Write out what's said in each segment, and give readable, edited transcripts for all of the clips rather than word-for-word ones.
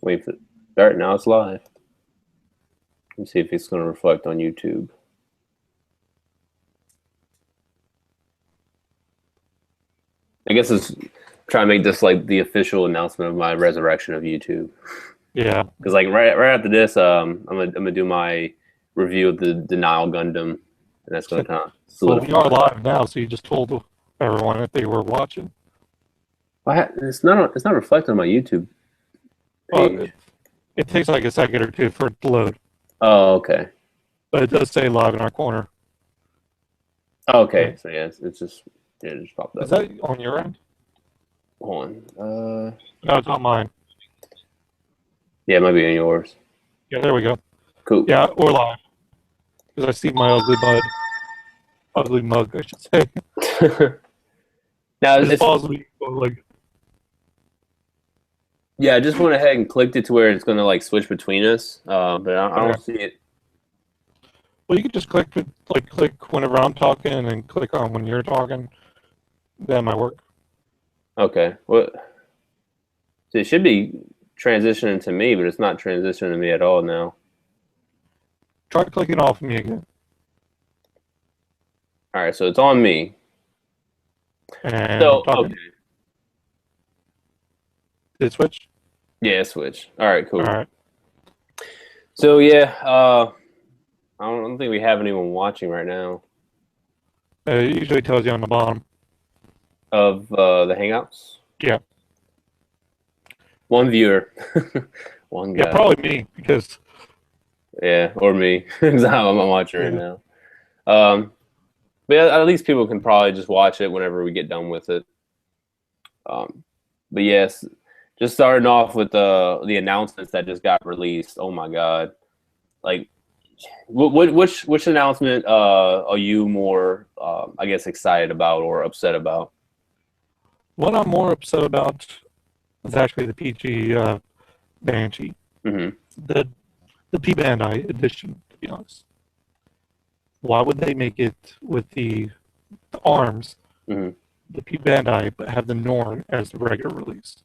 Wait for start. Now it's live. Let's see if it's going to reflect on YouTube. I guess it's trying to make this like the official announcement of my resurrection of YouTube. Yeah. Because like right after this, I'm gonna do my review of the Denial Gundam, and that's gonna kind of Well, we are solidify. live now, so you just told everyone if they were watching. It's not reflected on my YouTube page. Well, it takes like a second or two for it to load, Oh, okay. but it does say live in our corner. Oh, okay. So yeah, it just popped up. Is that on your end? Hold on. No, it's on mine. Yeah, it might be on yours. Yeah, there we go. Cool. Yeah, we're live. Because I see my ugly mug, I should say. Now It it's follows me like, yeah, I just went ahead and clicked it to where it's gonna like switch between us. But I don't see it. well, you could just click whenever I'm talking and click on when you're talking. That might work. Okay. Well, so it should be transitioning to me, but it's not transitioning to me at all now. Try clicking off me again. All right, so it's on me. And So talking. okay. Did it switch? Yeah, switch. All right, cool. All right. So yeah, I don't think we have anyone watching right now It usually tells you on the bottom. of the Hangouts. Yeah. One viewer, one guy. Yeah, probably me because Yeah, or me. I'm watching right now. But yeah, at least people can probably just watch it whenever we get done with it. But yes, just starting off with the announcements that just got released. Oh my god! Like, which announcement are you more, I guess, excited about or upset about? what I'm more upset about is actually the PG Banshee. Mm-hmm. The P Bandai edition, to be honest. Why would they make it with the arms, Mm-hmm. the P Bandai, but have the Norn as the regular release?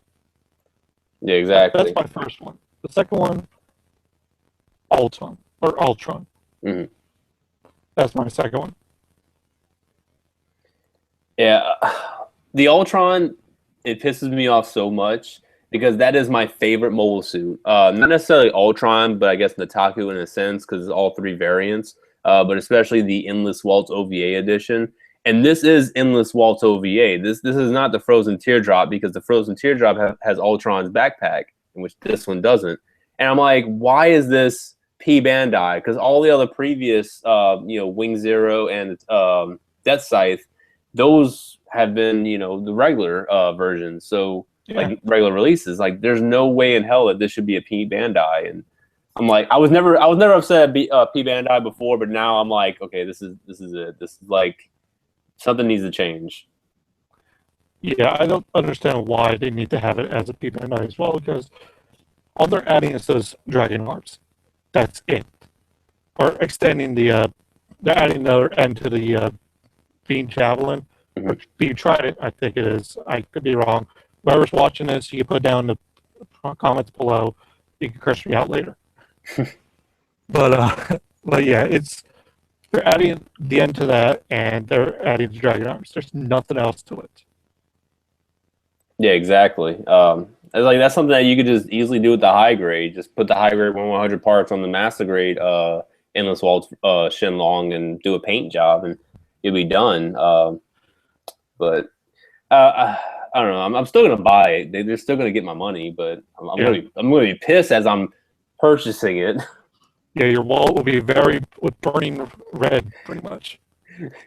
Yeah, exactly. That's my first one. The second one, Ultron or Ultron. Mm-hmm. That's my second one. Yeah, the Ultron, it pisses me off so much because that is my favorite mobile suit. Not necessarily Ultron, but I guess Nataku in a sense because it's all three variants. But especially the Endless Waltz OVA edition. And this is Endless Waltz OVA. This is not the Frozen Teardrop because the Frozen Teardrop has Ultron's backpack, in which this one doesn't. And I'm like, why is this P Bandai? Because all the other previous, Wing Zero and Death Scythe, those have been, the regular versions. So like regular releases. Like, there's no way in hell that this should be a P Bandai. And I'm like, I was never upset at P Bandai before, but now I'm like, okay, this is it. This is like something needs to change. Yeah, I don't understand why they need to have it as a P Bandai as well, because all they're adding is those dragon arms. That's it. Or extending they're adding another end to the beam javelin. Mm-hmm. Or beam trident, I think it is. I could be wrong. Whoever's watching this, you can put down the comments below. You can curse me out later. But yeah, they're adding the end to that, and they're adding the dragon arms. There's nothing else to it. Yeah, exactly. Like that's something that you could just easily do with the high grade. Just put the high grade 100 parts on the master grade Endless Waltz Shenlong and do a paint job, and you'll be done. But I don't know. I'm still gonna buy it. They're still gonna get my money, but I'm gonna be pissed as I'm purchasing it. Yeah, your wallet will be with burning red, pretty much.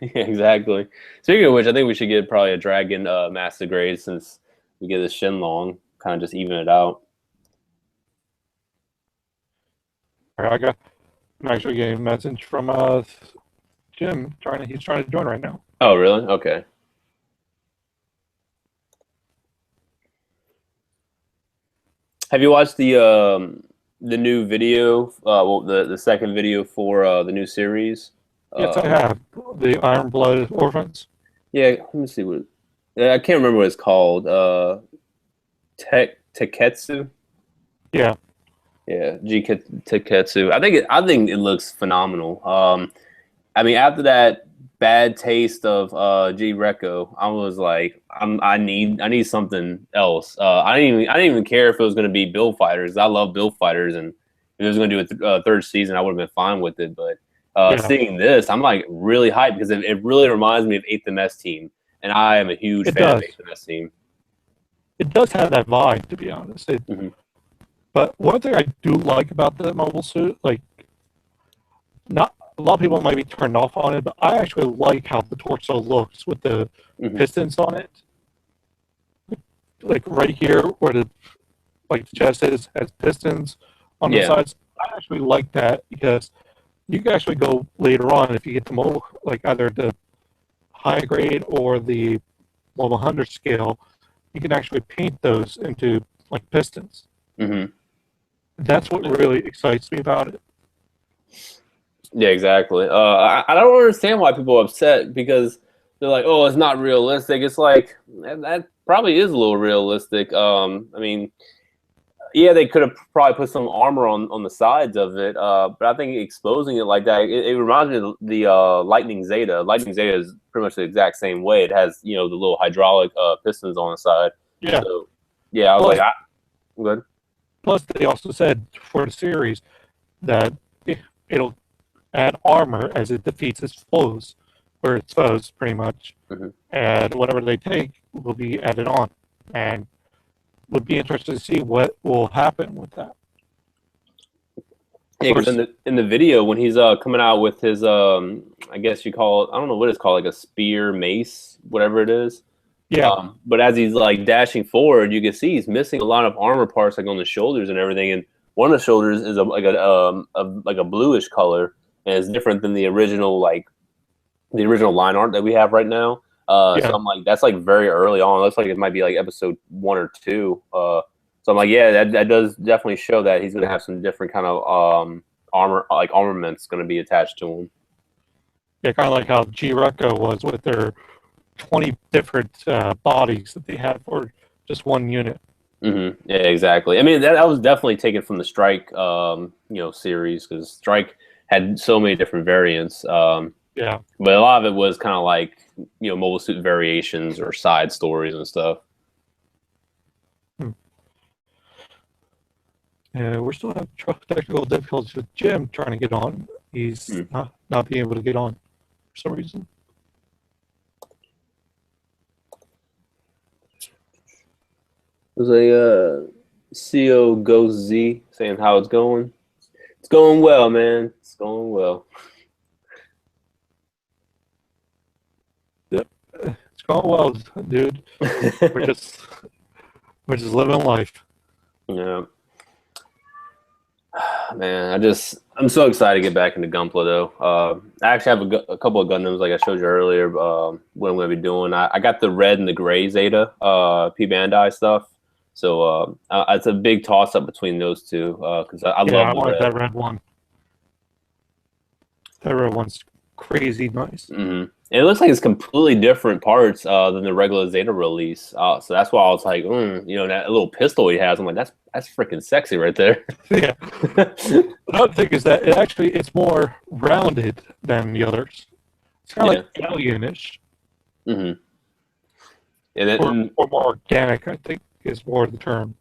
Yeah, exactly. Speaking of which, I think we should get probably a dragon master grade since we get this Shenlong, kind of just even it out. All right, I'm actually getting a message from Jim. He's trying to join right now. Oh, really? Okay. Have you watched the new video? The second video for the new series. Yes, I have the Iron Blood Orphans. Yeah, let me see what. I can't remember what it's called. Teketsu. Yeah, Yeah, G-Teketsu. I think it looks phenomenal. I mean, after that bad taste of G Reco, I was like, I need something else. I didn't even care if it was going to be Build Fighters. I love Build Fighters, and if it was going to do a third season, I would have been fine with it. But yeah, seeing this, I'm like really hyped because it really reminds me of 8th MS Team, and I am a huge it fan of does. 8th MS Team. It does have that vibe, to be honest. Hmm. But one thing I do like about the mobile suit, like, not a lot of people might be turned off on it, but I actually like how the torso looks with the Hmm. pistons on it. Like right here, where the chest is has pistons on the Yeah. sides. I actually like that because you can actually go later on if you get the mobile, like either the high grade or the level 100 scale. You can actually paint those into like pistons. Hmm. That's what really excites me about it. Yeah, exactly. I don't understand why people are upset because they're like, "Oh, it's not realistic." It's like that probably is a little realistic. I mean, yeah, they could have probably put some armor on the sides of it, but I think exposing it like that, it reminds me of the Lightning Zeta. Lightning Zeta is pretty much the exact same way. It has the little hydraulic pistons on the side. Yeah. So yeah, I was Plus, like, I'm good. plus they also said for the series that it'll add armor as it defeats its foes, or its foes, pretty much. Hmm. And whatever they take will be added on. And would be interested to see what will happen with that. Of Yeah, because course, in the video when he's coming out with his I guess you call it, I don't know what it's called, like a spear mace, whatever it is. yeah, But as he's like dashing forward, you can see he's missing a lot of armor parts, like on the shoulders and everything. And one of the shoulders is like a bluish color, and it's different than the original line art that we have right now. So yeah, I'm like, that's like very early on. It looks like it might be like episode 1 or 2. So I'm like, yeah, that does definitely show that he's gonna have some different kind of armaments gonna be attached to him. yeah, kind of like how G-Reco was with their 20 different bodies that they had for just one unit. Yeah, exactly. I mean, that was definitely taken from the Strike, series because Strike had so many different variants. Yeah. But a lot of it was kind of like mobile suit variations or side stories and stuff. Hmm. We're still having technical difficulties with Jim trying to get on. He's Hmm. not being able to get on for some reason. There's a CO Ghost Z saying how it's going. It's going well, man. It's going well. Yep. It's going well, dude. We're just we're just living life. Yeah. Man, I'm so excited to get back into Gunpla though. I actually have a couple of Gundams like I showed you earlier. What I'm going to be doing, I got the red and the gray Zeta P Bandai stuff. So it's a big toss up between those two because I Yeah, love I the wanted red. that red one. That red one's crazy nice. And it looks like it's completely different parts than the regular Zeta release. So that's why I was like, that little pistol he has. I'm like, that's freaking sexy right there. Yeah. Another thing is that it's more rounded than the others. It's kind of Yeah. like alienish, Mm-hmm. And then, or more organic. I think is more the term.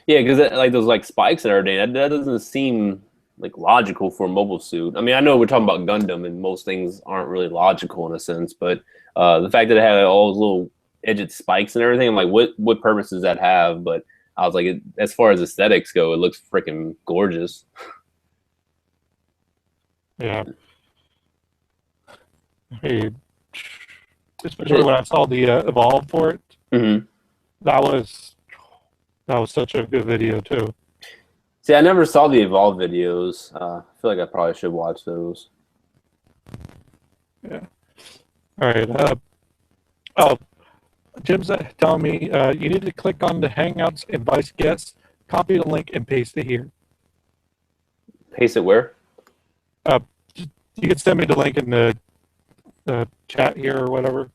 yeah, because like those like spikes and everything, that doesn't seem like logical for a mobile suit. I mean, I know we're talking about Gundam, and most things aren't really logical in a sense, but the fact that it had all those little edged spikes and everything, I'm like, what purpose does that have? But I was like, as far as aesthetics go, it looks freaking gorgeous. Yeah. Hey, especially when I saw the evolve for it, Mm-hmm. that was such a good video too. See, I never saw the Evolve videos. I feel like I probably should watch those. Yeah. All right. Oh, Jim's telling me you need to click on the Hangouts invite guests, copy the link, and paste it here. Paste it where? Uh, you can send me the link in the chat here or whatever.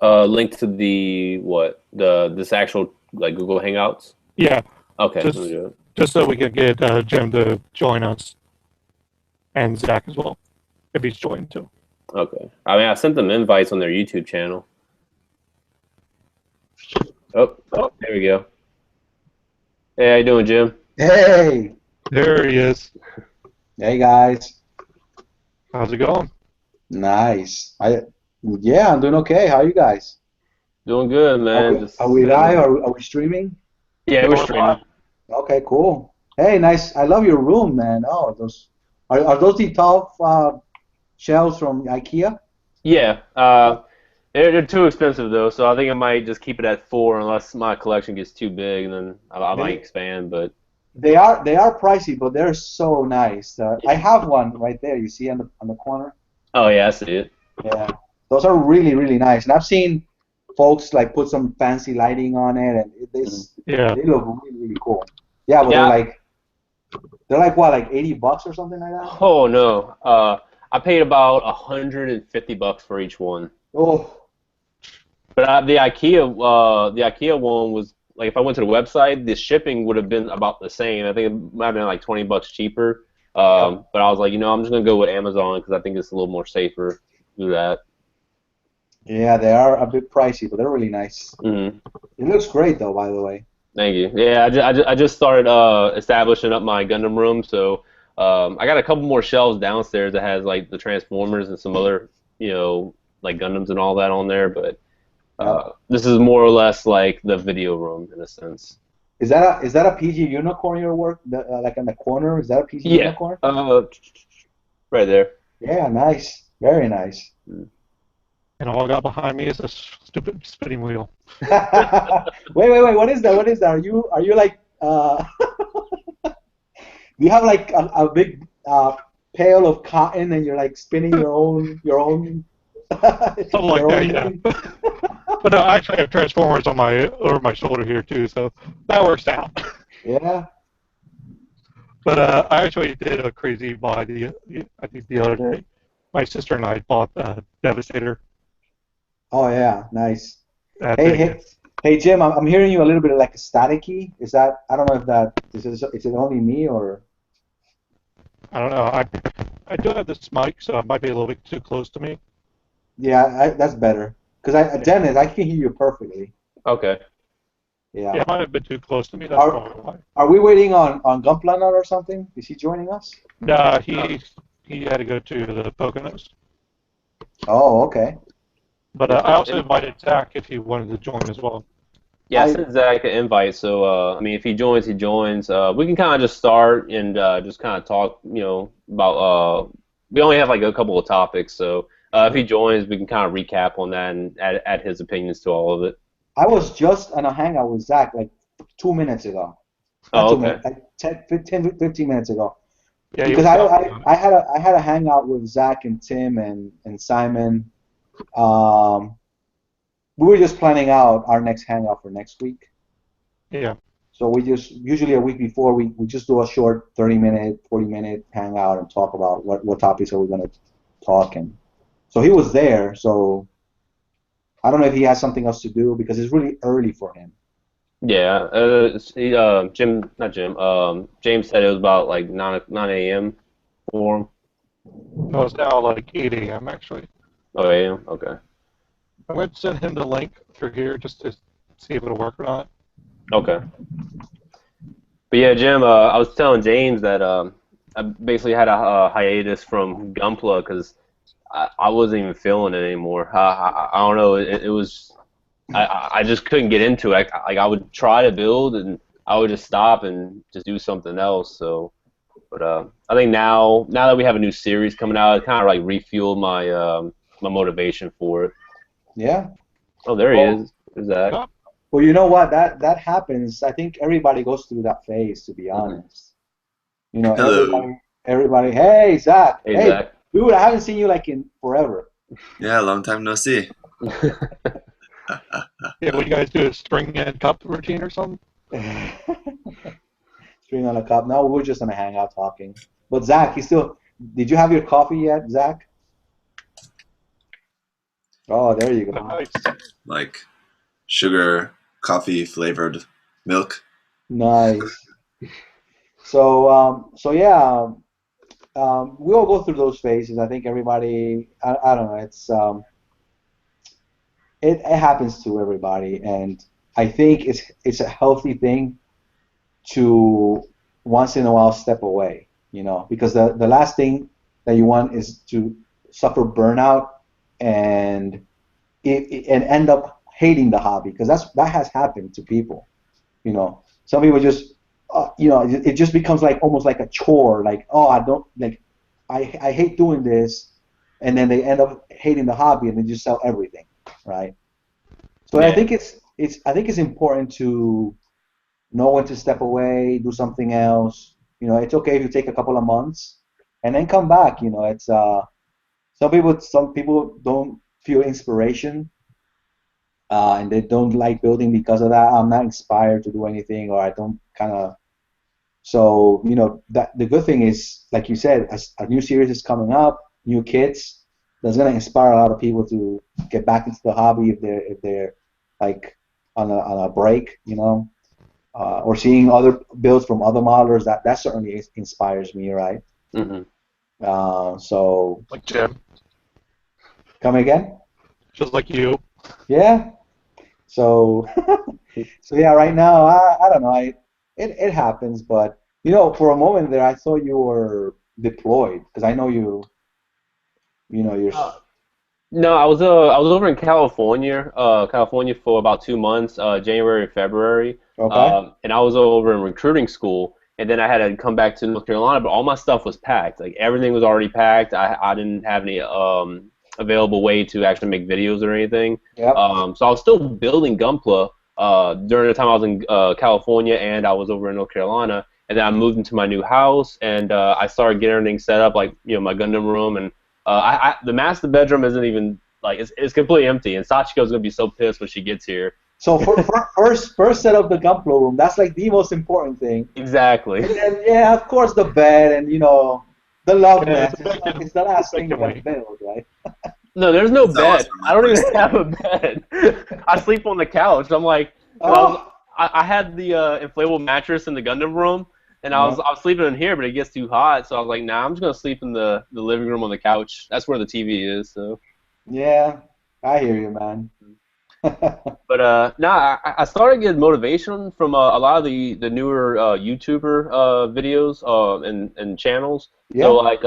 Link to the what? This actual like Google Hangouts? Yeah. Okay, Just let me do it. just so we can get Jim to join us and Zach as well, if he's joined too. Okay. I mean, I sent them invites on their YouTube channel. Oh, there we go. Hey, how you doing, Jim? Hey, There he is. hey guys. How's it going? Nice. Yeah, I'm doing okay. How are you guys? Doing good, man. Just Are we live? Are we streaming? yeah, we're streaming. Okay, cool. Hey, nice. I love your room, man. Oh, those are those the top shelves from IKEA? Yeah. They're too expensive though, so I think I might just keep it at 4 unless my collection gets too big, and then I might They expand. But they are pricey, but they're so nice. I have one right there. You see on the corner? oh yeah, I see it. Yeah, those are really really nice. And I've seen folks like put some fancy lighting on it, and Mhm. Yeah. they look really really cool. Yeah, but Yeah. they're like what, like $80 or something like that? Oh no. I paid about $150 for each one. Oh, But the IKEA one was like if I went to the website, the shipping would have been about the same. I think it might have been like $20 cheaper. yeah. But I was like, I'm just gonna go with Amazon because I think it's a little more safer to do that. Yeah, they are a bit pricey, but they're really nice. Hmm. It looks great though, by the way. Thank you. Yeah, I just started establishing up my Gundam room, so I got a couple more shelves downstairs that has like the Transformers and some other, like Gundams and all that on there. But Yep. this is more or less like the video room in a sense. Is that a PG unicorn your work? Like in the corner? Is that a PG Yeah. unicorn? Right there. Yeah, nice. Very nice. And all I got behind me is a stupid spinning wheel. Wait. What is that? What is that? Are you like do you have like a big pail of cotton and you're like spinning your own Something like your that, own yeah. thing? But no, I actually have Transformers on over my shoulder here too, so that works out. Yeah. But I actually did a crazy buy I think the other day. My sister and I bought Devastator. Oh yeah, nice. That Hey, thing hey, is, hey, Jim, I'm hearing you a little bit like staticky. Is that, I don't know if that is it only me or I don't know. I do have this mic, so it might be a little bit too close to me. yeah, that's better. Because Dennis, I can hear you perfectly. Okay. Yeah. Yeah, it might have been too close to me. That's Are probably why. are we waiting on Gunpla or something? Is he joining us? Nah, he had to go to the Poconos. Oh, okay. But Yeah, I also invited Zach if he wanted to join as well. Yeah, I I sent Zach an invite. So, I mean, if he joins, he joins. We can kind of just start and just kind of talk, about. We only have like a couple of topics, so if he joins, we can kind of recap on that and add his opinions to all of it. I was just on a hangout with Zach like 2 minutes ago. Not Oh, two okay. minutes, like 10, 15 minutes ago. Yeah, he Because was I, talking I, about it. I had a hangout with Zach and Tim and Simon. Um, we were just planning out our next hangout for next week. Yeah, So we just usually a week before we just do a short 30-minute, 40-minute hangout and talk about what topics are we going to talk. And so he was there. So I don't know if he has something else to do because it's really early for him. Yeah. Jim, not Jim. James said it was about like 9 a.m. for him. no, it's now like 8 a.m. actually. Oh, a.m. Okay. I'm going to send him the link through here just to see if it'll work or not. Okay. But yeah, Jim, I was telling James that I basically had a hiatus from Gunpla because I wasn't even feeling it anymore. I don't know. It was I just couldn't get into it. I would try to build and I would just stop and just do something else. So, but I think now that we have a new series coming out, it kind of like refueled my motivation for it. Yeah. Oh, there he Well, is. There's Zach. Oh, well, you know what? That happens. I think everybody goes through that phase, to be Hmm. honest. You know, Hello. everybody. Hey, Zach. Hey, Hey, Zach. dude, I haven't seen you like in forever. Yeah, long time no see. yeah, what you guys do is string and cup routine or something? String on a cup. No, we were just gonna hang out talking. But Zach, you still. Did you have your coffee yet, Zach? Oh, there you go. Nice. Like sugar, coffee flavored milk. Nice. So yeah, we all go through those phases. I think everybody. I don't know. It happens to everybody, and I think it's a healthy thing to once in a while step away. You know, because the last thing that you want is to suffer burnout and and end up hating the hobby, because that has happened to people. You know, some people just it just becomes like almost like a chore. Like, oh, I don't like, I hate doing this, and then they end up hating the hobby and they just sell everything, right? So I Yeah. think it's important to know when to step away, do something else. You know, it's okay if you take a couple of months and then come back. You know, it's some people don't feel inspiration, and they don't like building because of that. I'm not inspired to do anything, or I don't kind of. So that the good thing is, like you said, as a new series is coming up, new kids. That's gonna inspire a lot of people to get back into the hobby if they're like on a break, or seeing other builds from other modelers. That certainly inspires me, right? Hmm. So Like Jim, come again? just like you. Yeah. So so yeah, right now I don't know. It happens, but for a moment there I thought you were deployed, because I know you're No, I was over in California for about 2 months, January and February, okay. and I was over in recruiting school, and then I had to come back to North Carolina, but all my stuff was packed. Like everything was already packed. I didn't have any available way to actually make videos or anything. Yep. So I was still building Gunpla during the time I was in California, and I was over in North Carolina, and then I moved into my new house, and I started getting everything set up, like my Gundam room and. The master bedroom isn't even like it's completely empty, and Sachiko's gonna be so pissed when she gets here. So for first set up the Gunpla room, that's like the most important thing. Exactly. And then yeah, of course the bed and the love Yeah, nest. It's the last thing you're gonna speculate. build, right? No, there's no That's how it was bed. for my I don't first even have a bed. I sleep on the couch. I'm like, 'cause Oh. I had the inflatable mattress in the Gundam room, and I Yeah. was I was sleeping in here, but it gets too hot, so I was like, nah, I'm just gonna sleep in the living room on the couch. That's where the TV is. So. Yeah. I hear you, man. But no, I started getting motivation from a lot of the newer YouTuber videos and channels. So Yeah. like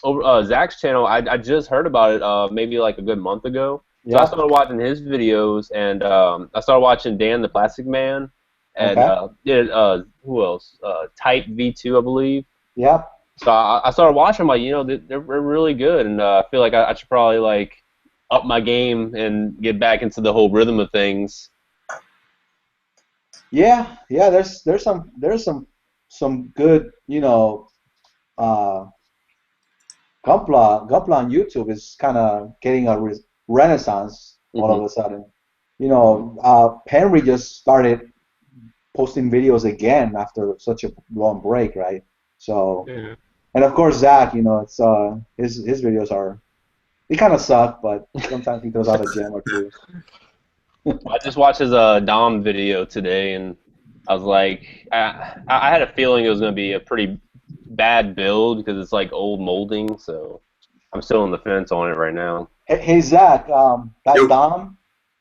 over Zach's channel, I just heard about it maybe like a good month ago. So I Yeah. started watching his videos, and I started watching Dan the Plastic Man, and Okay. who else? Type V2, I believe. Yeah. So I started watching them, like, they're really good, and I feel like I should probably like up my game and get back into the whole rhythm of things. Yeah. Yeah. There's some good, uh Gunpla on YouTube is kind of getting a renaissance all Hmm. of a sudden. Henry just started posting videos again after such a long break, right? So, Yeah. and of course Zach, it's his videos are, they kind of suck, but sometimes he throws out a gem or two. I just watched his Dom video today, and I was like, I had a feeling it was going to be a pretty bad build because it's like old molding. So I'm still on the fence on it right now. Hey Zach, that Yo, Dom,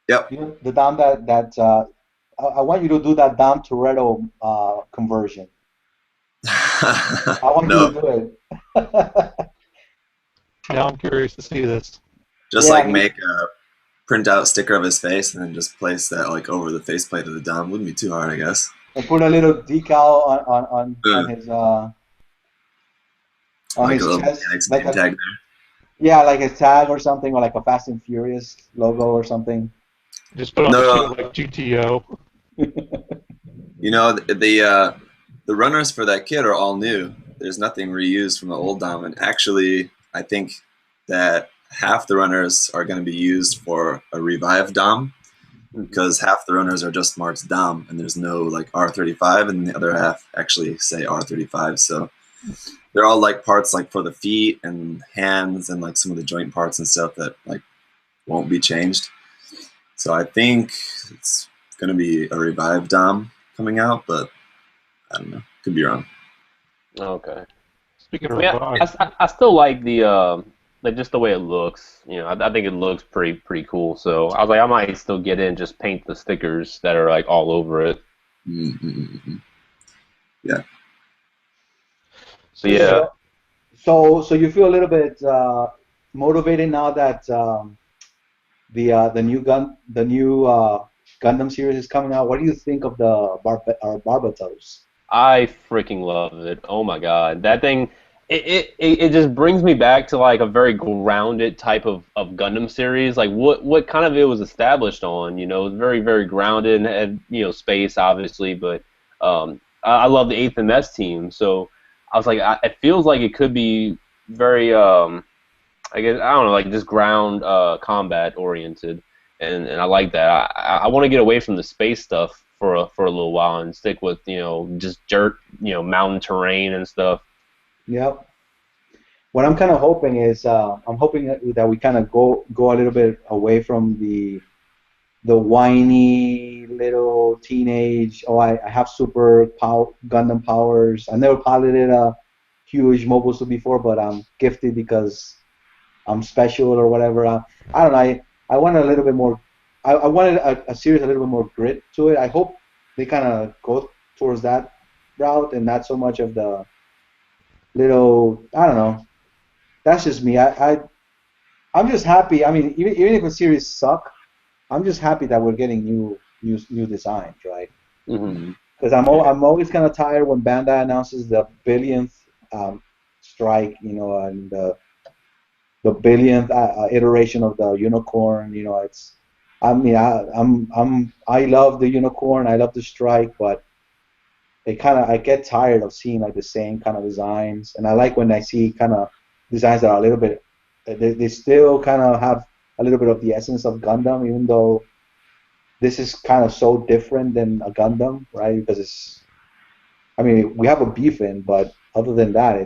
yep. the Dom I want you to do that Dom Toretto conversion. I want you No, to do it. Now I'm curious to see this. just Yeah, like make a printout sticker of his face and then just place that like over the faceplate of the Dom. Wouldn't be too hard, I guess. and put a little decal on Uh, like a his little chest, mechanics like name a, tag yeah, like a tag or something, or like a Fast and Furious logo or something. Just put on there. the No, shield like GTO. the runners for that kit are all new. There's nothing reused from the old Dom, and actually, I think that half the runners are going to be used for a revived Dom, because half the runners are just marked Dom, and there's no like R35, and the other half actually say R35. So they're all like parts like for the feet and hands and like some of the joint parts and stuff that like won't be changed. So I think it's going to be a revived Dom coming out, but I don't know. Could be wrong. Okay. Speaking I mean, of, I still like the like just the way it looks. You know, I think it looks pretty cool. So I was like, I might still get in, just paint the stickers that are like all over it. Mm-hmm. Yeah. But so yeah, yeah, So you feel a little bit motivated now that the new Gundam series is coming out. What do you think of the Barbatos? I freaking love it. Oh my god, that thing. It just brings me back to like a very grounded type of Gundam series. Like what kind of it was established on. You know, it was very grounded and had, you know, space obviously, but I love the 8th MS team. So I was like, it feels like it could be very I guess I don't know, like just ground combat oriented, and I like that. I want to get away from the space stuff for a little while and stick with, you know, just dirt, you know, mountain terrain and stuff. Yep. What I'm kind of hoping is I'm hoping that we kind of go a little bit away from the whiny little teenage. Oh, I have super Gundam powers. I never piloted a huge mobile suit before, but I'm gifted because I'm special or whatever. I don't know. I want a little bit more. I wanted a series a little bit more grit to it. I hope they kind of go towards that route and not so much of the little. I don't know. That's just me. I'm just happy. I mean, even if a series suck, I'm just happy that we're getting new designs, right? Hmm. Mm-hmm. Because I'm always kind of tired when Bandai announces the billionth strike, you know, and the billionth iteration of the unicorn. You know, it's. I mean, I love the unicorn. I love the strike, but I get tired of seeing like the same kind of designs, and I like when I see kind of designs that are a little bit. They still kind of have a little bit of the essence of Gundam, even though this is kind of so different than a Gundam, right? Because it's. I mean, we have a beefin, but other than that,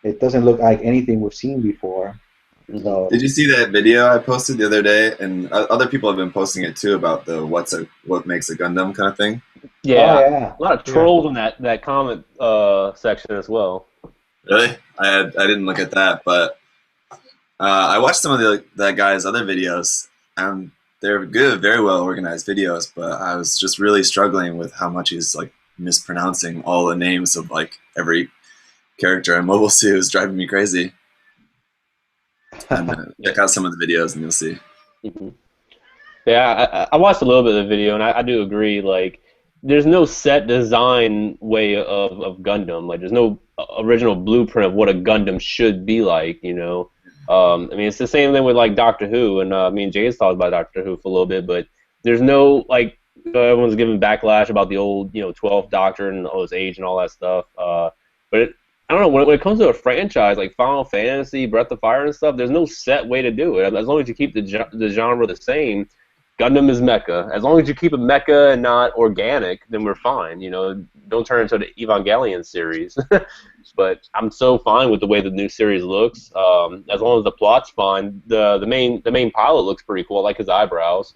it doesn't look like anything we've seen before. Hmm. So. Did you see that video I posted the other day? And other people have been posting it too about the what makes a Gundam kind of thing. Oh Yeah, yeah. a lot of yeah. trolls in that comment section as well. Really? I didn't look at that, but I watched some of that guy's other videos, and they're good, very well organized videos. But I was just really struggling with how much he's like mispronouncing all the names of like every character in Mobile Suit. It was driving me crazy. And Yeah. check out some of the videos, and you'll see. Hmm. Yeah, I watched a little bit of the video, and I do agree. Like, there's no set design way of Gundam. Like, there's no original blueprint of what a Gundam should be like. You know, I mean, it's the same thing with like Doctor Who, and me and Jay's talked about Doctor Who for a little bit, but there's no like everyone's giving backlash about the old, you know, 12th Doctor and all his age and all that stuff. But I don't know, when it comes to a franchise like Final Fantasy, Breath of Fire and stuff, there's no set way to do it. As long as you keep the genre the same. Gundam is mecha. As long as you keep it mecha and not organic, then we're fine. You know, don't turn into the Evangelion series. But I'm so fine with the way the new series looks. As long as the plot's fine. The main pilot looks pretty cool. I like his eyebrows.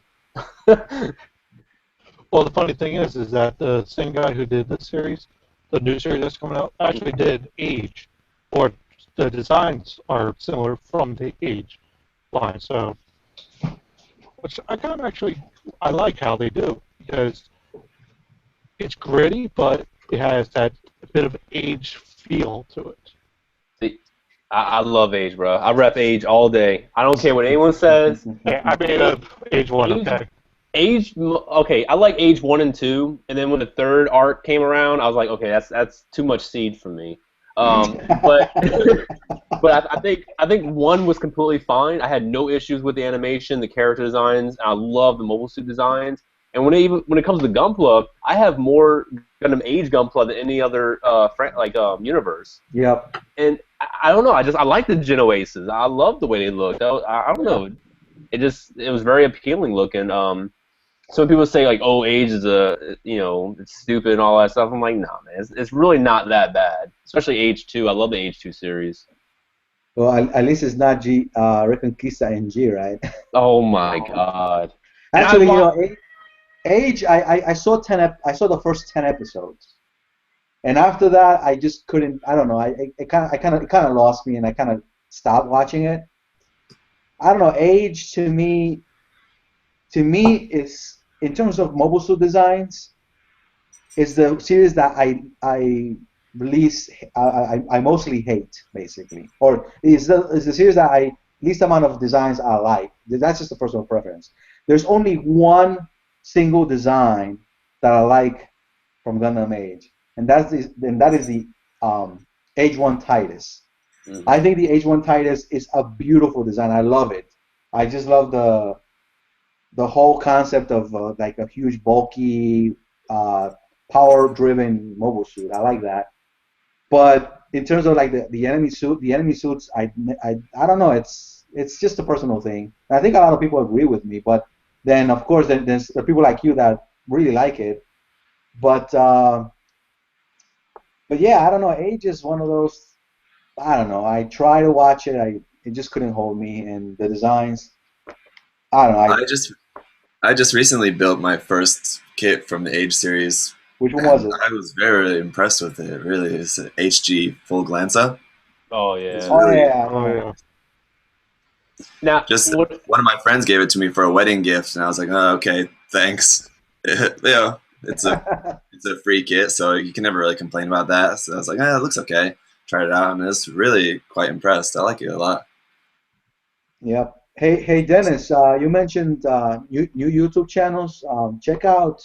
Well, the funny thing is that the same guy who did the series, the new series that's coming out, actually did Age, or the designs are similar from the Age line. So, which I kind of actually I like how they do, because it's gritty, but it has that bit of Age feel to it. See, I love Age, bro. I rep Age all day. I don't care what anyone says. Yeah, I made a Age one. Age Okay. okay, I like Age 1 and 2, and then when the third arc came around, I was like, okay, that's too much seed for me. But but I think 1 was completely fine. I had no issues with the animation, the character designs. I love the mobile suit designs. And when it comes to Gunpla, I have more Gundam Age Gunpla than any other universe. Yep. And I don't know. I like the Genoaces. I love the way they looked. I don't know. It was very appealing looking. Some people say like, "Oh, Age is it's stupid and all that stuff." I'm like, nah, man, it's really not that bad. Especially Age 2. I love the Age 2 series. Well, at least it's not Reconquista in G, right? Oh my god! And I Actually, want Age. I saw I saw the first 10 episodes, And after that, I just couldn't. I don't know. It kind of lost me, and I kind of stopped watching it. I don't know. Age to me is in terms of mobile suit designs is the series that I release I mostly hate basically, or is the series that I least amount of designs I like. That's just a personal preference. There's only one single design that I like from Gundam Age, and that is the Age One Titus. Mhm. I think the Age One Titus is a beautiful design. I love it. I just love the whole concept of like a huge, bulky, uh, power-driven mobile suit. I like that. But in terms of like the enemy suit, the enemy suits, I don't know. It's just a personal thing. I think a lot of people agree with me. But then, of course, then there's the people like you that really like it. But but yeah, I don't know. Age is one of those. I don't know. I try to watch it. It just couldn't hold me, and the designs. I don't know. I just recently built my first kit from the Age series, Which one was and it? I was very impressed with it. Really, it's an HG full glance up. Oh It's yeah. Oh really yeah, Oh yeah. yeah. Now, just what? one of my friends gave it to me for a wedding gift, and I was like, oh, okay, thanks. It's a free kit, so you can never really complain about that. So I was like, it looks okay. Tried it out, and I was really quite impressed. I like it a lot. Yep. Hey, Dennis. You mentioned new YouTube channels. Check out.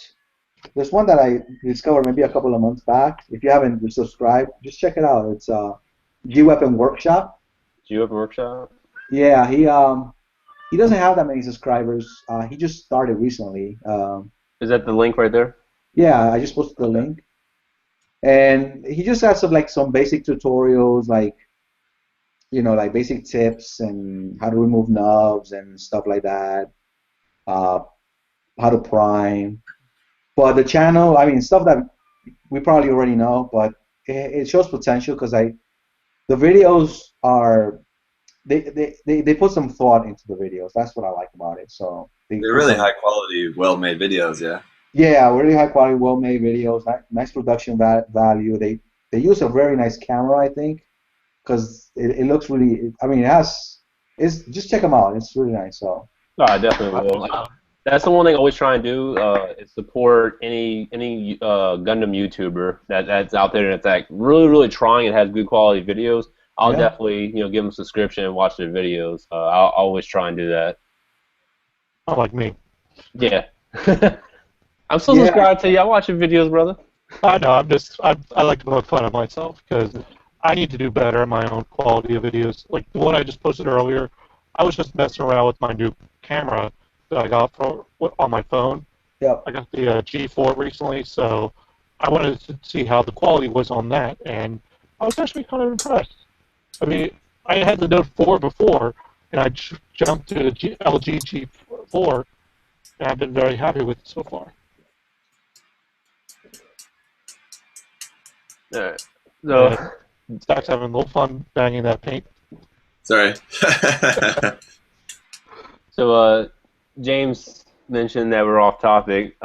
There's one that I discovered maybe a couple of months back. If you haven't subscribed, just check it out. It's G Weapon Workshop. Do you have a workshop? Yeah, he doesn't have that many subscribers. He just started recently. Is that the link right there? Yeah, I just posted the Okay. link, and he just has some basic tutorials, like like basic tips and how to remove nubs and stuff like that. Uh, how to prime. But the channel, I mean, stuff that we probably already know, but it shows potential because the videos are they put some thought into the videos. That's what I like about it. So they They're put really some high quality, well made videos. Yeah. yeah, really high quality, well made videos, nice production value. They use a very nice camera, I think, because it looks really. I mean, it's just check them out. It's really nice. So No, I definitely will. Like, that's the one thing I always try and do is support any Gundam YouTuber that's out there that's like really trying and has good quality videos. I'll yeah, definitely give them a subscription and watch their videos. I'll always try and do that. Not like me. Yeah, I'm still yeah, subscribed to you. I watch your videos, brother. I know. I like to poke fun of myself because I need to do better at my own quality of videos. Like the one I just posted earlier, I was just messing around with my new camera that I got on my phone. yep. I got the G4 recently, so I wanted to see how the quality was on that, and I was actually kind of impressed. I mean, I had the Note 4 before, and I jumped to the LG G4, and I've been very happy with it so far. All right. And So, Zach's having a little fun banging that paint. Sorry. so James mentioned that we're off topic.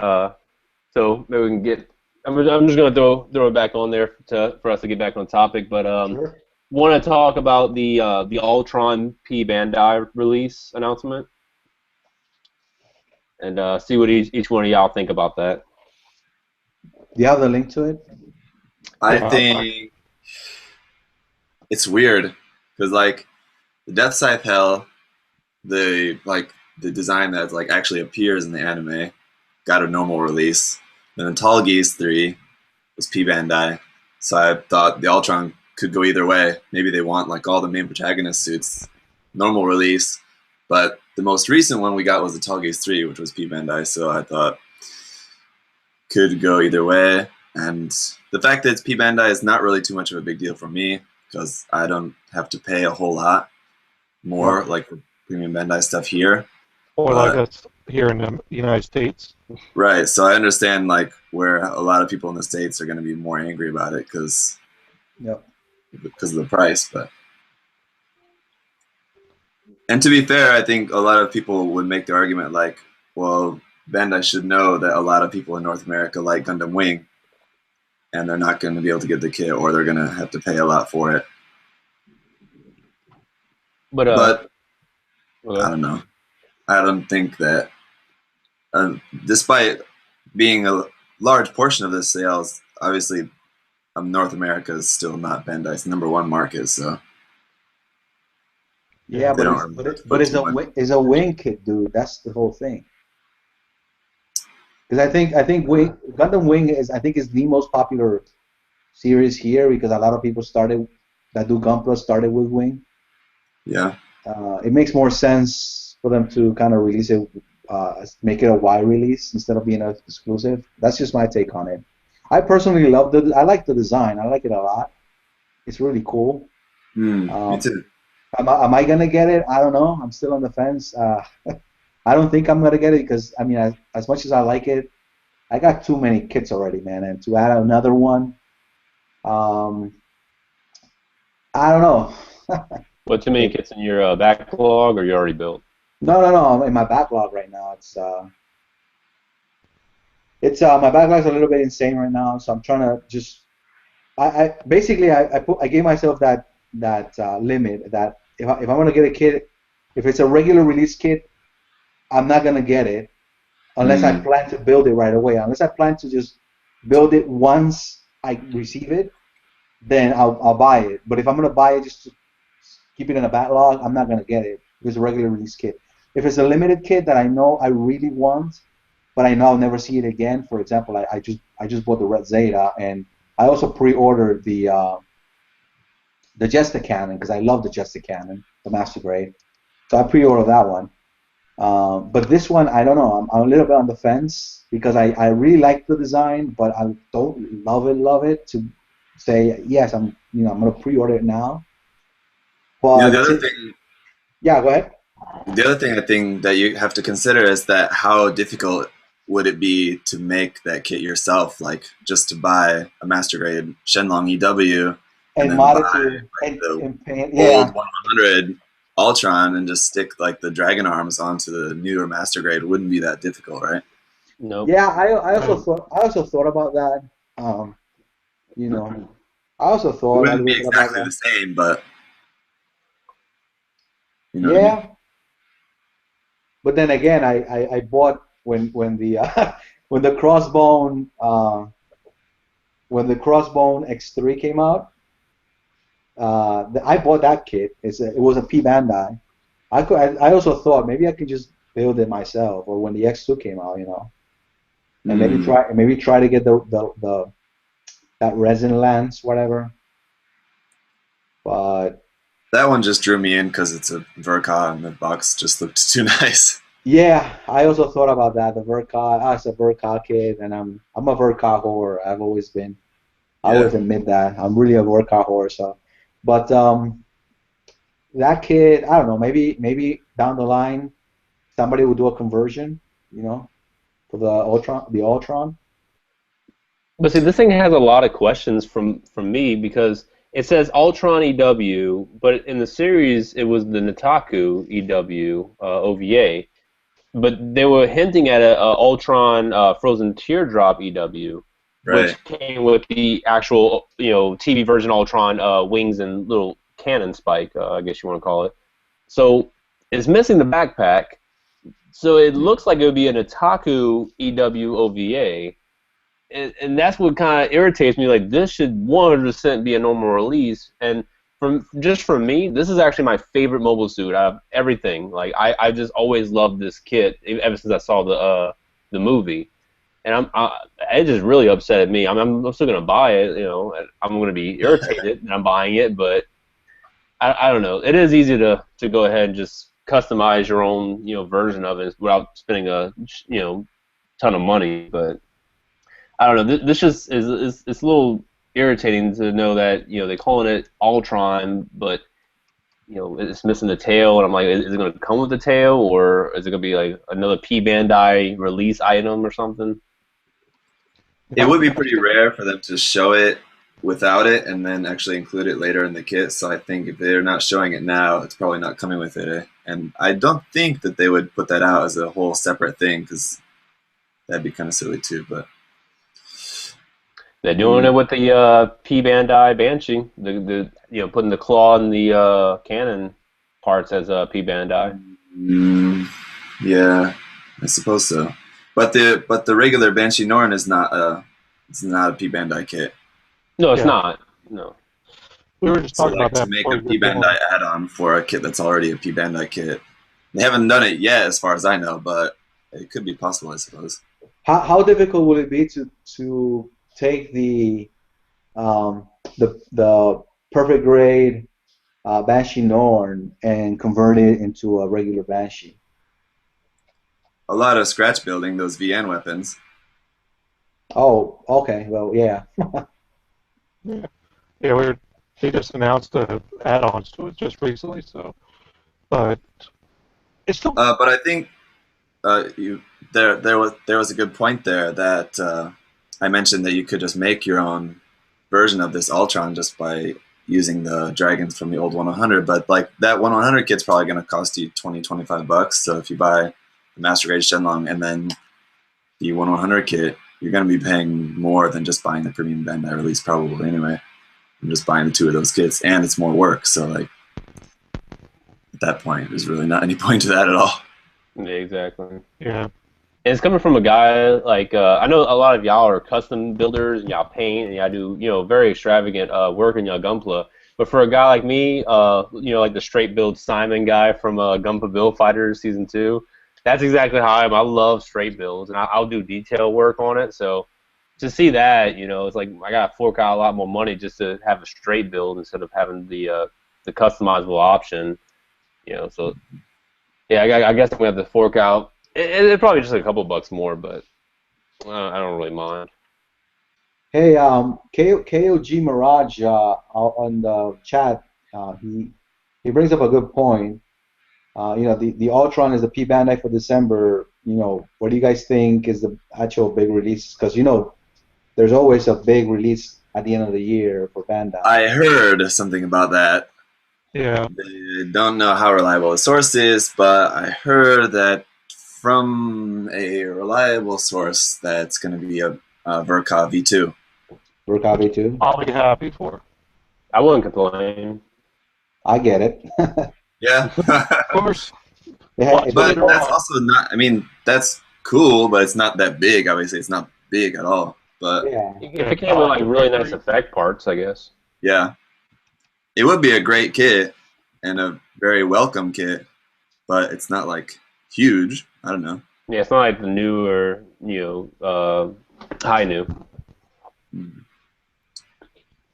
So maybe we can get. I'm just gonna throw it back on there for us to get back on topic. But Sure. want to talk about the Ultron P Bandai release announcement and see what each one of y'all think about that. Do you have the link to it? I Yeah, think it's weird because like the Death Scythe Hell, the design that like actually appears in the anime, got a normal release. Then the Tall Geese 3 was P Bandai, so I thought the Ultron could go either way. Maybe they want like all the main protagonist suits, normal release. But the most recent one we got was the Tall Geese 3, which was P Bandai, so I thought could go either way. And the fact that it's P Bandai is not really too much of a big deal for me because I don't have to pay a whole lot more Yep. like for premium Bandai stuff here. or like But us here in the United States. right, so I understand like where a lot of people in the States are going to be more angry about it because Yep. of the price. But and to be fair, I think a lot of people would make the argument like, well, Bandai should know that a lot of people in North America like Gundam Wing, and they're not going to be able to get the kit, or they're going to have to pay a lot for it. But But okay. I don't know. I don't think that, despite being a large portion of the sales, obviously North America is still not Bandai's #1 market, so Yeah, they but don't it's really but, have it, to but put too much. it's a wing kit, dude. That's the whole thing. Because I think Gundam Wing is the most popular series here because a lot of people started that do Gunpla started with Wing. Yeah. It makes more sense for them to kind of release it, make it a wide release instead of being an exclusive. That's just my take on it. I personally love I like the design. I like it a lot. It's really cool. Me too. Am I gonna get it? I don't know. I'm still on the fence. I don't think I'm gonna get it because I mean, as much as I like it, I got too many kits already, man. And to add another one, um, I don't know. What, too many kits in your backlog, or you already built? No, no, no. I'm in my backlog right now. It's my backlog's a little bit insane right now, so I'm trying to just. I basically I gave myself that limit that if I want to get a kit, if it's a regular release kit, I'm not gonna get it unless I plan to build it right away. Unless I plan to just build it once I receive it, then I'll buy it. But if I'm gonna buy it just to keep it in a backlog, I'm not gonna get it if it's a regular release kit. If it's a limited kit that I know I really want, but I know I'll never see it again. For example, I just bought the Red Zeta, and I also pre-ordered the Jester Cannon because I love the Jester Cannon, the Master Grade. So I pre-ordered that one. But this one, I don't know. I'm a little bit on the fence because I really like the design, but I don't love it to say yes. I'm gonna pre-order it now. But The other thing, yeah, go ahead. the other thing I think that you have to consider is that how difficult would it be to make that kit yourself, like just to buy a Master Grade Shenlong EW and And then mod it buy to like the and paint. old Yeah, 100 Ultron and just stick like the Dragon arms onto the newer Master Grade. It wouldn't be that difficult, right? Nope. yeah. I also thought about that. Um, you know, I also It thought a wouldn't be little bit about exactly that. the same, but you know what I mean? Yeah, but then again, I bought when the when the Crossbone when the Crossbone X3 came out. I bought that kit. It was a P Bandai. I also thought maybe I could just build it myself, or when the X2 came out, and maybe try to get the that resin lance, whatever. But That one just drew me in because it's a Verka and the box just looked too nice. yeah, I also thought about that. The Verka, it's a Verka kid, and I'm a Verka whore. I've always been. I Yeah. always admit that I'm really a Verka whore. So, but that kid, I don't know. Maybe down the line, somebody will do a conversion. For the Ultron, But see, this thing has a lot of questions from me because it says Ultron EW, but in the series it was the Nataku EW OVA. But they were hinting at a Ultron Frozen Teardrop EW, Right. which came with the actual TV version Ultron wings and little cannon spike, I guess you want to call it. So it's missing the backpack. So it looks like it would be an Otaku EW OVA, and that's what kind of irritates me. Like, this should 100% be a normal release. And for me, this is actually my favorite mobile suit out of everything. Like, I just always loved this kit ever since I saw the movie, and it just really upset me. I'm still gonna buy it. And I'm gonna be irritated that I'm buying it, but I don't know. It is easy to go ahead and just customize your own version of it without spending a ton of money, but I don't know. This just is it's a little irritating to know that they're calling it Ultron, but it's missing the tail, and I'm like, is it going to come with the tail, or is it going to be like another P Bandai release item or something? It would be pretty rare for them to show it without it and then actually include it later in the kit. So I think if they're not showing it now, it's probably not coming with it. And I don't think that they would put that out as a whole separate thing because that'd be kind of silly too. But They're doing it with the P Bandai Banshee. The putting the claw in the cannon parts as P Bandai. Yeah, I suppose so. But the regular Banshee Norn is not a P Bandai kit. No, it's Yeah. not. No. We were just So talking like about that to make before a you P were going. Bandai add-on for a kit that's already a P Bandai kit. They haven't done it yet, as far as I know, but it could be possible, I suppose. How difficult would it be to take the perfect grade Banshee Norn and convert it into a regular Banshee? A lot of scratch building those VN weapons. Oh, okay. Well, yeah. Yeah, they just announced the add-ons to it just recently, so but it's still But I think there was a good point there that I mentioned that you could just make your own version of this Ultron just by using the dragons from the old 100. But like that 100 kit's probably going to cost you $20-25. So if you buy the Master Grade Shenlong and then the 100 kit, you're going to be paying more than just buying the premium Bandai release probably anyway. I'm just buying the two of those kits, and it's more work. So like at that point, there's really not any point to that at all. Yeah, exactly. yeah. And it's coming from a guy like I know a lot of y'all are custom builders and y'all paint and y'all do very extravagant work in y'all Gunpla. But for a guy like me, like the straight build Simon guy from Gunpla Build Fighters Season 2, that's exactly how I am. I love straight builds and I'll do detail work on it. So to see that, it's like I got to fork out a lot more money just to have a straight build instead of having the customizable option. So yeah, I guess I'm gonna have to fork out. It probably just a couple bucks more, but I don't really mind. Hey, KOG Mirage on the chat, he brings up a good point. The Ultron is the P Bandai for December. What do you guys think is the actual big release? Because there's always a big release at the end of the year for Bandai. I heard something about that. Yeah. I don't know how reliable the source is, but I heard that from a reliable source that's going to be a Verkov V2. Verkov too. I'll be happy for it. I wouldn't complain. I get it. Yeah. Of course. It's But pretty that's cool. also not, I mean, that's cool, but it's not that big, obviously. It's not big at all. But Yeah. If it came with like really nice effect parts, I guess. yeah, it would be a great kit and a very welcome kit, but it's not like huge. I don't know. Yeah, it's not like the new or high new.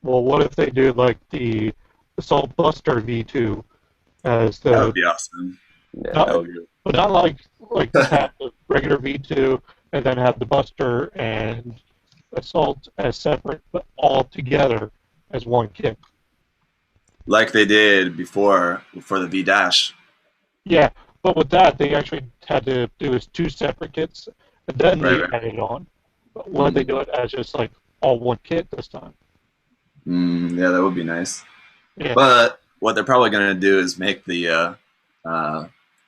Well, what if they do like the Assault Buster V2 as That the, would be awesome. Yeah, Not- that would be but not like just have the regular V2 and then have the Buster and Assault as separate, but all together as one kit. Like they did before for the V Dash. Yeah, but with that, they actually had to do is two separate kits, and then they Right. added on. But why did they do it as just like all one kit this time? Yeah, that would be nice. Yeah. But what they're probably going to do is make the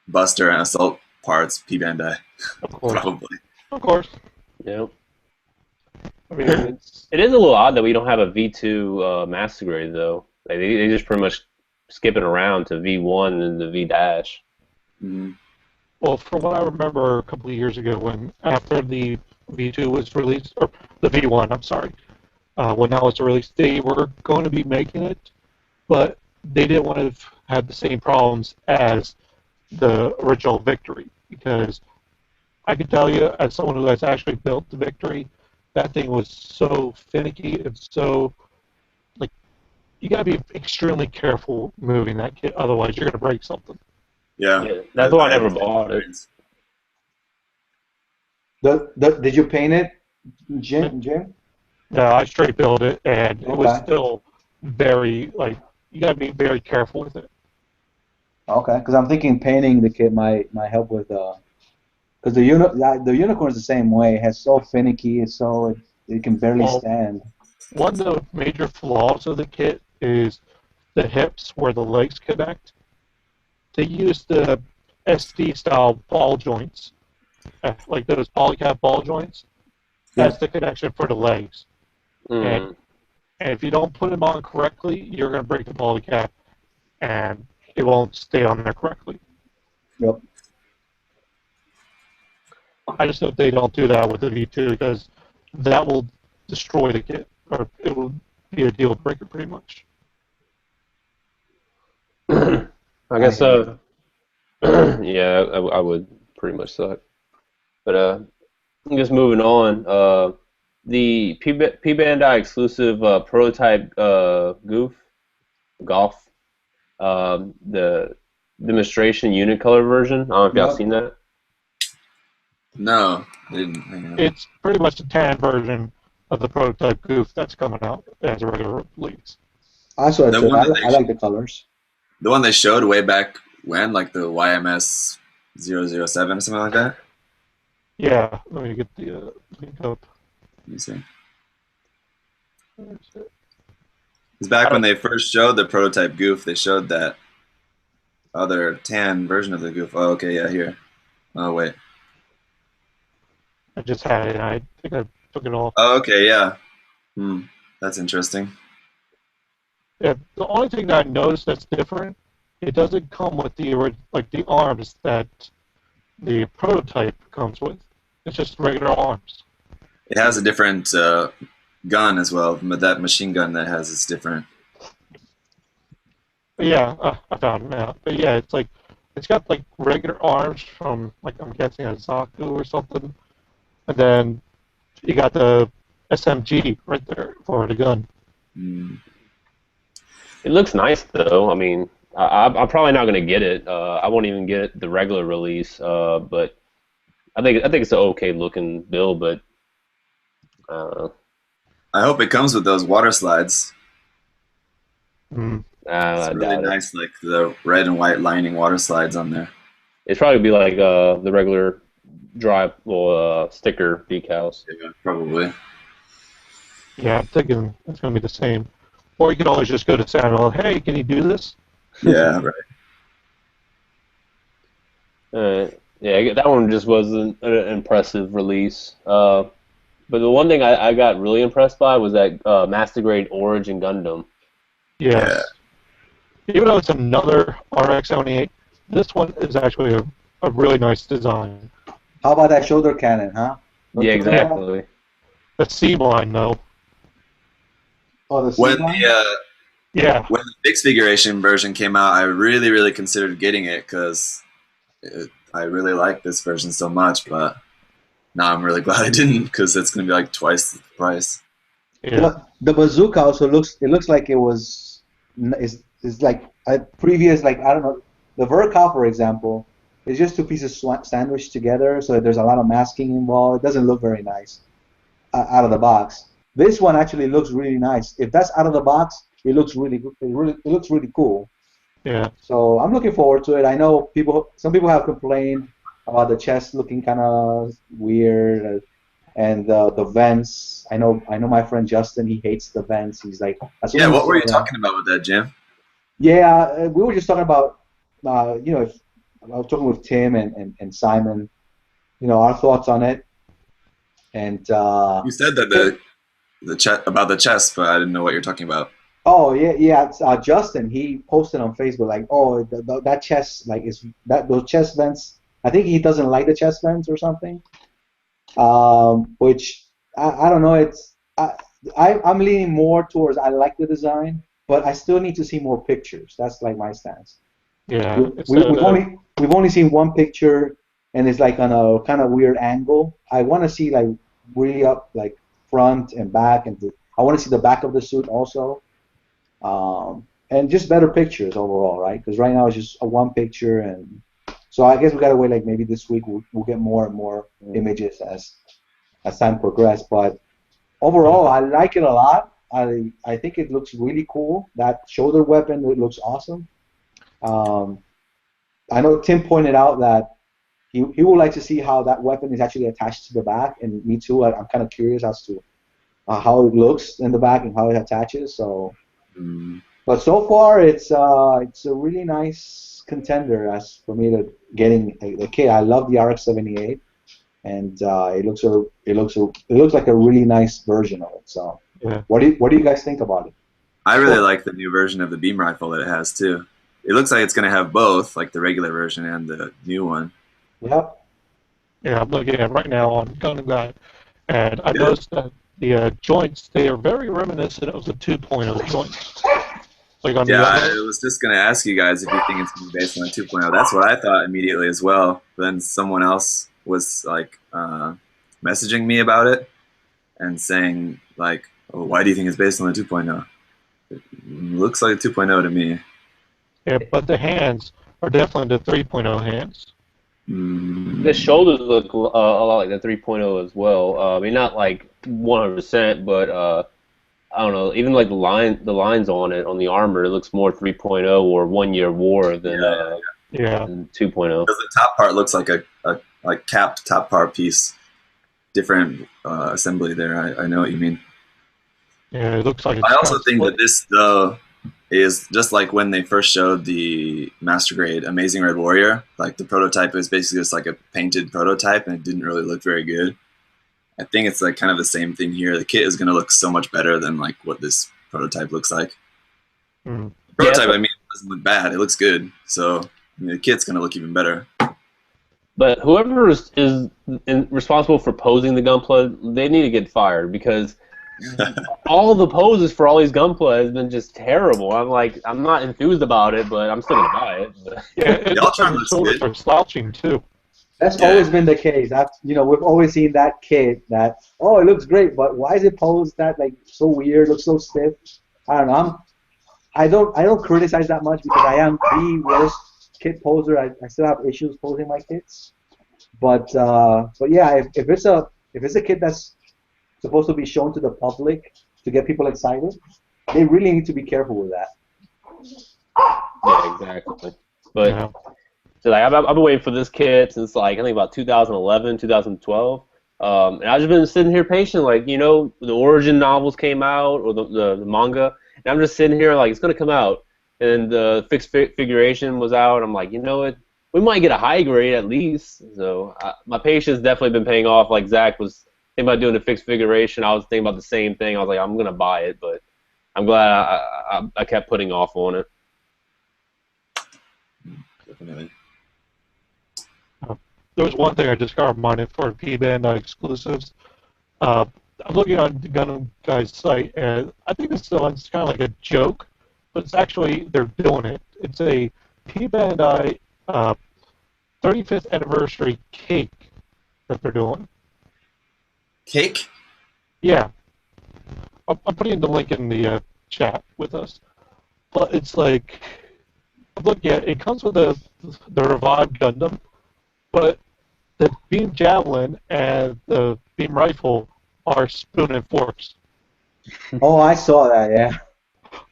Buster and Assault parts P Bandai. Of course. Probably. Of course. Yep. I mean, it's, It is a little odd that we don't have a V2 Master Grade though. Like they just pretty much skip it around to V1 and the V dash. Mhm. well, from what I remember a couple of years ago, when after the V2 was released, or the V1, I'm sorry, when that was released, they were going to be making it, but they didn't want to have the same problems as the original Victory, because I can tell you, as someone who has actually built the Victory, that thing was so finicky and so, like, you got to be extremely careful moving that kit, otherwise you're going to break something. Yeah. Yeah, that's why I never have bought it. experience. Did you paint it, Jim? I straight built it, and it was Okay. still very, like, you got to be very careful with it. Okay, because I'm thinking painting the kit might help with because the unicorn is the same way. It has so finicky, it can barely Well, stand. One of the major flaws of the kit is the hips where the legs connect. They use the SD style ball joints, like those polycap ball joints, Yeah. as the connection for the legs. And if you don't put them on correctly, you're going to break the poly cap, and it won't stay on there correctly. Yep. I just hope they don't do that with the V2 because that will destroy the kit, or it will be a deal breaker pretty much. I guess yeah, I would pretty much suck. But just moving on, the P Bandai exclusive prototype golf, the demonstration unit color version. I don't know if y'all Yep. seen that. No, I didn't. Hang on. It's pretty much a tan version of the prototype goof that's coming out as a regular release. I saw it The too. one that I like the colors. The one they showed way back when, like the YMS 007 or something like that. Yeah, let me get the link up. Let me see. Where is it? It's back when they first showed the prototype goof. They showed that other tan version of the goof. Oh, okay, yeah, here. Oh, wait. I just had it, and I think I took it off. Oh, okay, yeah. That's interesting. Yeah, the only thing that I noticed that's different, it doesn't come with the arms that the prototype comes with. It's just regular arms. It has a different gun as well, but that machine gun that has is different. But yeah, I found it now. But yeah, it's got like regular arms from like I'm guessing a Zaku or something, and then you got the SMG right there for the gun. It looks nice though. I mean, I'm probably not gonna get it. I won't even get the regular release. But I think it's an okay looking build. But I hope it comes with those water slides. I It's really doubt it. nice, like the red and white lining water slides on there. It's probably be like the regular dry sticker decals. Yeah, probably. Yeah, I'm thinking it's gonna be the same. Or you could always just go to Samuel. Hey, can you do this? Yeah, right. Yeah, that one just wasn't an impressive release. But the one thing I got really impressed by was that Master Grade Origin Gundam. Yes. Even though it's another RX-78, this one is actually a really nice design. How about that shoulder cannon, huh? Yeah, exactly. The C-line, though. Oh, the When C-line? Yeah. When the fixed figuration version came out, I really, really considered getting it because I really like this version so much. But now I'm really glad I didn't because it's going to be like twice the price. Yeah. Well, the bazooka also looks like it was is like a previous, like, I don't know, the Verkov, for example, is just two pieces sandwiched together, so there's a lot of masking involved. It doesn't look very nice out of the box. This one actually looks really nice. If that's out of the box, it looks really good. It looks really cool. Yeah. So I'm looking forward to it. I know some people have complained about the chest looking kind of weird, and the vents. I know my friend Justin. He hates the vents. He's like, Yeah, what were you talking about with that, Jim? Yeah, we were just talking about, if I was talking with Tim and Simon, our thoughts on it. And You said that about the chest, but I didn't know what you're talking about. oh yeah, it's, Justin, he posted on Facebook like, oh, that chest, like, those chest vents. I think he doesn't like the chest vents or something. Which I don't know. I'm leaning more towards I like the design, but I still need to see more pictures. That's like my stance. Yeah. We've only seen one picture, and it's like on a kind of weird angle. I want to see like really up, like front and back, and I want to see the back of the suit also, and just better pictures overall, right? Because right now it's just a one picture, and so I guess we gotta wait. Like maybe this week we'll get more and more images as time progresses. But overall, I like it a lot. I think it looks really cool. That shoulder weapon, it looks awesome. I know Tim pointed out that he would like to see how that weapon is actually attached to the back, and me too. I'm kind of curious as to how it looks in the back and how it attaches. So, but so far it's a really nice contender as for me to getting a kit. I love the RX-78, and it looks like a really nice version of it. So Yeah. What do you guys think about it? I really like the new version of the beam rifle that it has too. It looks like it's going to have both, like the regular version and the new one. Yep. Yeah, I'm looking at it right now on Gunpla, and I Yeah. noticed that the joints, they are very reminiscent of the 2.0 joints. Like on Yeah, the I was just going to ask you guys if you think it's going to be based on 2.0. That's what I thought immediately as well. But then someone else was like messaging me about it and saying like, oh, why do you think it's based on the 2.0? It looks like 2.0 to me. yeah, but the hands are definitely the 3.0 hands. The shoulders look a lot like the 3.0 as well. I mean, not like 100%, but I don't know. Even like the lines on it on the armor, it looks more 3.0 or 1 Year War than Yeah. than 2.0. Because the top part looks like a like capped top part piece. Different assembly there. I know what you mean. Yeah, it looks like it's I also got think split. that this though is just like when they first showed the Master Grade Amazing Red Warrior. Like the prototype is basically just like a painted prototype, and it didn't really look very good. I think it's like kind of the same thing here. The kit is going to look so much better than like what this prototype looks like. Mm. The prototype, I mean, it doesn't look bad. It looks good. So I mean, the kit's going to look even better. But whoever is responsible for posing the Gunpla, they need to get fired because all the poses for all these Gunpla has been just terrible. I'm like, I'm not enthused about it, but I'm still gonna buy it. But Yeah, it The looks like Ultron the looks shoulders good. are slouching too. That's Yeah. always been the case. We've always seen that kid that, oh, it looks great, but why is it posed that like so weird, looks so stiff? I don't know. I don't criticize that much because I am the worst kit poser. I still have issues posing my kits. But yeah, if it's a kit that's supposed to be shown to the public to get people excited, they really need to be careful with that. yeah, exactly. But Yeah. so like, I've been waiting for this kit since like I think about 2011, 2012. And I've just been sitting here patient, like the origin novels came out or the manga, and I'm just sitting here like it's gonna come out, and the fixed figuration was out. I'm like, we might get a high grade at least. So my patience definitely been paying off. Like Zach was thinking about doing the fixed figuration, I was thinking about the same thing. I was like, I'm gonna buy it, but I'm glad I kept putting off on it. Definitely. There was one thing I just got reminded for P-Band exclusives. I'm looking on the Gundam Guy's site, and I think this one's kind of like a joke, but it's actually, they're doing it. It's a P-Bandai 35th anniversary cake that they're doing. Cake? Yeah. I'm putting the link in the chat with us. But it's like, look, yeah, it comes with the revived Gundam, but the beam javelin and the beam rifle are spoon and forks. Oh, I saw that. Yeah,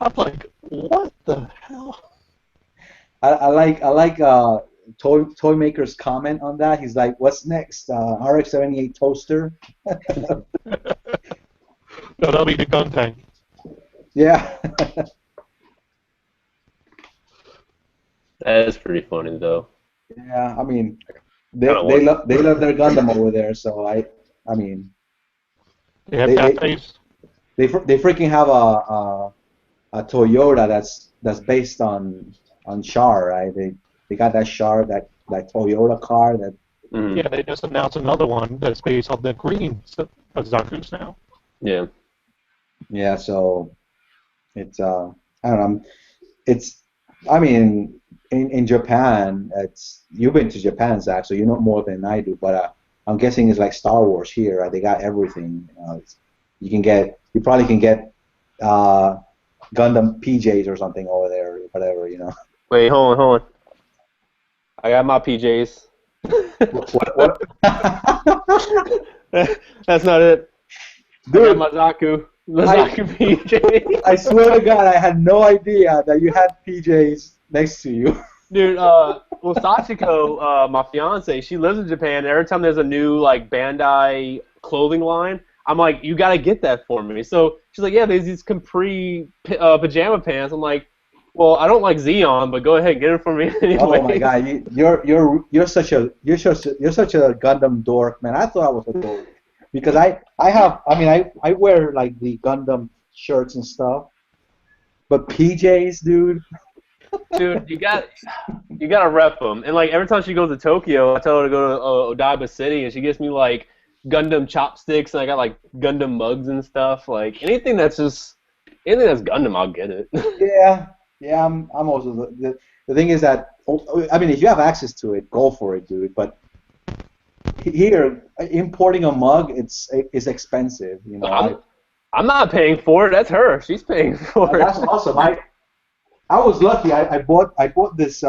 I'm like, what the hell? I like toy maker's comment on that. He's like, "What's next? RX-78 toaster?" No, that'll be the gun tank. Yeah. That is pretty funny though. Yeah, I mean, they Kinda they want- love they love their Gundam over there. So I mean, They have They- that they- face. they freaking have a Toyota that's based on Char, right? They got that Char that Toyota car that. Mhm. Yeah, they just announced another one that's based on the green Zaku's now. Yeah. Yeah, so it's I don't know. It's I mean in Japan, you've been to Japan, Zach, so you know more than I do. But I'm guessing it's like Star Wars here. Right? They got everything. You probably can get Gundam PJs or something over there, or whatever. Wait, hold on. I got my PJs. What? That's not it. I Dude, got my Zaku PJs. I swear to God, I had no idea that you had PJs next to you. Dude, well, Sachiko, my fiance, she lives in Japan. And every time there's a new like Bandai clothing line, I'm like, you gotta get that for me. So she's like, yeah, there's these Capri pajama pants. I'm like, well, I don't like Xeon, but go ahead, get it for me anyway. Oh my God, you're such a Gundam dork, man. I thought I was a dork. because I wear like the Gundam shirts and stuff, but PJs, dude. Dude, you gotta rep them. And like every time she goes to Tokyo, I tell her to go to Odaiba City, and she gets me like Gundam chopsticks, and I got like Gundam mugs and stuff. Like anything that's Gundam, I'll get it. Yeah, I'm also the thing is that I mean, if you have access to it, go for it, dude. But here, importing a mug, it's expensive, you know. I'm not paying for it. That's her. She's paying for it. That's awesome. I was lucky. I bought this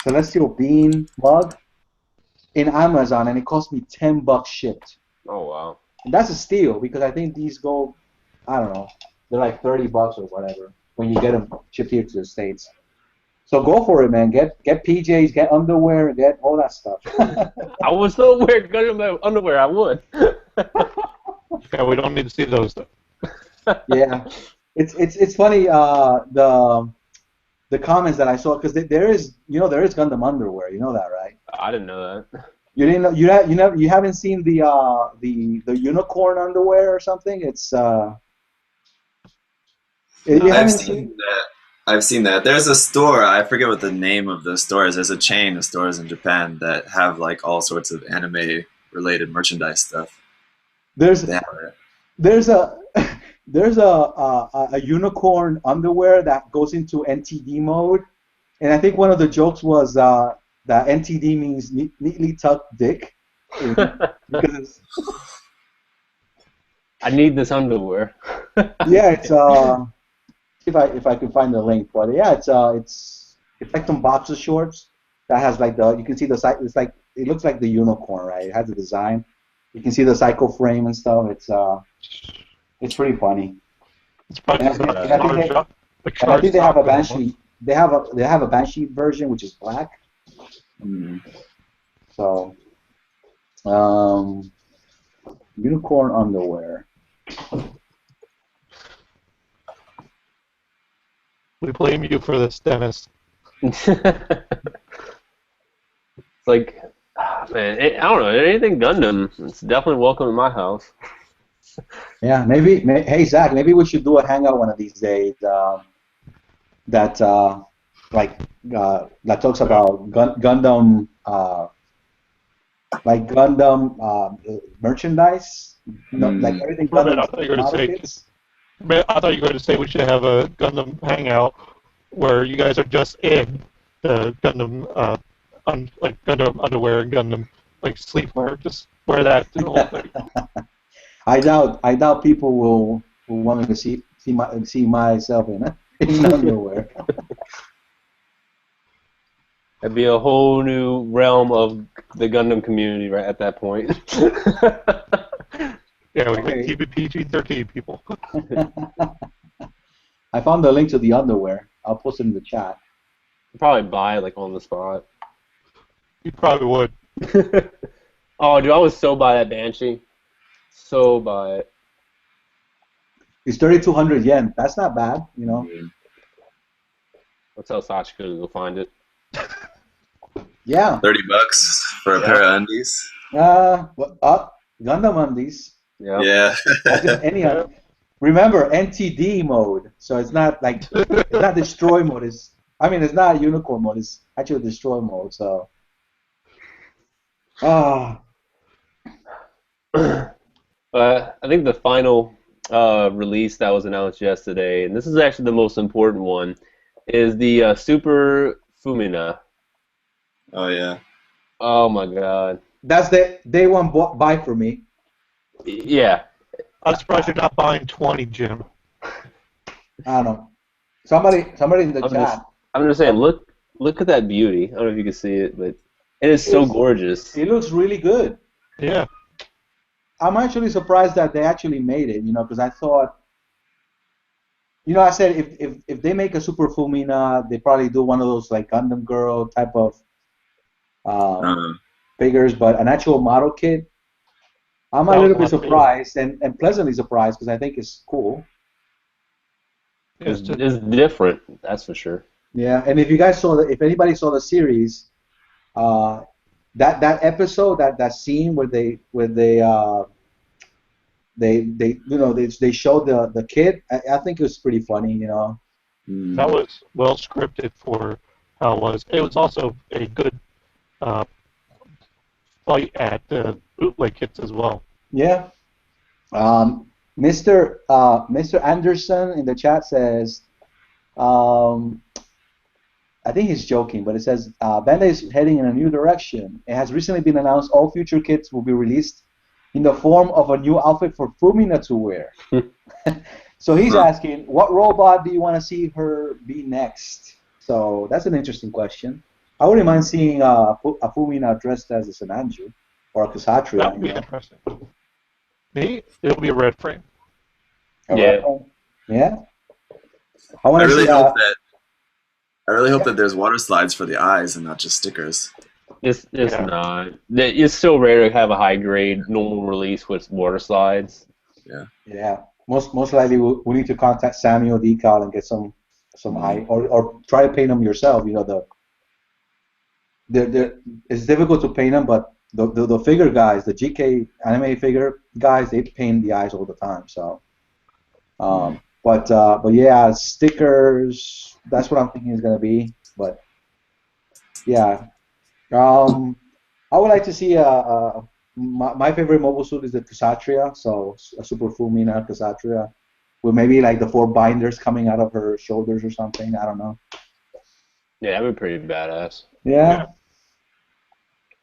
Celestial Bean mug in Amazon, and it cost me $10 shipped. Oh wow. And that's a steal because I think these go, I don't know, they're like $30 or whatever when you get them shipped here to the States. So go for it, man. Get PJs, get underwear, get all that stuff. I would still wear Gundam underwear. I would. Yeah, we don't need to see those though. Yeah, it's funny the comments that I saw because there is Gundam underwear. You know that, right? I didn't know that. You didn't know you haven't seen the unicorn underwear or something? It's you haven't seen that. I've seen that. There's a store. I forget what the name of the store is. There's a chain of stores in Japan that have like all sorts of anime-related merchandise stuff. There's a unicorn underwear that goes into NTD mode, and I think one of the jokes was that NTD means neatly tucked dick. Because I need this underwear. Yeah, it's if I can find the link, but yeah, it's like some boxer shorts that has like you can see the side. It's like it looks like the unicorn, right? It has a design. You can see the cycle frame and stuff. It's pretty funny. It's probably I think they have a Banshee. They have a Banshee version which is black. So, unicorn underwear. We blame you for this, Dennis. It's like, man, I don't know, anything Gundam, it's definitely welcome in my house. Yeah, hey Zach, maybe we should do a hangout one of these days that talks about Gundam, like Gundam merchandise, like everything Gundam. I thought you were going to say we should have a Gundam hangout where you guys are just in the Gundam, like Gundam underwear and Gundam like sleepwear. Just wear that to the whole thing. I doubt people will want to see myself in underwear. That'd be a whole new realm of the Gundam community right at that point. Yeah, we can keep it PG-13, people. I found the link to the underwear. I'll post it in the chat. You'd probably buy it like on the spot. You probably would. Oh, dude, I was so by that Banshee. So by it. It's 3,200 yen. That's not bad, you know. I'll tell Sachiko to go find it. Yeah. $30 for a pair of undies. Gundam undies. Yeah. Just any remember NTD mode, so it's not like it's not destroy mode. It's not unicorn mode. It's actually destroy mode. So, I think the final release that was announced yesterday, and this is actually the most important one, is the Super Fumina. Oh yeah. Oh my God. That's the day one buy for me. Yeah. I'm surprised you're not buying 20, Jim. I don't know. Somebody in the chat. I'm just saying, look at that beauty. I don't know if you can see it, but it is so gorgeous. It looks really good. Yeah. I'm actually surprised that they actually made it, because I thought, I said if they make a Super Fumina, they probably do one of those like Gundam Girl type of figures, but an actual model kit. I'm a little bit surprised and pleasantly surprised because I think it's cool. It's different, that's for sure. Yeah, and if anybody saw the series, that episode, that scene where they they showed the kid. I think it was pretty funny, you know. That was well scripted for how it was. It was also a good uh, fight at the bootleg kits as well. Yeah. Mr. Anderson in the chat says, I think he's joking, but it says Bandai is heading in a new direction. It has recently been announced all future kits will be released in the form of a new outfit for Fumina to wear. So he's asking, what robot do you want to see her be next? So that's an interesting question. I wouldn't mind seeing a Fumina dressed as a Senanju or a Kshatriya. That would be interesting. Me, it'll be a red frame. Yeah. I really hope that there's water slides for the eyes and not just stickers. It's not. It's still rare to have a high grade normal release with water slides. Yeah. Most likely we need to contact Samuel Decal and get some eye or try to paint them yourself. You know it's difficult to paint them, but the figure guys, the GK anime figure guys, they paint the eyes all the time. So, but yeah, stickers. That's what I'm thinking is gonna be. But yeah, I would like to see my favorite mobile suit is the Kshatriya, so a Super Fumina Kshatriya, with maybe like the 4 binders coming out of her shoulders or something. I don't know. Yeah, that'd be pretty badass. Yeah.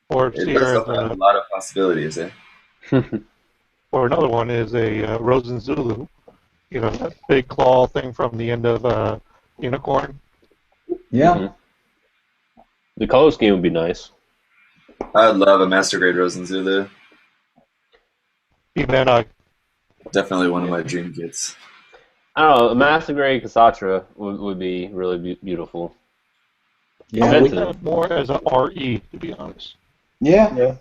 Or It does open up a lot of possibilities, eh? Or another one is a Rosen Zulu. You know, that big claw thing from the end of Unicorn. Yeah. Mm-hmm. The color scheme would be nice. I would love a Master Grade Rosen Zulu. Definitely one of my dream kits. I don't know, a Master Grade Kshatriya would be really beautiful. Yeah, I would have more as a RE, to be honest. Yeah.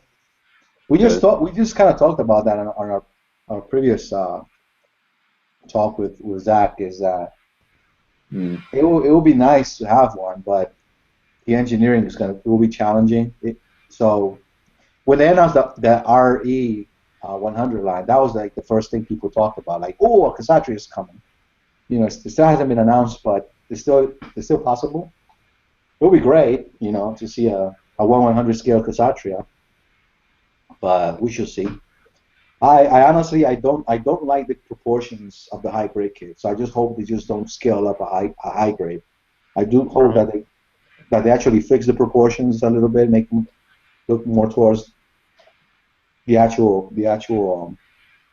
We just kind of talked about that on our previous talk with Zach. Is that it will be nice to have one, but the engineering it will be challenging. So when they announced the RE 100 line, that was like the first thing people talked about. Like, oh, a Kshatriya is coming. You know, it still hasn't been announced, but it's still possible. It would be great, you know, to see a 1/100 scale Kshatriya, but we shall see. I honestly I don't like the proportions of the high grade kit, so I just hope they just don't scale up a high grade. I do hope that they actually fix the proportions a little bit, make them look more towards the actual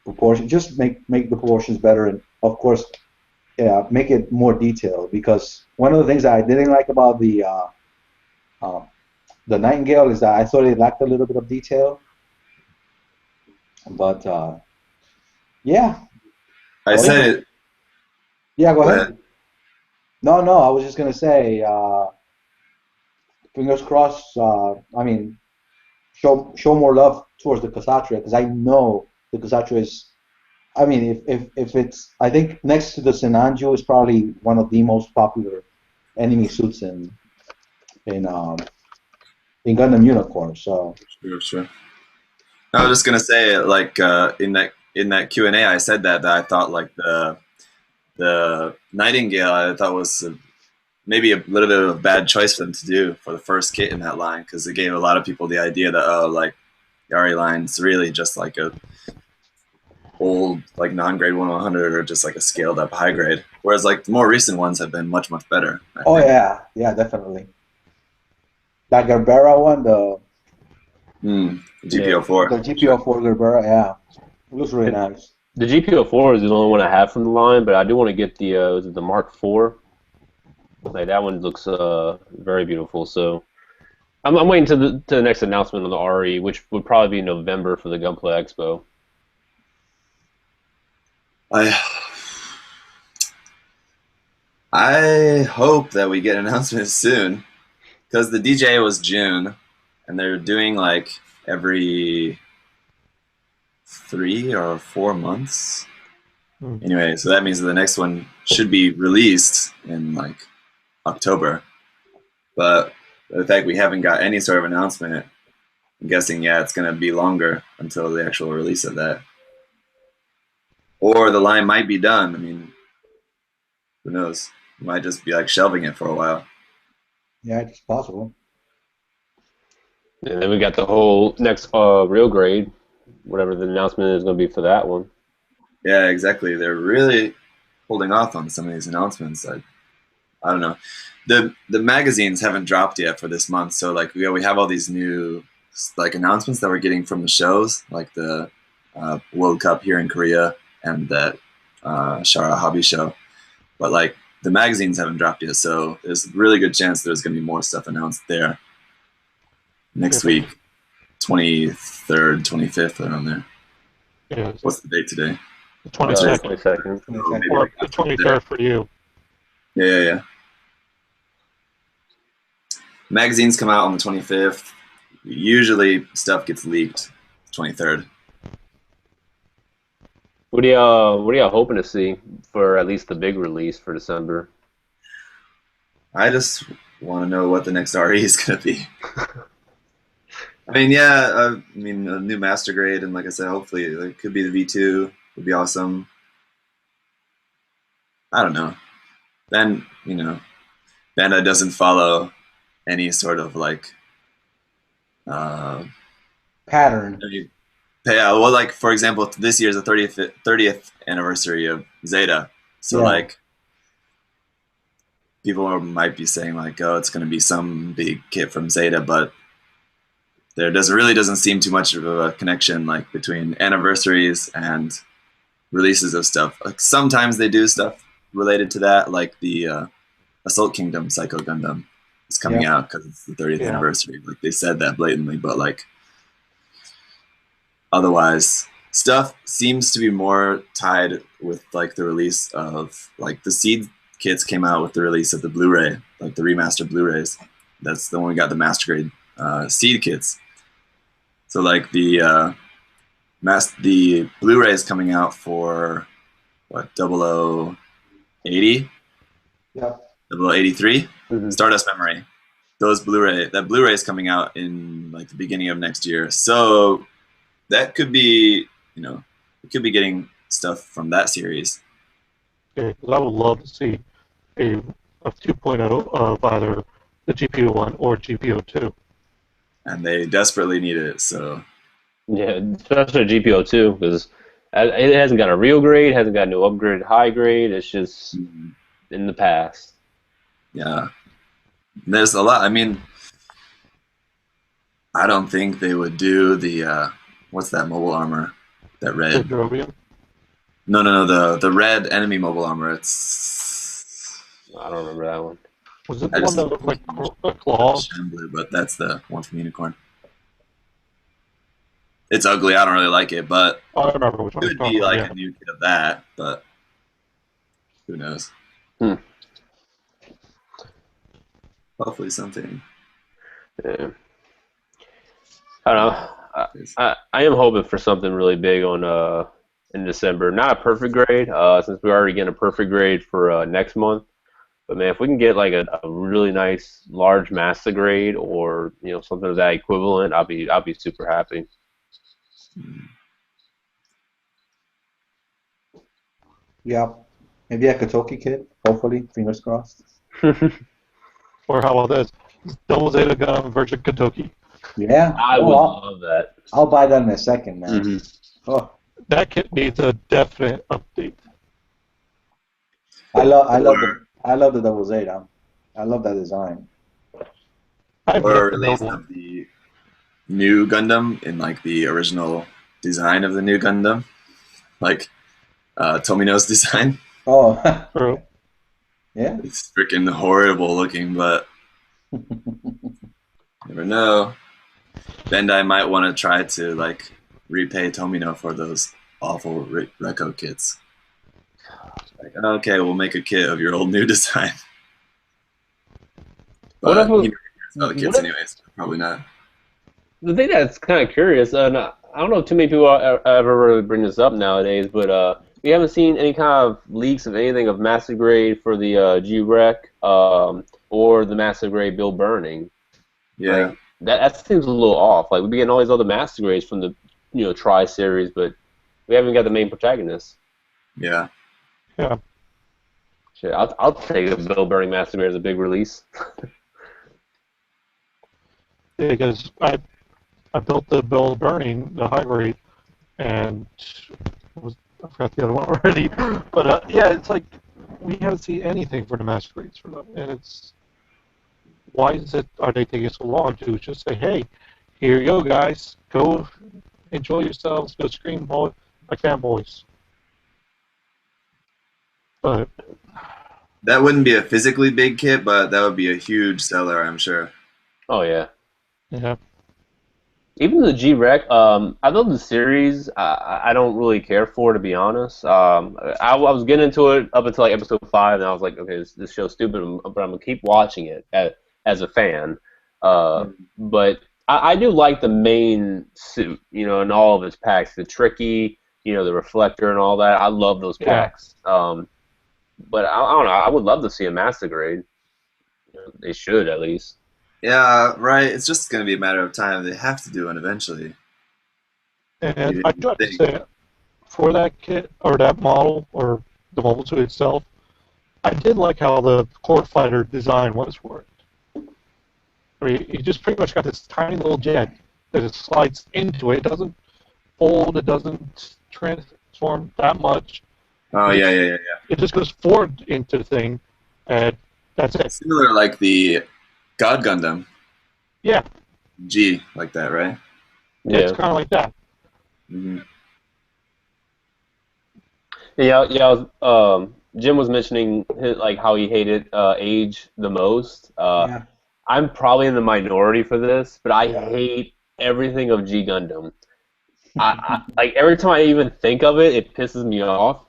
proportion. Just make the proportions better, and of course, make it more detailed. Because one of the things that I didn't like about the Nightingale is that I thought it lacked a little bit of detail. But yeah. I said it. Yeah, go ahead. No, I was just gonna say, fingers crossed. I mean, show more love towards the Kshatriya, because I know the Kshatriya is. I mean, if it's, I think next to the Senanju is probably one of the most popular enemy suits in Gundam Unicorn. So. Sure. I was just gonna say, like in that Q&A, I said that I thought like the Nightingale I thought was maybe a little bit of a bad choice for them to do for the first kit in that line, because it gave a lot of people the idea that like the RE line's really just like a old like non-grade 1/100 or just like a scaled up high grade, whereas like the more recent ones have been much better. I think. Yeah, definitely. That Gerbera one, the GPO4. The GPO4 Gerbera, yeah, it looks really nice. The GPO4 is the only one I have from the line, but I do want to get the Mark IV. Like that one looks very beautiful. So I'm waiting to the next announcement on the RE, which would probably be in November for the Gunpla Expo. I hope that we get announcements soon, because the DJ was June, and they're doing like every 3 or 4 months. Anyway, so that means that the next one should be released in like October. But the fact we haven't got any sort of announcement, I'm guessing it's going to be longer until the actual release of that. or the line might be done. I mean, who knows? We might just be like shelving it for a while. Yeah, it's possible. And then we got the whole next real grade, whatever the announcement is going to be for that one. Yeah, exactly. They're really holding off on some of these announcements. I don't know. The magazines haven't dropped yet for this month, so like we have all these new like announcements that we're getting from the shows, like the World Cup here in Korea and that Shara Hobby show. But like the magazines haven't dropped yet, so there's a really good chance there's going to be more stuff announced there next week, 23rd, 25th, around there. Yeah, What's the date today? the 22nd. 22nd. Or the 23rd for you. Yeah. Magazines come out on the 25th. Usually stuff gets leaked 23rd. What are y'all hoping to see for at least the big release for December? I just want to know what the next RE is going to be. I mean, yeah, a new master grade, and like I said, hopefully it could be the V2. Would be awesome. I don't know. Then, Bandai doesn't follow any sort of like Pattern. yeah, well, like for example, this year's the 30th anniversary of Zeta, so Yeah. like people might be saying like, oh, it's going to be some big kit from Zeta, but there really doesn't seem too much of a connection like between anniversaries and releases of stuff. Like sometimes they do stuff related to that, like the Assault Kingdom Psycho Gundam is coming out because it's the 30th anniversary. Like they said that blatantly, but like otherwise, stuff seems to be more tied with like the release of like the Seed kits came out with the release of the Blu-ray, like the remastered Blu-rays. That's the one we got the master grade Seed kits. So like the Blu-ray is coming out for what 0080, Yep. 0083, Mhm. Stardust Memory. That Blu-ray is coming out in like the beginning of next year. So that could be, we could be getting stuff from that series. Yeah, 'cause I would love to see a 2.0 of either the GPO1 or GPO2. And they desperately need it. So Yeah, especially GPO 2 because it hasn't got a real grade, hasn't got no upgraded high grade. It's just in the past. yeah, there's a lot. I mean, I don't think they would do the what's that mobile armor? That red. Hydrobium. No, the red enemy mobile armor. It's I don't remember that one. Was it I the one just- that looked like a claw? Blue, but that's the one from Unicorn. It's ugly. I don't really like it, but I remember which it one you're could be talking like about. a new kit of that. But who knows? Hopefully something. Yeah. I don't know. I am hoping for something really big on in December. Not a perfect grade, since we're already getting a perfect grade for next month. But man, if we can get like a really nice large master grade or something of that equivalent, I'll be super happy. Yep. Maybe a Kotoki kit. Hopefully, fingers crossed. Or how about this? Double Zeta Gun Virgin Kentucky. Yeah. I would love that. I'll buy that in a second, man. Mm-hmm. Oh, That kit needs a definite update. I love the Double Zeta. I love that design. I've Or a yet to release build one. of the new Gundam in like the original design of the new Gundam, like Tomino's design. Oh, True. yeah. It's freaking horrible looking, but never know. Bandai might want to try to like repay Tomino for those awful Reco kits. Like, okay, we'll make a kit of your old new design. What But if he never other kits anyways. Probably not. The thing that's kind of curious, and I don't know if too many people ever really bring this up nowadays, but we haven't seen any kind of leaks of anything of master grade for the G-Rec or the master grade Bill Burning. Yeah. Like, that seems a little off. Like, we've been getting all these other master grades from the Tri series, but we haven't got the main protagonist. Yeah. Yeah. Shit, I'll take a Bill Burning Master Grade as a big release. Because I built the Bill Burning, the high grade, and I forgot the other one already. But yeah, it's like we haven't seen anything for the master grades for them, and it's why are they taking so long to just say, hey, here you go, guys, go enjoy yourselves, go scream like fanboys. But That wouldn't be a physically big kit, but that would be a huge seller, I'm sure. Oh yeah. yeah, Even the G-Rec, I love the series. I don't really care for it, to be honest. I was getting into it up until like episode 5, and I was like, okay, this show's stupid, but I'm gonna keep watching it as a fan. But I do like the main suit, and all of its packs, the tricky, the reflector and all that. I love those Yeah. packs. But I don't know. I would love to see a master grade. They should at least. Yeah, right. It's just going to be a matter of time. They have to do one eventually. and You I do have to think. say, for that kit or that model or the mobile suit itself, I did like how the Court Fighter design was for it. I mean, you just pretty much got this tiny little jet that it slides into it. It doesn't fold. It doesn't transform that much. Oh, It yeah, just, yeah, yeah, it just goes forward into the thing, and that's yeah. it. Similar like the God Gundam Yeah, G, like that, right? it's Yeah. kind of like that. Hmm. Yeah, yeah. Jim was mentioning like how he hated Age the most. Yeah. I'm probably in the minority for this, but I Yeah. hate everything of G Gundam. Like every time I even think of it, it pisses me off.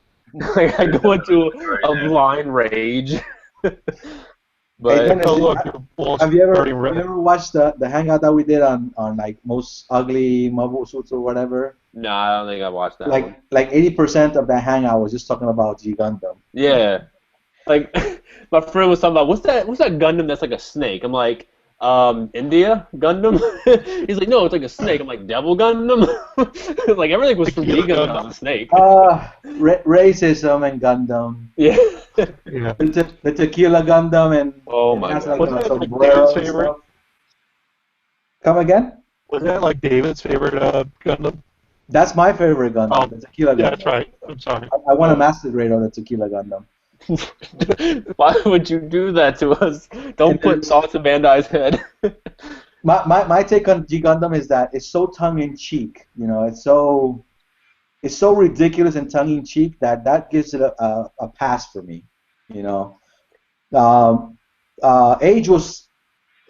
Like I go into a blind rage. Hey, But Dennis, Oh, look, your bull's have you turning ever red. watched the hangout that we did on like most ugly mobile suits or whatever? no, I don't think I watched that one. Like 80% of that hangout was just talking about G Gundam. Yeah. Like my friend was talking about what's that Gundam that's like a snake? I'm like, India Gundam? He's like, no, it's like a snake. I'm like, Devil Gundam? Like everything was from G Tequila Gundam Gundam. as a snake. Racism and Gundam. Yeah. Yeah. The tequila Gundam and Oh it my has god. like Wasn't a that like sombrero David's and favorite? stuff. Come again? Wasn't that like David's favorite Gundam? That's my favorite Gundam, Oh, the tequila yeah, Gundam. that's right. I'm sorry. I want a master grade on the tequila Gundam. Why would you do that to us? Don't And put then- salt in Van Dyke's head. My take on G Gundam is that it's so tongue in cheek. It's so ridiculous and tongue in cheek that gives it a pass for me. Age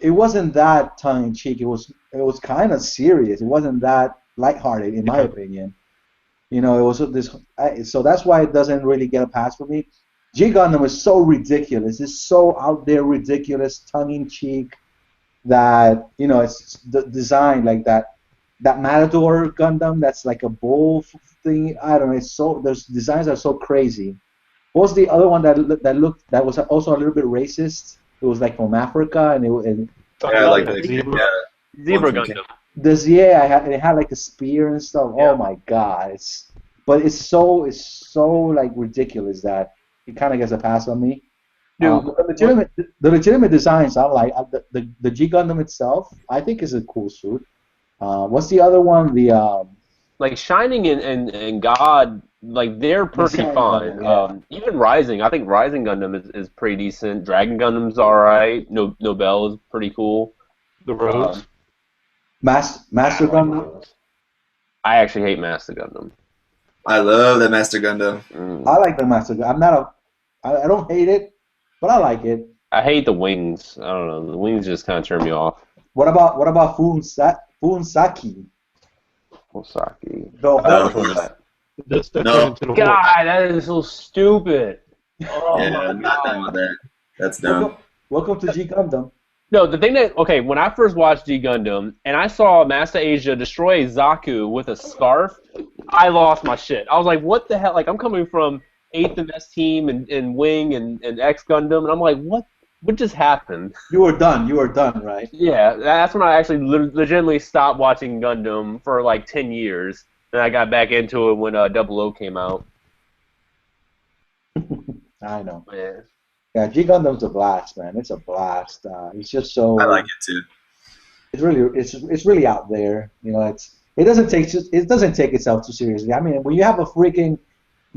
it wasn't that tongue in cheek. It was kind of serious. It wasn't that lighthearted, in my opinion. It was so that's why it doesn't really get a pass for me. G Gundam is so ridiculous. It's so out there ridiculous, tongue in cheek that it's the design like that Matador Gundam that's like a bull thing. I don't know. It's so those designs are so crazy. What was the other one that was also a little bit racist? It was like from Africa and Yeah, like that the zebra. yeah, Zebra one from Gundam. it had like a spear and stuff. Yeah. Oh my god! It's so like ridiculous that it kind of gets a pass on me. Dude, The legitimate designs I like. The G Gundam itself, I think, is a cool suit. What's the other one? like Shining and God, like they're pretty Shining fine. Gundam, Even Rising, I think Rising Gundam is pretty decent. Dragon Gundam's alright. Nobel is pretty cool. The Rose. Master Gundam. I actually hate Master Gundam. I love that Master Gundam. I like the Master Gundam. I don't hate it, but I like it. I hate the wings. I don't know. The wings just kind of turn me off. What about Funsaki? Osaki. The Uh, horse. That's No. into the horse. God, that is so stupid. Oh Yeah, my I'm not God. done with that. That's dumb. Welcome to G Gundam. No, the thing when I first watched G Gundam and I saw Master Asia destroy Zaku with a scarf, I lost my shit. I was like, what the hell? Like, I'm coming from 8th MS Team and Wing and X Gundam, and I'm like, what just happened? You were done, right? Yeah, that's when I actually legitimately stopped watching Gundam for like 10 years. Then I got back into it when 00 came out. I know. Yeah. Yeah, G Gundam's a blast, man. It's a blast. It's just so. I like it too. It's really out there. It doesn't take itself too seriously. I mean, when you have a freaking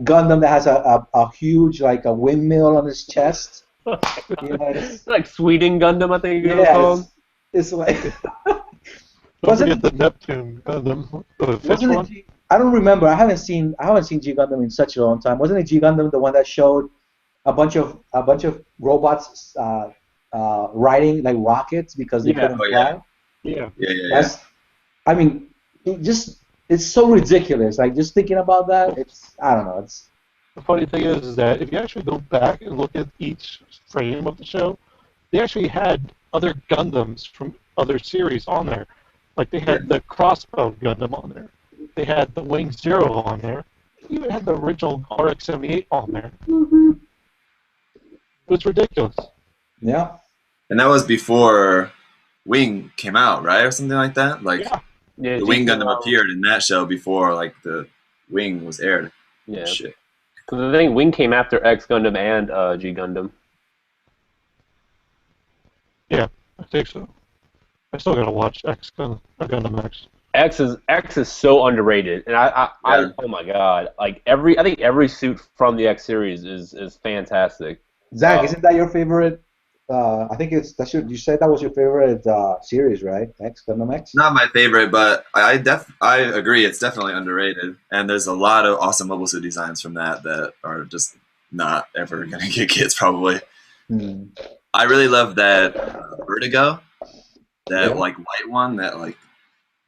Gundam that has a huge like a windmill on his chest, it's Like Sweden Gundam, I think it was yeah, called. it's like Don't wasn't forget the Neptune Gundam, the fish wasn't it one. I don't remember. I haven't seen G Gundam in such a long time. Wasn't it G Gundam the one that showed a bunch of robots riding like rockets because they Yeah. couldn't Oh, yeah. fly? Yeah. That's I mean, it's so ridiculous. Like just thinking about that, I don't know. The funny thing is that if you actually go back and look at each frame of the show, they actually had other Gundams from other series on there. Like they had the Crossbow Gundam on there. They had the Wing Zero on there. They even had the original RX-78 on there. It was ridiculous. Yeah. And that was before Wing came out, right, or something like that. Like Yeah, the Wing G- Gundam appeared in that show before like the Wing was aired. Yeah. Shit. Because I think Wing came after X Gundam and G Gundam. Yeah, I think so. I still gotta watch Gundam X. X is so underrated, and I oh my god, like I think every suit from the X series is fantastic. Zach, isn't that your favorite? I think you said that was your favorite series, right? X Gundam X. Not my favorite, but I agree. It's definitely underrated, and there's a lot of awesome mobile suit designs from that are just not ever gonna get kids probably. Hmm. I really love that Vertigo, that Yeah. like white one that like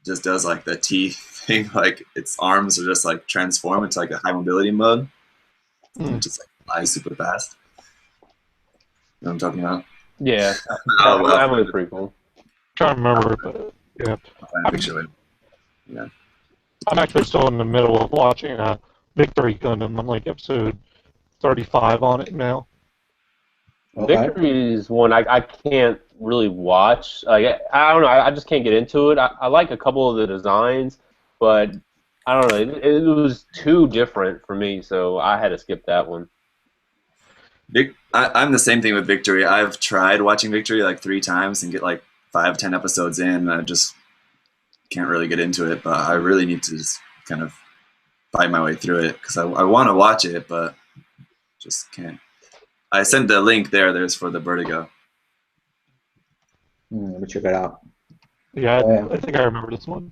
just does like the T thing, like its arms are just like transform into like a high mobility mode, and it just like flies super fast. You know what I'm talking about? Yeah, Oh well, that was pretty cool. Trying to remember, but yeah. I'll find a picture later. Yeah. I'm actually still in the middle of watching Victory Gundam. I'm like episode 35 on it now. Okay. Victory is one I can't really watch. Like I don't know, I just can't get into it. I like a couple of the designs, but I don't know. It was too different for me, so I had to skip that one. I'm the same thing with Victory. I've tried watching Victory like 3 times and get like 5-10 episodes in, and I just can't really get into it. But I really need to just kind of fight my way through it because I want to watch it, but just can't. I sent the link there. There's for the Vertigo. Let me check it out. Yeah, Yeah. I think I remember this one.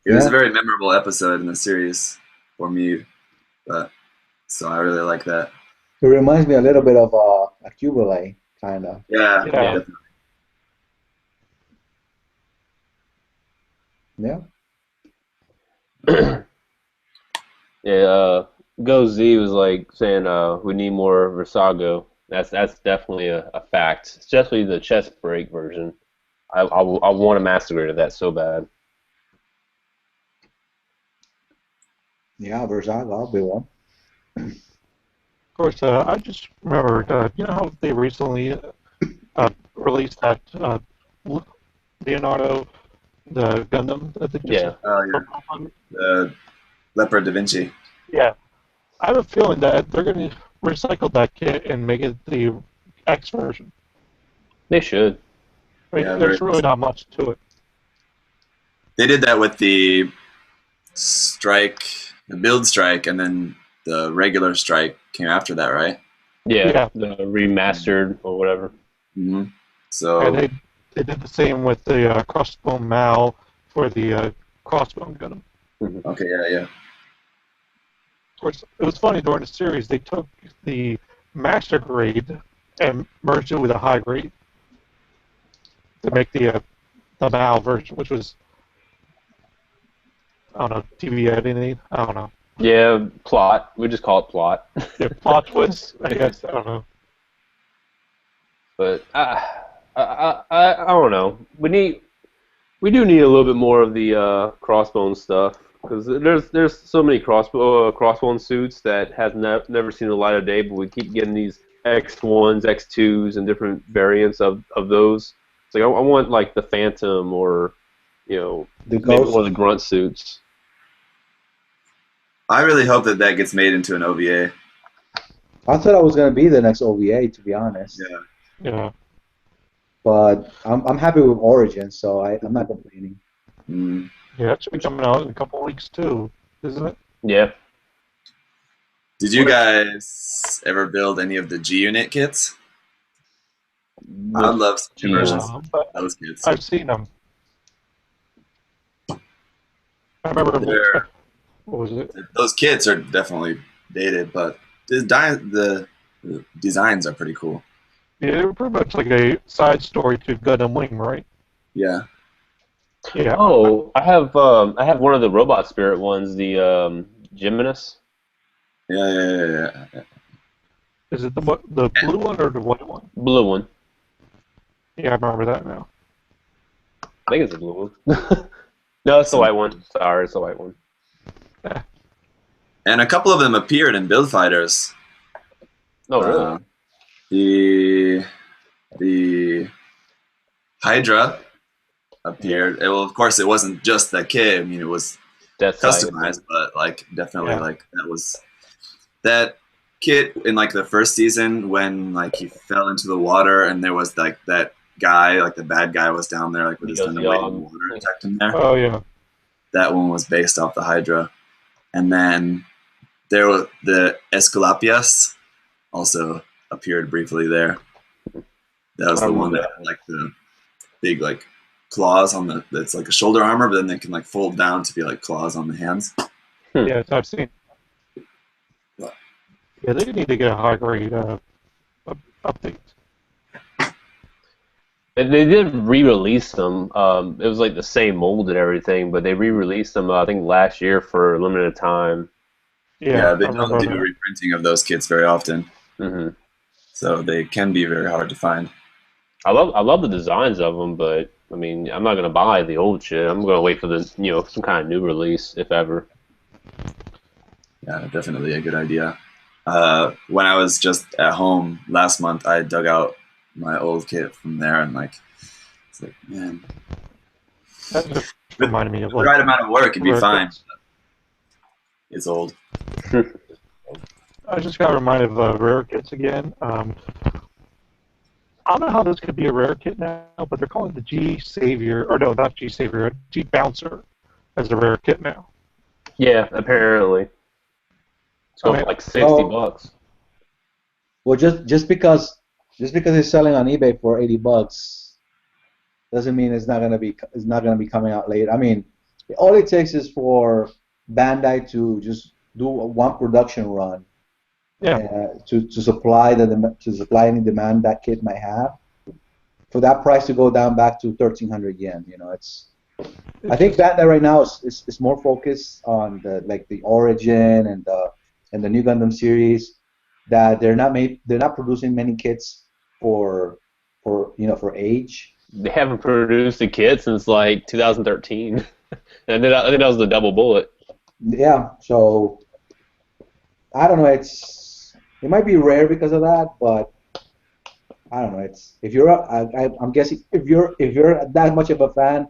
It was Yeah. a very memorable episode in the series for me, but so I really like that. It reminds me a little bit of a Cubile, kind of. Yeah, Yeah. definitely. Yeah. Yeah, Go Z was like saying we need more Versago. That's definitely a fact, especially the chest break version. I want a master grade of that so bad. Yeah, Versailles, I'll be one. Of course, I just remembered, you know how they recently released that Leonardo, the Gundam that they just Yeah. Oh, yeah. The Leopard da Vinci. Yeah. I have a feeling that they're going to recycle that kit and make it the X version. They should. I mean, Yeah, there's very- really not much to it. They did that with the strike, the build strike, and then the regular strike came after that, right? Yeah, Yeah. the remastered or whatever. Mm-hmm. So And they did the same with the Crossbone Mao for the Crossbone Gundam. okay, yeah. Of course, it was funny during the series, they took the master grade and merged it with a high grade to make the Mao version, which was, I don't know, TV editing, I don't know. Yeah, plot. We just call it plot. Yeah, plot twist, I guess, I don't know. But I don't know. We do need a little bit more of the crossbone stuff because there's so many crossbone suits that has never seen the light of day, but we keep getting these X1s, X2s, and different variants of those. It's like I want like the Phantom or The maybe Ghost. one of the grunt suits. I really hope that gets made into an OVA. I thought I was gonna be the next OVA, to be honest. Yeah. Yeah. But I'm happy with Origins, so I'm not complaining. Mm. Yeah, that should be coming out in a couple of weeks too, isn't it? Yeah. Did you guys ever build any of the G Unit kits? I would With love some G versions No, of but those kits. I've seen them. I remember. They're, What was it? those kits are definitely dated, but the designs are pretty cool. Yeah, they were pretty much like a side story to Gundam Wing, right? Yeah. Yeah. Oh, I have one of the Robot Spirit ones, the Gymnast. Yeah. Is it the blue one or the white one? Blue one. Yeah, I remember that now. I think it's the blue one. No, it's the So- white one. Sorry, it's the white one. And a couple of them appeared in Build Fighters. Oh, really? The Hydra appeared. Well, of course, it wasn't just that kit. I mean, it was That's customized, but like definitely Yeah. like that was that kit in like the first season when like he fell into the water and there was like that guy, like the bad guy was down there like with his He goes, gun weight in "Yeah, the water and attacked him there. Oh yeah. That one was based off the Hydra. And then there was the Esculapias also appeared briefly there. That was I the one remember that had like the big like claws on the that's like a shoulder armor, but then they can like fold down to be like claws on the hands. Yeah, I've seen. What? Yeah, they need to get a high grade update. They did re-release them. It was like the same mold and everything, but they re-released them. I think last year for a limited time. Yeah, They I don't remember do that. reprinting of those kits very often, Hmm so they can be very hard to find. I love the designs of them, but I mean, I'm not gonna buy the old shit. I'm gonna wait for the some kind of new release, if ever. Yeah, definitely a good idea. When I was just at home last month, I dug out my old kit from there, and like, it's like, man, That just with reminded me of the like right amount of work, it'd be rare fine. kits. It's old. I just got reminded of rare kits again. I don't know how this could be a rare kit now, but they're calling the G Savior, or no, not G Savior, G Bouncer as a rare kit now. Yeah, apparently. It's going for like $60. Well, just because it's selling on eBay for $80 doesn't mean it's not gonna be coming out late. I mean, all it takes is for Bandai to just do one production run Yeah. to supply any demand that kit might have, for that price to go down back to 1,300 yen. I think Bandai right now is more focused on the Origin and the new Gundam series, that they're not producing many kits for age. They haven't produced a kit since like 2013, and I think that was the double bullet. Yeah, so I don't know. It might be rare because of that, but I don't know. I'm guessing if you're that much of a fan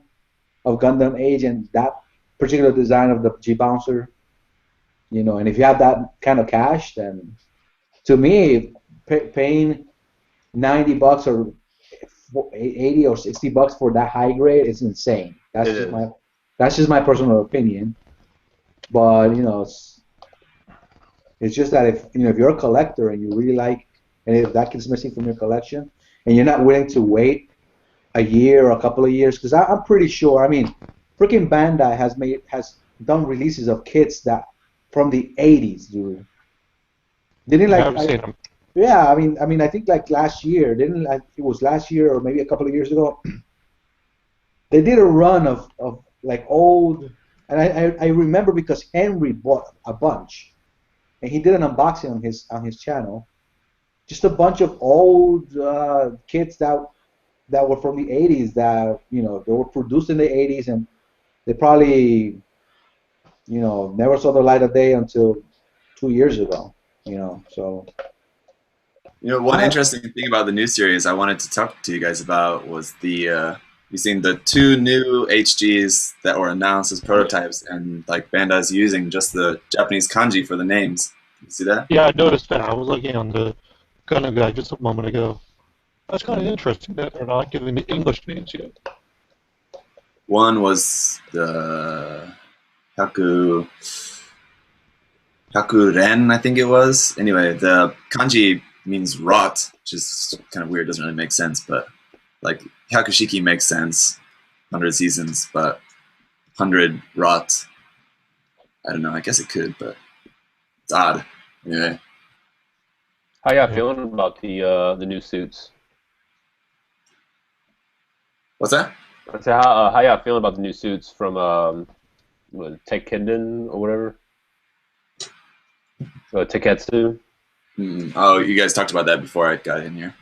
of Gundam Age and that particular design of the G Bouncer, and if you have that kind of cash, then to me, paying $90 or 80 or $60 for that high grade is insane. That's just my personal opinion. But it's just that if you're a collector and you really like, and if that kid's missing from your collection, and you're not willing to wait a year or a couple of years, because I'm pretty sure. I mean, freaking Bandai has done releases of kits that from the '80s, dude. Didn't Yeah, like I've seen them. Yeah, I think like last year, it was last year or maybe a couple of years ago, they did a run of like old, and I remember because Henry bought a bunch, and he did an unboxing on his channel, just a bunch of old kits that were from the '80s that they were produced in the '80s, and they probably never saw the light of day until 2 years ago, so. One interesting thing about the new series I wanted to talk to you guys about was you seen the two new HGs that were announced as prototypes, and like Bandai's using just the Japanese kanji for the names. You see that? Yeah, I noticed that. I was looking on the Gundam guy just a moment ago. That's kind of interesting that they're not giving the English names yet. One was the Haku Hakuren, I think it was. Anyway, the kanji means wrought, which is kind of weird. Doesn't really make sense, but like Hakushiki makes sense. 100 seasons, but 100 wrought. I don't know. I guess it could, but it's odd. Anyway, How y'all feeling about the new suits? what's that? I said, how y'all feeling about the new suits from Tech Kenden or whatever? Teketsu? Oh, you guys talked about that before I got in here.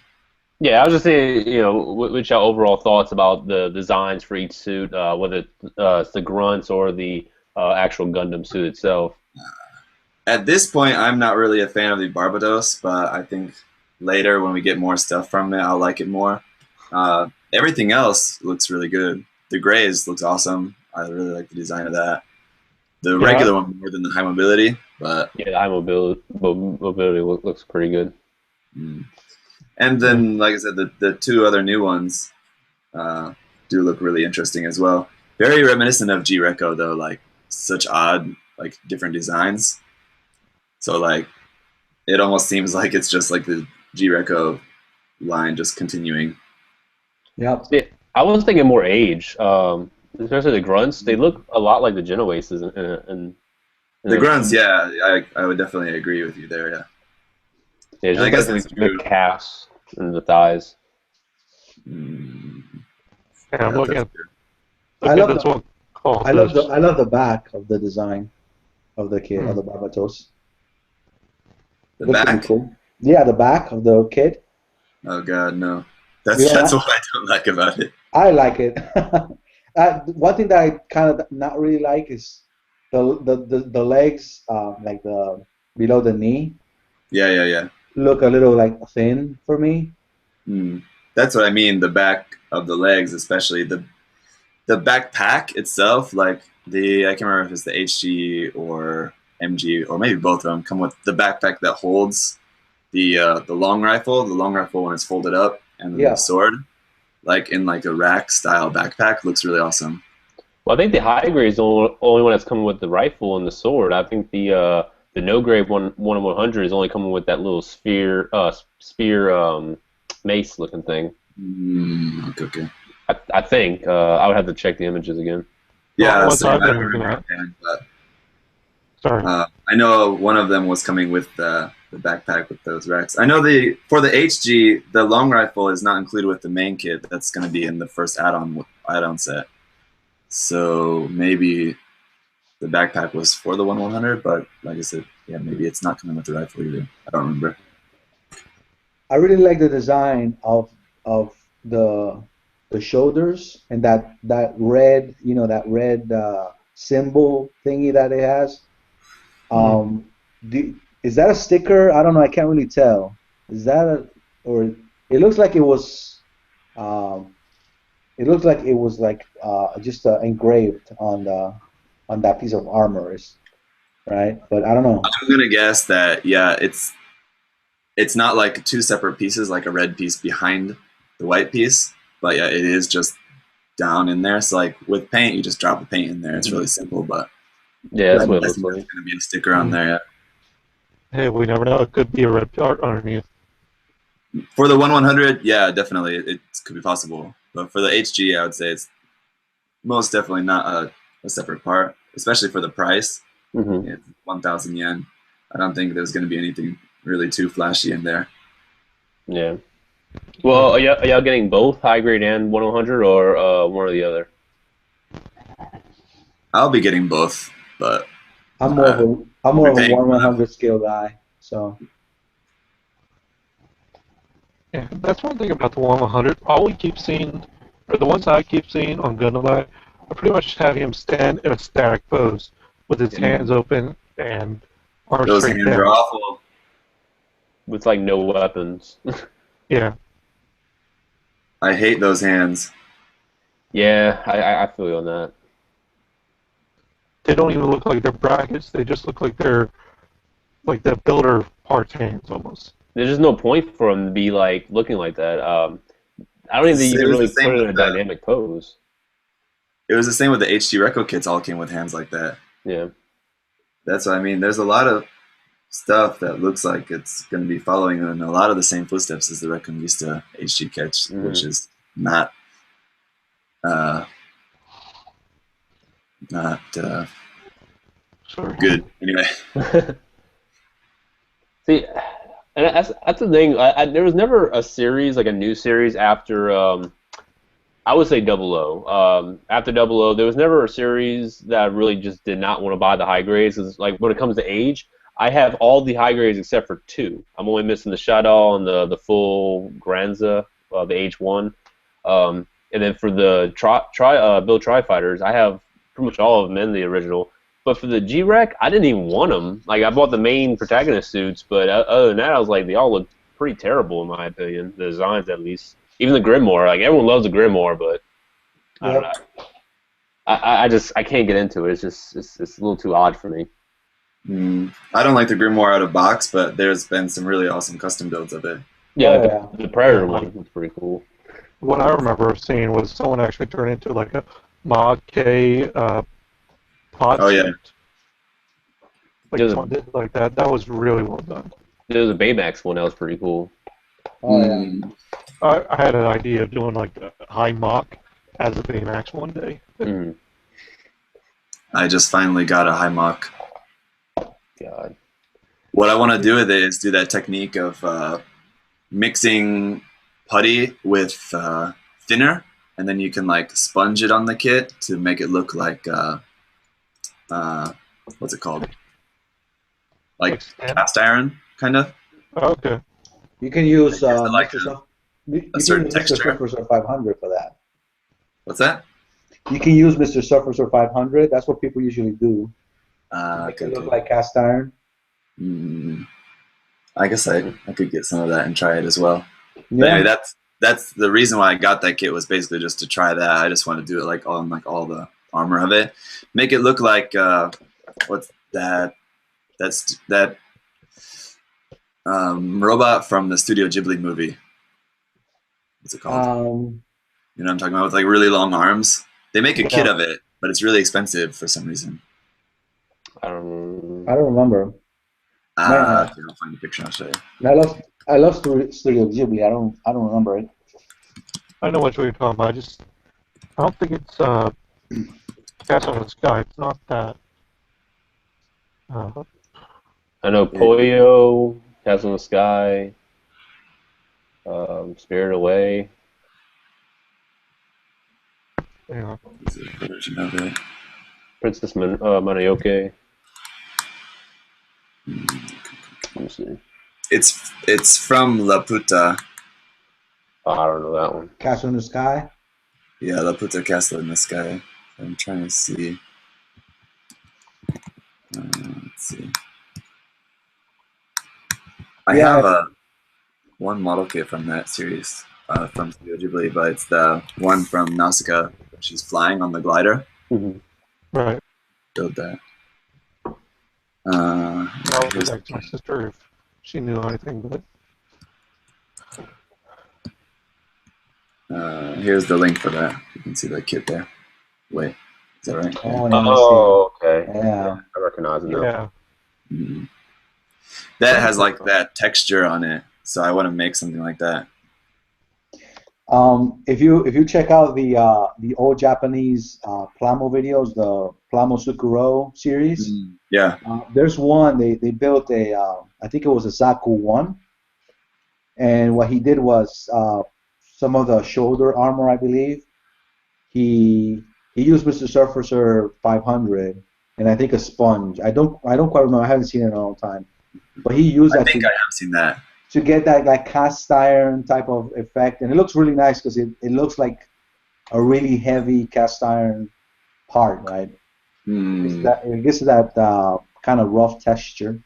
Yeah, I was just saying, what's your overall thoughts about the designs for each suit, whether it's the grunts or the actual Gundam suit itself? At this point, I'm not really a fan of the Barbados, but I think later when we get more stuff from it, I'll like it more. Everything else looks really good. The grays looks awesome. I really like the design of that. The regular one more than the high mobility, but Yeah, the high mobility looks pretty good. And then, like I said, the two other new ones do look really interesting as well. Very reminiscent of G-Reco, though, like such odd, like different designs. So like, it almost seems like it's just like the G-Reco line just continuing. Yep. See, I was thinking more age, especially the grunts. They look a lot like the Genoases. The grunts, yeah, I would definitely agree with you there. Yeah. Yeah, I just guess like that's the true. calves and the thighs. And Yeah, I'm looking that's at, true. I looking love at this the- one called I love the back of the design of the kid of Hmm. the Barbatos. The Looks pretty back. cool. Yeah, the back of the kid. Oh god, no. You That's don't that's like- what I don't like about it. I like it. One thing that I kind of not really like is the legs, like the below the knee, Yeah. look a little like thin for me. That's what I mean. The back of the legs, especially the backpack itself, like I can't remember if it's the HG or MG or maybe both of them come with the backpack that holds the long rifle. The long rifle when it's folded up, and then Yeah. the sword, like in like a rack style backpack, looks really awesome. Well, I think the high grade is the only one that's coming with the rifle and the sword. I think the no grade one of 100 is only coming with that little spear mace looking thing. Okay. I think I would have to check the images again. Yeah, Well, so I've I been don't looking remember at. offhand, but Sorry. I know one of them was coming with the backpack with those racks. I know for the HG, the long rifle is not included with the main kit. That's going to be in the first add-on set. So maybe the backpack was for the 1/100, but like I said, yeah, maybe it's not coming with the rifle either. I don't remember. I really like the design of the shoulders and that red, that red symbol thingy that it has. Is that a sticker? I don't know. I can't really tell. Is that or it looks like it was. It looks like it was like just engraved on that piece of armor, right? But I don't know. I'm gonna guess that it's not like two separate pieces, like a red piece behind the white piece, but yeah, it is just down in there. So like with paint, you just drop the paint in there. It's really simple, but Yeah, that's I'm what it looks guessing like. there's gonna be a sticker on there. Yeah. Hey, we never know. It could be a red part underneath. For the 1/100, yeah, definitely, it could be possible. But for the HG, I would say it's most definitely not a separate part, especially for the price. Mm-hmm. It's 1,000 yen. I don't think there's going to be anything really too flashy in there. Yeah. Well, are y'all getting both high grade and 100 or one or the other? I'll be getting both, but I'm more of a paying for 1/100 scale guy. So Yeah, that's one thing about the 1/100. All we keep seeing, or the ones I keep seeing on Gunpla, are pretty much having him stand in a static pose with his hands open and arms those straight hands are down. awful. With like no weapons. Yeah, I hate those hands. Yeah, I feel you on that. they don't even look like they're brackets. They just look like they're like the builder parts hands almost. There's just no point for him to be like looking like that. I don't even think you It can was the really same put it in with a the, dynamic pose. it was the same with the HD Reco kits. All came with hands like that. Yeah. That's what I mean. There's a lot of stuff that looks like it's going to be following in a lot of the same footsteps as the Reconquista HD kits, which is not not Sorry. good. Anyway, See, and that's the thing. There was never a series, like a new series after, I would say Double O. After Double O, there was never a series that I really just did not want to buy the high grades. 'Cause, like, when it comes to age, I have all the high grades except for two. I'm only missing the Shadow and the full Granza, the H1. And then for the Build Tri Fighters, I have pretty much all of them in the original. But for the G-Rec, I didn't even want them. Like, I bought the main protagonist suits, but other than that, I was like, they all look pretty terrible in my opinion. The designs, at least. Even the Grimoire, like everyone loves the Grimoire, but I don't know. I can't get into it. It's a little too odd for me. I don't like the Grimoire out of box, but there's been some really awesome custom builds of it. Yeah, Oh, like the Predator Yeah. one was pretty cool. What I remember seeing was someone actually turn into like a Mod K pod Oh, yeah. suit. Like There's a- someone did like that. That was really well done. There was a Baymax one that was pretty cool. Oh yeah. Mm. I had an idea of doing like a high mock as a Baymax one day. Mm, I just finally got a high mock. God. What I want to do with it is do that technique of mixing putty with thinner, and then you can like sponge it on the kit to make it look like what's it called? Like sand? cast iron, kind of. Okay. You can use It gives it like Mr. Surf- you a certain can use Mr. texture. Surfer 500 for that. What's that? You can use Mr. Surfer 500. That's what people usually do. Make Okay, it look okay. like cast iron. I guess I could get some of that and try it as well. But Yeah. anyway, that's the reason why I got that kit, was basically just to try that. I just want to do it like on like all the armor of it, make it look like what's that? That's that robot from the Studio Ghibli movie. What's it called? You know what I'm talking about, with like really long arms. They make a kit of it, but it's really expensive for some reason. I don't. I don't remember. I'll find a picture. I'll show you. And I love Studio Ghibli. I don't remember it. I know what you're talking about. I don't think it's Cast on the Sky. It's not that. I know Poyo, Castle in the Sky, Spirit Away. Hang on. Is it a version of it? Princess Mononoke. Let me see. It's from La Puta. Oh, I don't know that one. Castle in the Sky. Yeah, La Puta Castle in the Sky. I'm trying to see. Let's see. I have one model kit from that series from Studio Ghibli, but it's the one from Nausicaa. She's flying on the glider. Mm-hmm. Right. Build that. I would ask my sister if she knew anything, but here's the link for that. You can see that kit there. Wait, is that right? Oh, yeah, Oh, okay. Yeah. I recognize it now. yeah. Mhm. That has like that texture on it, so I want to make something like that. If you check out the old Japanese Plamo videos, the Plamo Sukuro series, Yeah. there's one they built a I think it was a Zaku 1, and what he did was some of the shoulder armor, I believe, he used Mr. Surfer 500 and I think a sponge. I don't quite remember. I haven't seen it in a long time, but he used I that think I have seen that. to get that like cast iron type of effect, and it looks really nice because it looks like a really heavy cast iron part, right? It gives that kind of rough texture.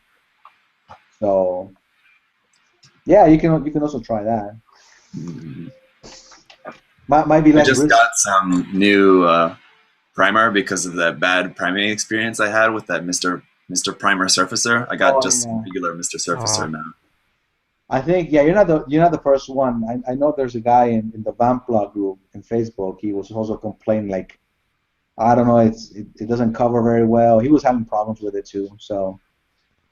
So yeah, you can also try that. Might be I less just risk. got some new primer because of that bad priming experience I had with that Mr. Mr. Primer Surfacer. I got just yeah. regular Mr. Surfacer now. I think you're not the first one. I know there's a guy in the Gunpla group in Facebook. He was also complaining like, I don't know, it doesn't cover very well. He was having problems with it too. So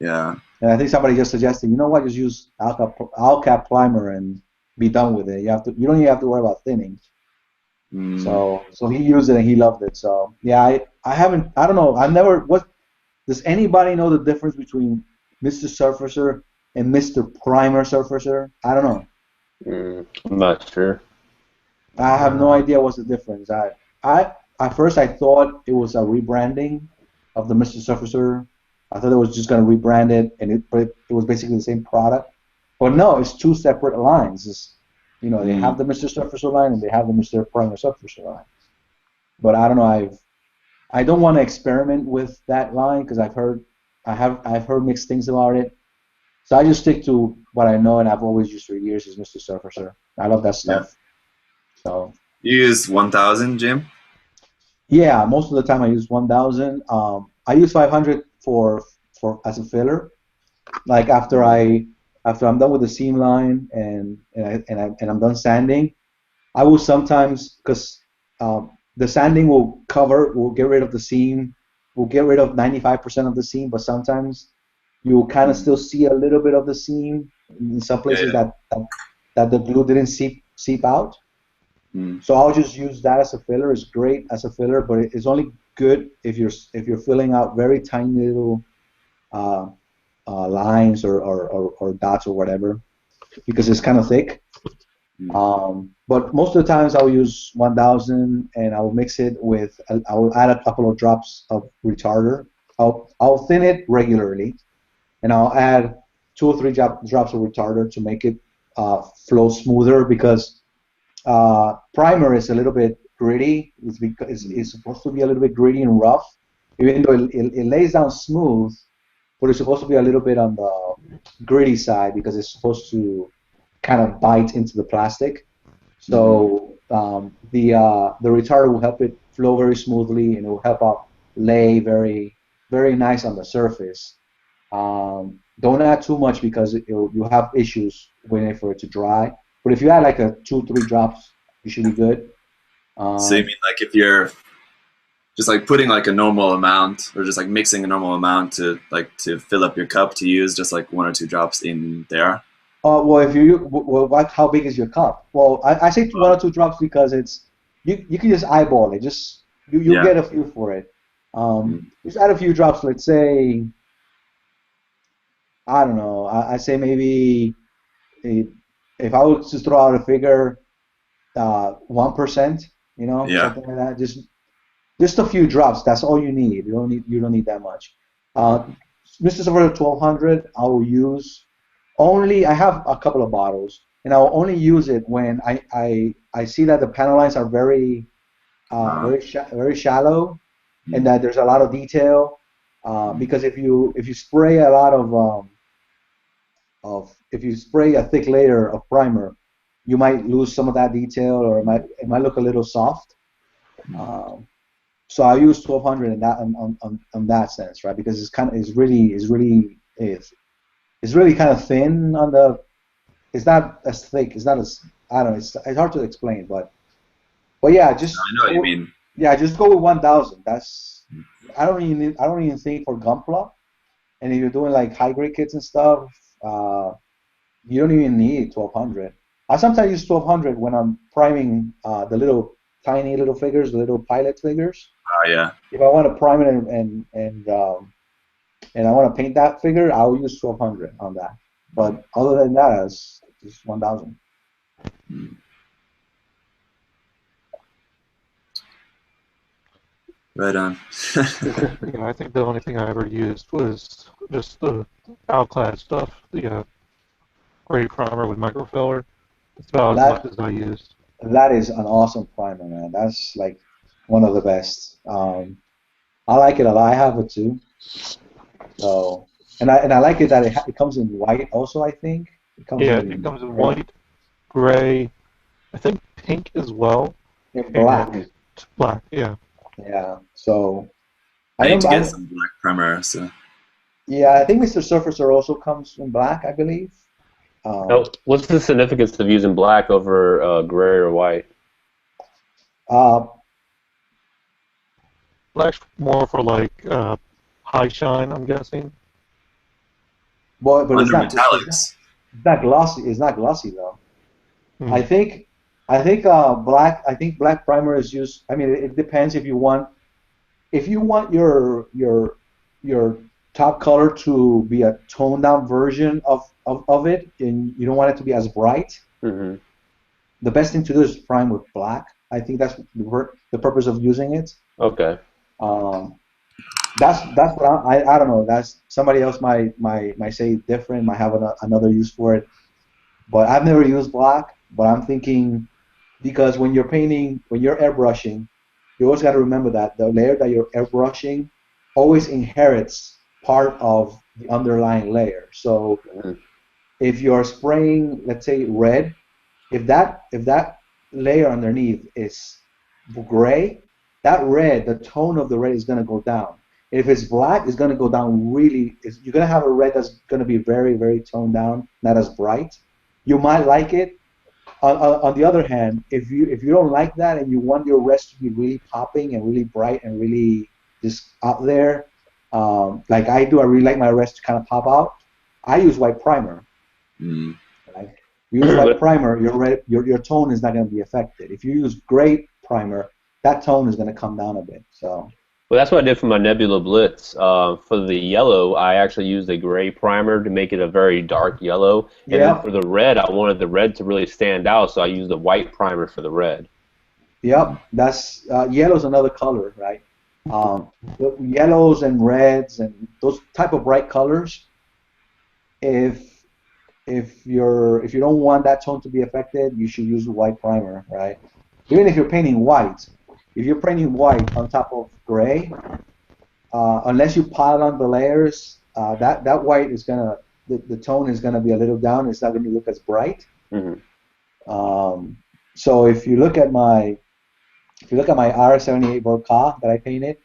Yeah. and I think somebody just suggested, you know what, just use Alcap primer and be done with it. You don't even have to worry about thinning. So he used it and he loved it. So yeah, I don't know. What does anybody know the difference between Mr. Surfacer and Mr. Primer Surfacer? I don't know. I'm not sure. I have no idea what's the difference. At first I thought it was a rebranding of the Mr. Surfacer. I thought it was just going to rebrand it, but it was basically the same product. But no, it's two separate lines. They have the Mr. Surfacer line and they have the Mr. Primer Surfacer line. But I don't know. I don't want to experiment with that line because I've heard mixed things about it. So I just stick to what I know and I've always used for years is Mr. Surfacer. I love that stuff. Yeah. So you use 1000, Jim? Yeah, most of the time I use 1000. I use 500 for as a filler. Like after I'm done with the seam line and I'm done sanding, I will sometimes because the sanding will get rid of the seam, will get rid of 95% of the seam, but sometimes you will kind of still see a little bit of the seam in some places that the glue didn't seep out. So I'll just use that as a filler. It's great as a filler, but it's only good if you're filling out very tiny little lines or dots or whatever, because it's kind of thick. But most of the times I'll use 1000 and I'll mix it with. I will add a couple of drops of retarder. I'll thin it regularly, and I'll add 2 or 3 drops of retarder to make it flow smoother because. Primer is a little bit gritty. It's supposed to be a little bit gritty and rough, even though it lays down smooth, but it's supposed to be a little bit on the gritty side because it's supposed to kind of bite into the plastic. So the retarder will help it flow very smoothly and it will help out lay very very nice on the surface. Don't add too much because you'll have issues waiting for it to dry. But if you add like 2-3 drops, you should be good. So you mean like if you're just like putting like a normal amount, or just like mixing a normal amount to fill up your cup, to use just like 1 or 2 drops in there? Well, how big is your cup? Well, I say 1 or 2 drops because you can just eyeball it. You'll get a feel for it. Just add a few drops. Let's say, I don't know. I say maybe. If I was to throw out a figure, 1%, something like that, just a few drops. That's all you need. You don't need that much. Mr. Surfacer 1200, I will use only. I have a couple of bottles, and I will only use it when I see that the panel lines are very very shallow, and that there's a lot of detail. Because if you spray a lot if you spray a thick layer of primer, you might lose some of that detail, or it might look a little soft. So I use 1200 in that on that sense, right? Because it's really kind of thin on the. It's not as thick. It's not as, I don't know. It's hard to explain, but yeah, just. I know what you mean. Yeah, just go with 1000. That's. I don't even think for Gunpla, and if you're doing like high grade kits and stuff. You don't even need 1200. I sometimes use 1200 when I'm priming the little tiny little figures, the little pilot figures. Oh yeah. If I want to prime it and I want to paint that figure, I'll use 1200 on that. But other than that, it's just 1000. Right on. I think the only thing I ever used was just the Alclad stuff, the gray primer with microfiller. That's about as much as I used. That is an awesome primer, man. That's like one of the best. I like it a lot. I have it too. So, and I like it that it comes in white also. I think it comes in white, gray, I think pink as well. And black. Black, yeah. Yeah. So I need to get some black primer. So Yeah, I think Mr. Surfacer also comes in black, I believe. Oh, what's the significance of using black over gray or white? Uh, Black's more for like high shine, I'm guessing. but Under metallics. it's not glossy. It's not glossy though. Hmm. I think black primer is used. I mean, it depends if you want your top color to be a toned down version of it, and you don't want it to be as bright. Mm-hmm. The best thing to do is prime with black. I think that's the purpose of using it. Okay. Um, that's what I don't know. That's somebody else might say different, might have another use for it. But I've never used black. But I'm thinking because when you're painting, when you're airbrushing, you always got to remember that the layer that you're airbrushing always inherits part of the underlying layer. So Mhm. if you're spraying, let's say red, if that layer underneath is gray, that red, the tone of the red is going to go down. If it's black, it's going to go down really. You're going to have a red that's going to be very, very toned down, not as bright. You might like it. On the other hand, if you don't like that and you want your reds to be really popping and really bright and really just out there, like I do, I really like my reds to kind of pop out. I use white primer. Mm. Right? You use white primer, your tone is not going to be affected. If you use gray primer, that tone is going to come down a bit. So. Well, that's what I did for my Nebula Blitz. For the yellow, I actually used a gray primer to make it a very dark yellow. And then for the red, I wanted the red to really stand out, so I used a white primer for the red. Yep, that's yellow's another color, right? The yellows and reds and those type of bright colors. If you don't want that tone to be affected, you should use a white primer, right? Even if you're painting white, if you're painting white on top of gray, unless you pile on the layers, that white is gonna the tone is gonna be a little down. It's not gonna look as bright. Mm-hmm. So if you look at my R78 Volca that I painted,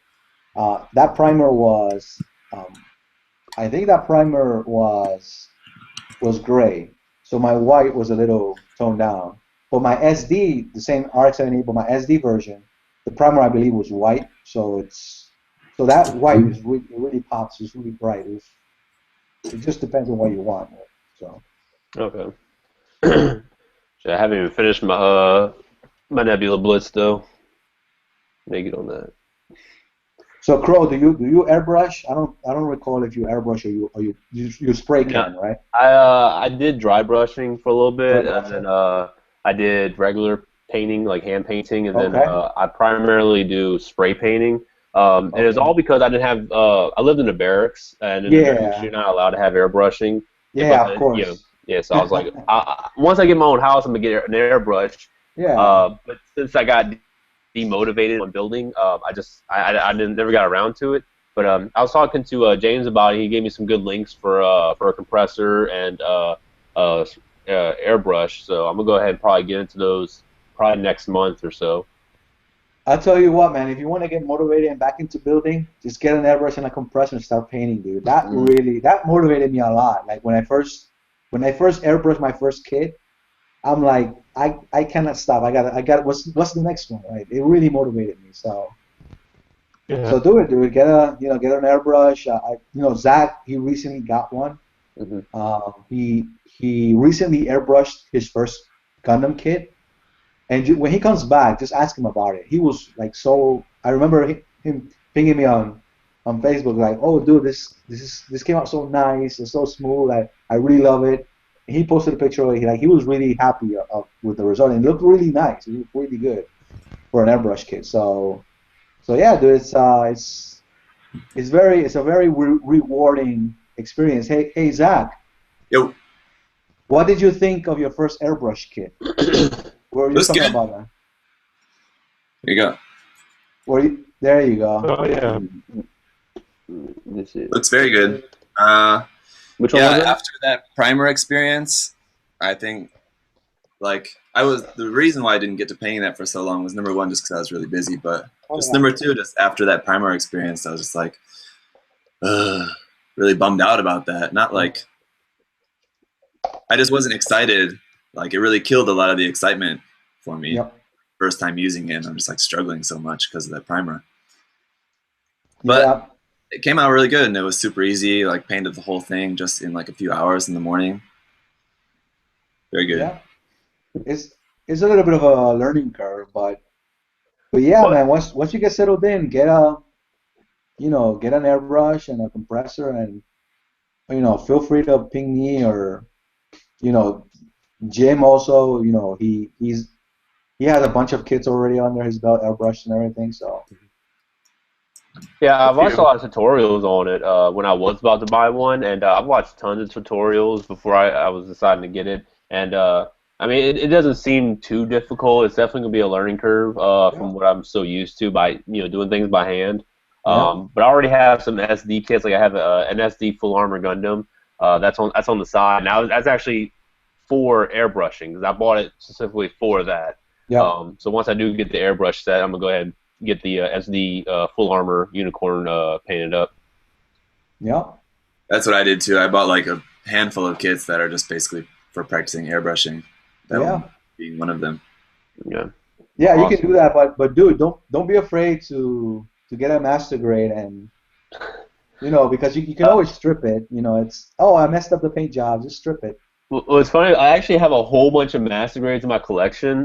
that primer was I think that primer was gray. So my white was a little toned down. But my SD, the same RX78, but my SD version, the primer I believe was white. So that white is really, it really pops. It's really bright. It just depends on what you want. So. Okay. I haven't even finished my my Nebula Blitz though. Make it on that. So Crow, do you airbrush? I don't recall if you airbrush or you spray can, right? I did dry brushing for a little bit, and then I did regular painting, like hand painting, and then I primarily do spray painting. And it's all because I didn't have. I lived in a barracks, and in the barracks you're not allowed to have airbrushing. Yeah, of course. You know, yeah, so I was like, once I get my own house, I'm gonna get an airbrush. Yeah. But since I got demotivated on building, I didn't never got around to it. But I was talking to James about it. He gave me some good links for a compressor and airbrush. So I'm gonna go ahead and probably get into those probably next month or so. I'll tell you what, man. If you want to get motivated and back into building, just get an airbrush and a compressor and start painting, dude. That motivated me a lot. Like when I first airbrushed my first kit, I'm like, I cannot stop. I got what's the next one, right? It really motivated me. So. Yeah. So do it, dude. Get an airbrush. Zach, he recently got one. Mm-hmm. He recently airbrushed his first Gundam kit, and when he comes back, just ask him about it. He was like so. I remember him pinging me on Facebook like, "Oh, dude, this came out so nice. It's so smooth. I really love it." And he posted a picture of it. He was really happy with the result, and it looked really nice. It looked really good for an airbrush kit. So yeah, dude, it's a very rewarding experience. Hey, Zach. Yo. What did you think of your first airbrush kit? Were you talking about that? There you go. There you go. Oh yeah. Looks very good. Which one was it? After that primer experience, I think the reason why I didn't get to painting that for so long was number one, just because I was really busy, but number two, just after that primer experience, I was just like, really bummed out about that. Not like I just wasn't excited. Like it really killed a lot of the excitement for me. Yep. First time using it, and I'm just like struggling so much because of that primer. Yeah. But it came out really good, and it was super easy. Like painted the whole thing just in like a few hours in the morning. Very good. Yeah. It's a little bit of a learning curve, but yeah, But man. Once you get settled in, get an airbrush and a compressor, and feel free to ping me or Jim also. He has a bunch of kits already under his belt, airbrush and everything. So yeah, I've watched a lot of tutorials on it when I was about to buy one, and I've watched tons of tutorials before I was deciding to get it. And I mean, it doesn't seem too difficult. It's definitely gonna be a learning curve from what I'm so used to by doing things by hand. yeah, But I already have some SD kits. Like I have an SD full armor Gundam. That's on the side. Now that's actually for airbrushing because I bought it specifically for that. yeah, So once I do get the airbrush set, I'm gonna go ahead and get the SD full armor unicorn painted up. yeah, That's what I did too. I bought like a handful of kits that are just basically for practicing airbrushing. That yeah. one being one of them. Yeah. Yeah, you Awesome. can do that, but dude, don't be afraid to get a master grade, and because you can always strip it. It's I messed up the paint job, just strip it. Well, it's funny. I actually have a whole bunch of master grades in my collection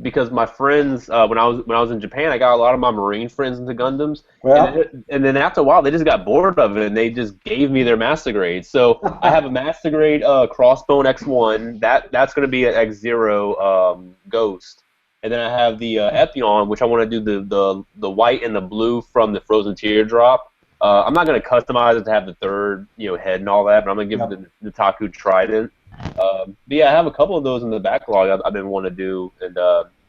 because my friends, when I was in Japan, I got a lot of my Marine friends into Gundams, Well, and then after a while, they just got bored of it, and they just gave me their master grades. So I have a master grade Crossbone X1. That's going to be an X0 Ghost, and then I have the Epion, which I want to do the white and the blue from the Frozen Teardrop. I'm not going to customize it to have the third, head and all that, but I'm going to give it the Taku Trident. But yeah, I have a couple of those in the backlog I've been wanting to do, and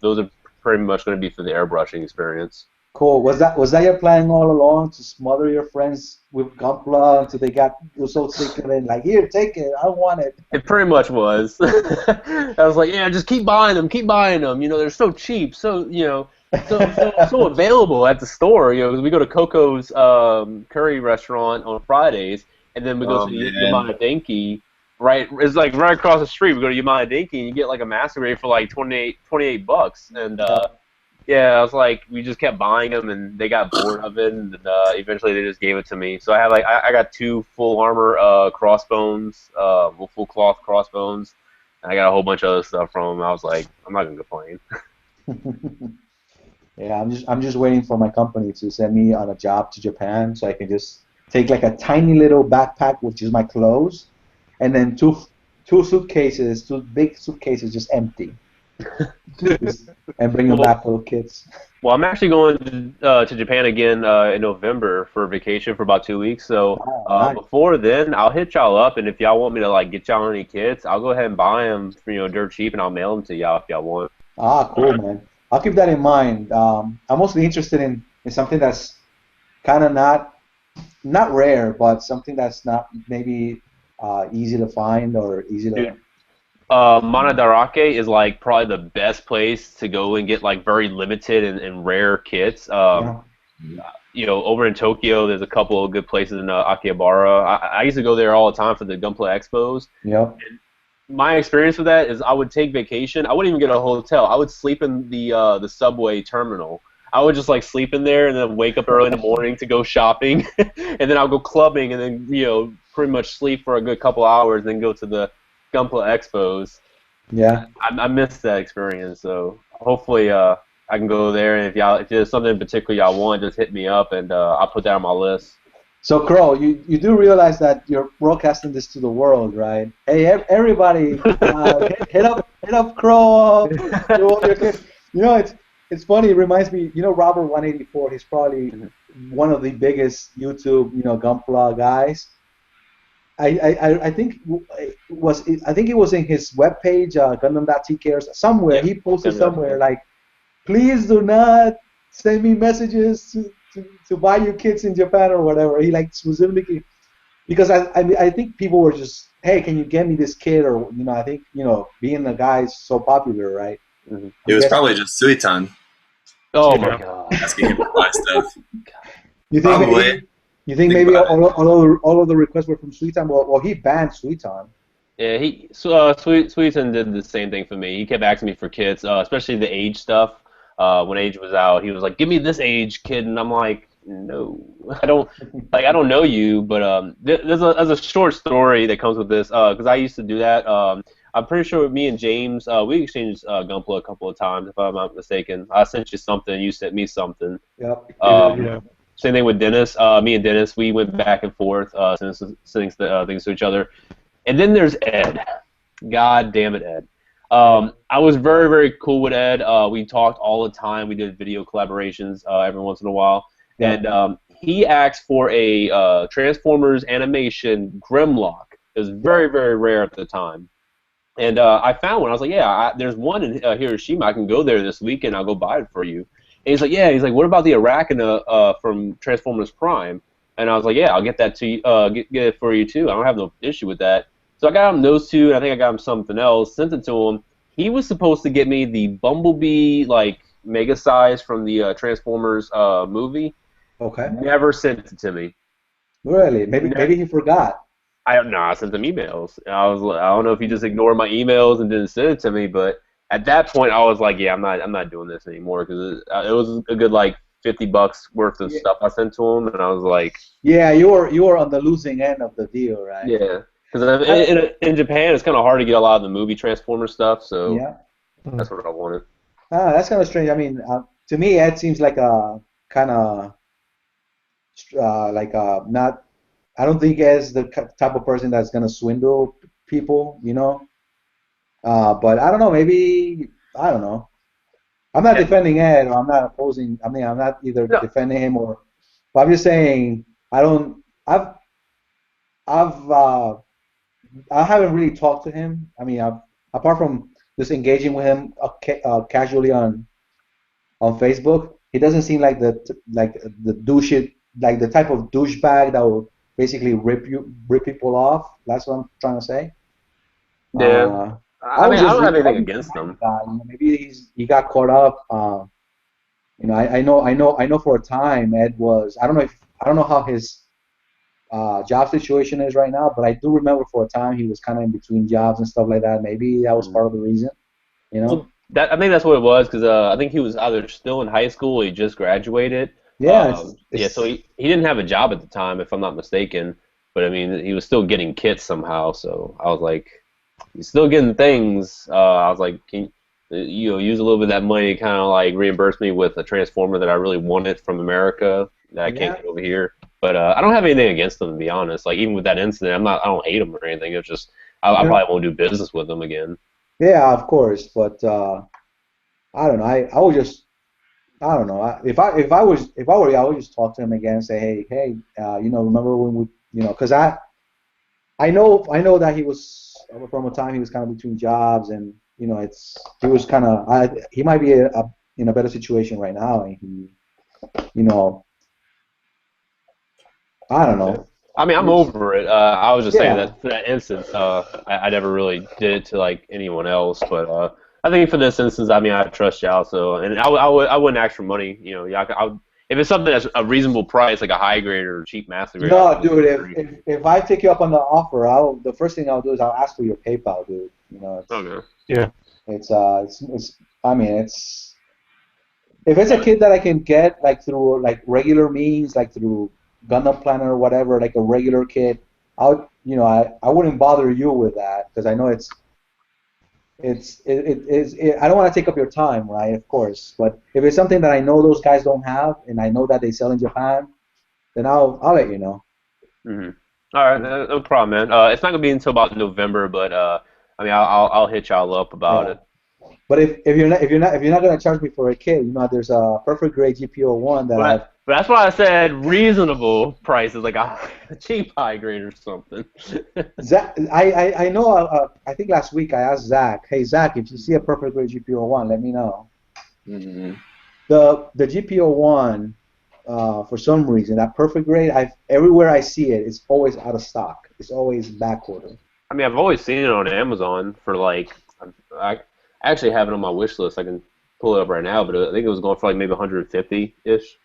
those are pretty much going to be for the airbrushing experience. cool. Was that your plan all along, to smother your friends with Gunpla until they got so sick of it? Like, here, take it. I want it. It pretty much was. I was like, yeah, just keep buying them, keep buying them. They're so cheap, so available at the store. 'Cause we go to Coco's curry restaurant on Fridays, and then we go to Yamada Denki. Right, it's like right across the street. We go to Yamada Denki, and you get like a master grade for like $28, and yeah, I was like, we just kept buying them, and they got bored of it, and eventually they just gave it to me. So I have I got 2 full armor crossbones, full cloth crossbones, and I got a whole bunch of other stuff from them. I was like, I'm not gonna complain. Yeah, I'm just waiting for my company to send me on a job to Japan so I can just take like a tiny little backpack with just my clothes, and then two big suitcases just empty, and bring them back little kids. Well, I'm actually going to Japan again in November for vacation for about 2 weeks. So Nice. before then, I'll hit y'all up, and if y'all want me to like get y'all any kits, I'll go ahead and buy them for dirt cheap, and I'll mail them to y'all if y'all want. Cool, man. I'll keep that in mind. I'm mostly interested in something that's kind of not rare, but something that's not maybe easy to find or easy to. Dude, Monodarake is like probably the best place to go and get like very limited and rare kits. Yeah. Over in Tokyo, there's a couple of good places in Akihabara. I used to go there all the time for the Gunpla expos. Yep. My experience with that is I would take vacation. I wouldn't even get a hotel. I would sleep in the subway terminal. I would just like sleep in there and then wake up early in the morning to go shopping, and then I'll go clubbing and then pretty much sleep for a good couple hours, then go to the Gunpla expos. Yeah. I missed that experience, so hopefully I can go there. And if there's something in particular y'all want, just hit me up and I'll put that on my list. So, Crow, you do realize that you're broadcasting this to the world, right? Hey, everybody, hit up Crow. It's funny. It reminds me, Robert 184. He's probably one of the biggest YouTube, Gunpla guys. I think it was in his webpage, gundam.tk or somewhere. Yeah, he posted somewhere like, please do not send me messages to buy you kits in Japan or whatever. He like specifically, because I think people were just, hey, can you get me this kit, or I think being a guy is so popular, right? Mm-hmm. It was probably just Suitan Oh my god! asking him to buy stuff. You think Probably. You think Think maybe about it. all of the requests were from Sweeton? Well, he banned Sweeton. Yeah, Sweeten did the same thing for me. He kept asking me for kits, especially the age stuff. When age was out, he was like, "Give me this age kid," and I'm like, "No, I don't know you." But there's a short story that comes with this because I used to do that. I'm pretty sure me and James we exchanged Gunpla a couple of times if I'm not mistaken. I sent you something, you sent me something. Yep. Yeah. Same thing with Dennis. Me and Dennis, we went back and forth, sending things to each other. And then there's Ed. God damn it, Ed. I was very, very cool with Ed. We talked all the time. We did video collaborations every once in a while. Yeah. And he asked for a Transformers animation Grimlock. It was very, very rare at the time. And I found one. I was like, yeah, there's one in Hiroshima. I can go there this weekend. I'll go buy it for you. And he's like, yeah. He's like, what about the Arachna from Transformers Prime? And I was like, yeah, I'll get that to you. Get it for you too. I don't have no issue with that. So I got him those two, and I think I got him something else. Sent it to him. He was supposed to get me the Bumblebee like mega size from the Transformers movie. Okay. Never sent it to me. Really? Maybe he forgot. I don't know. I sent him emails. I don't know if he just ignored my emails and didn't send it to me, but at that point I was like, yeah, I'm not doing this anymore because it was a good like $50 worth of stuff I sent to him, and I was like, Yeah, you were on the losing end of the deal, right? yeah, because in Japan it's kind of hard to get a lot of the movie Transformer stuff, so Yeah. that's what I wanted. That's kind of strange. I mean, to me, Ed seems like a kind of not. I don't think Ed's the type of person that's gonna swindle people, you know. But I don't know. Maybe I don't know. I'm not defending Ed, or I'm not opposing. I mean, I'm not either No. defending him or. But I'm just saying I don't. I've I haven't really talked to him. I mean, apart from just engaging with him casually on Facebook, he doesn't seem like the douche like the type of douchebag that will basically rip people off. That's what I'm trying to say. Yeah. I mean, I don't have anything against him. Maybe he got caught up. I know for a time Ed was. I don't know how his job situation is right now, but I do remember for a time he was kind of in between jobs and stuff like that. Maybe that was part of the reason, you know. I think that's what it was because I think he was either still in high school or he just graduated. Yeah. So he didn't have a job at the time, if I'm not mistaken. But I mean, he was still getting kits somehow. So I was like, he's still getting things. I was like, can you use a little bit of that money to kind of like reimburse me with a Transformer that I really wanted from America that I can't get over here. But I don't have anything against them, to be honest. Like even with that incident, I don't hate him or anything. It's just I probably won't do business with them again. Yeah, of course, but I don't know. I would just I don't know. If I were you, I would just talk to him again and say, hey, remember when we, because I know that he was from a time he was kind of between jobs and he was kind of he might be in a better situation right now and he I don't know. I mean, I'm over it. I was just saying that for that instance, I never really did it to like anyone else, but I think for this instance, I mean, I trust y'all, so and I wouldn't ask for money, y'all. If it's something that's a reasonable price, like a high grade or cheap master grade. No, dude. If I take you up on the offer, the first thing I'll do is I'll ask for your PayPal, dude. Okay. Yeah. It's I mean it's if it's a kid that I can get like through like regular means, like through Gundam Planner or whatever, like a regular kid, I wouldn't bother you with that because I know I don't want to take up your time, right? Of course, but if it's something that I know those guys don't have, and I know that they sell in Japan, then I'll let you know. Mm-hmm. All right, no problem, man. It's not gonna be until about November, but I mean, I'll hit y'all up about it. But if you're not gonna charge me for a kid, there's a perfect grade GPO1 that But that's why I said reasonable prices, like a cheap high grade or something. Zach, I know. I think last week I asked Zach, "Hey Zach, if you see a perfect grade GPO1, let me know." Mm-hmm. The GPO1, for some reason, that perfect grade, everywhere I see it, it's always out of stock. It's always back ordered. I mean, I've always seen it on Amazon for like, I actually have it on my wish list. I can pull it up right now, but I think it was going for like maybe 150-ish.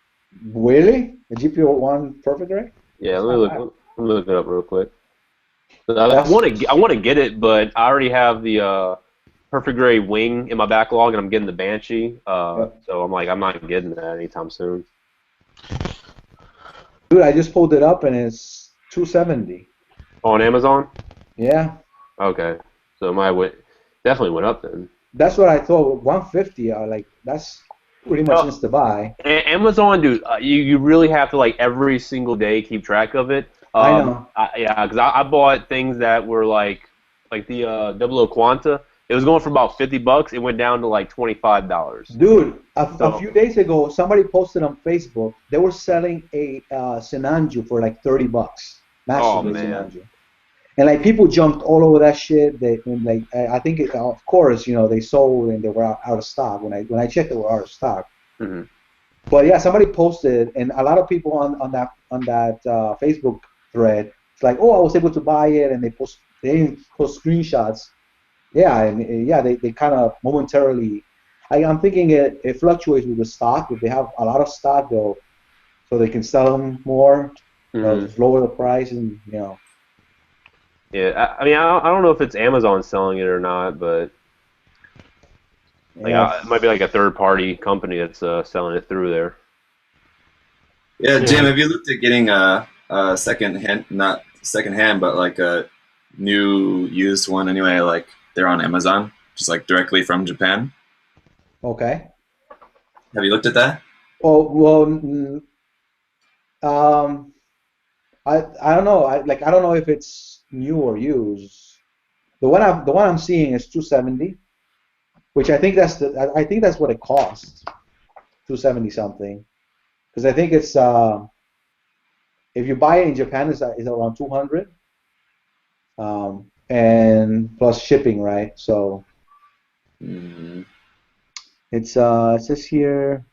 Really? The GPO1 perfect grade? Yeah, It's let me not look. bad. Let me look it up real quick. I want to get it, but I already have the perfect grade wing in my backlog, and I'm getting the Banshee. Yep. So I'm like, I'm not getting that anytime soon. Dude, I just pulled it up and it's 270. On Amazon? Yeah, Okay, so my went definitely went up then. that's what I thought. 150. Like that's pretty much No, insta buy. Amazon, dude, you really have to like every single day keep track of it. I know. Yeah, because I bought things that were like the Double O Quanta. It was going for about $50. It went down to like $25. Dude, a So, few days ago, somebody posted on Facebook they were selling a Sinanju for like $30, master oh grade man. Sinanju, and like people jumped all over that shit. They and like I think of course they sold and they were out of stock. When I checked, they were out of stock. Hmm. But yeah, somebody posted, and a lot of people on that Facebook thread. It's like, oh, I was able to buy it, and they post screenshots. Yeah, and yeah, they kind of momentarily. I'm thinking it fluctuates with the stock. If they have a lot of stock, though, so they can sell them more, Hmm. just lower the price, and Yeah, I mean, I don't know if it's Amazon selling it or not, but like yeah, it might be like a third party company that's selling it through there. Yeah, Jim, Yeah, have you looked at getting a second hand, not second hand, but like a new used one anyway? Like they're on Amazon, just like directly from Japan. okay. Have you looked at that? Oh well, um, I don't know. I don't know if it's new or used. The one I'm seeing is 270, which I think that's what it costs, 270 something. Because I think it's if you buy it in Japan, is around 200, and plus shipping, right? So Mm, it says here.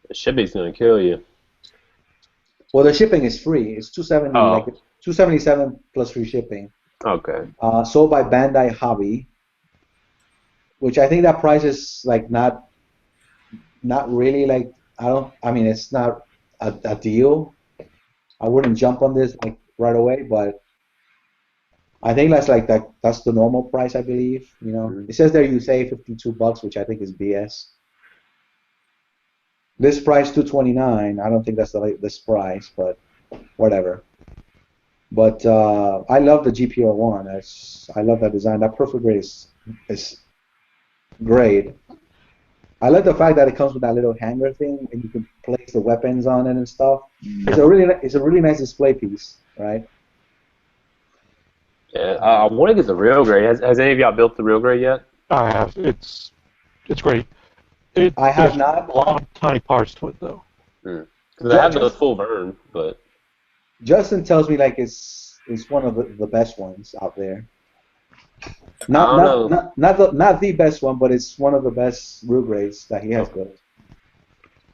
The shipping's gonna kill you. Well, the shipping is free. It's 270, like Oh, 277 plus free shipping. okay. Sold by Bandai Hobby, which I think that price is like not really like I don't. I mean, it's not a deal. I wouldn't jump on this like right away, but I think that's like that's the normal price, I believe. Mhm. It says there you save $52, which I think is BS. This price 229. I don't think that's this price, but whatever. But I love the GPO one. I love that design. That perfect grade is great. I like the fact that it comes with that little hanger thing, and you can place the weapons on it and stuff. It's a really nice display piece, right? Yeah, I Um, want to get the real grade. Has any of y'all built the real grade yet? I have. It's great. It I have there's not. a lot of tiny parts to it though. Because I have the Just full Vern, but Justin tells me like it's one of the best ones out there. I Not don't not know. not the best one, but it's one of the best root grades that he has Okay. built.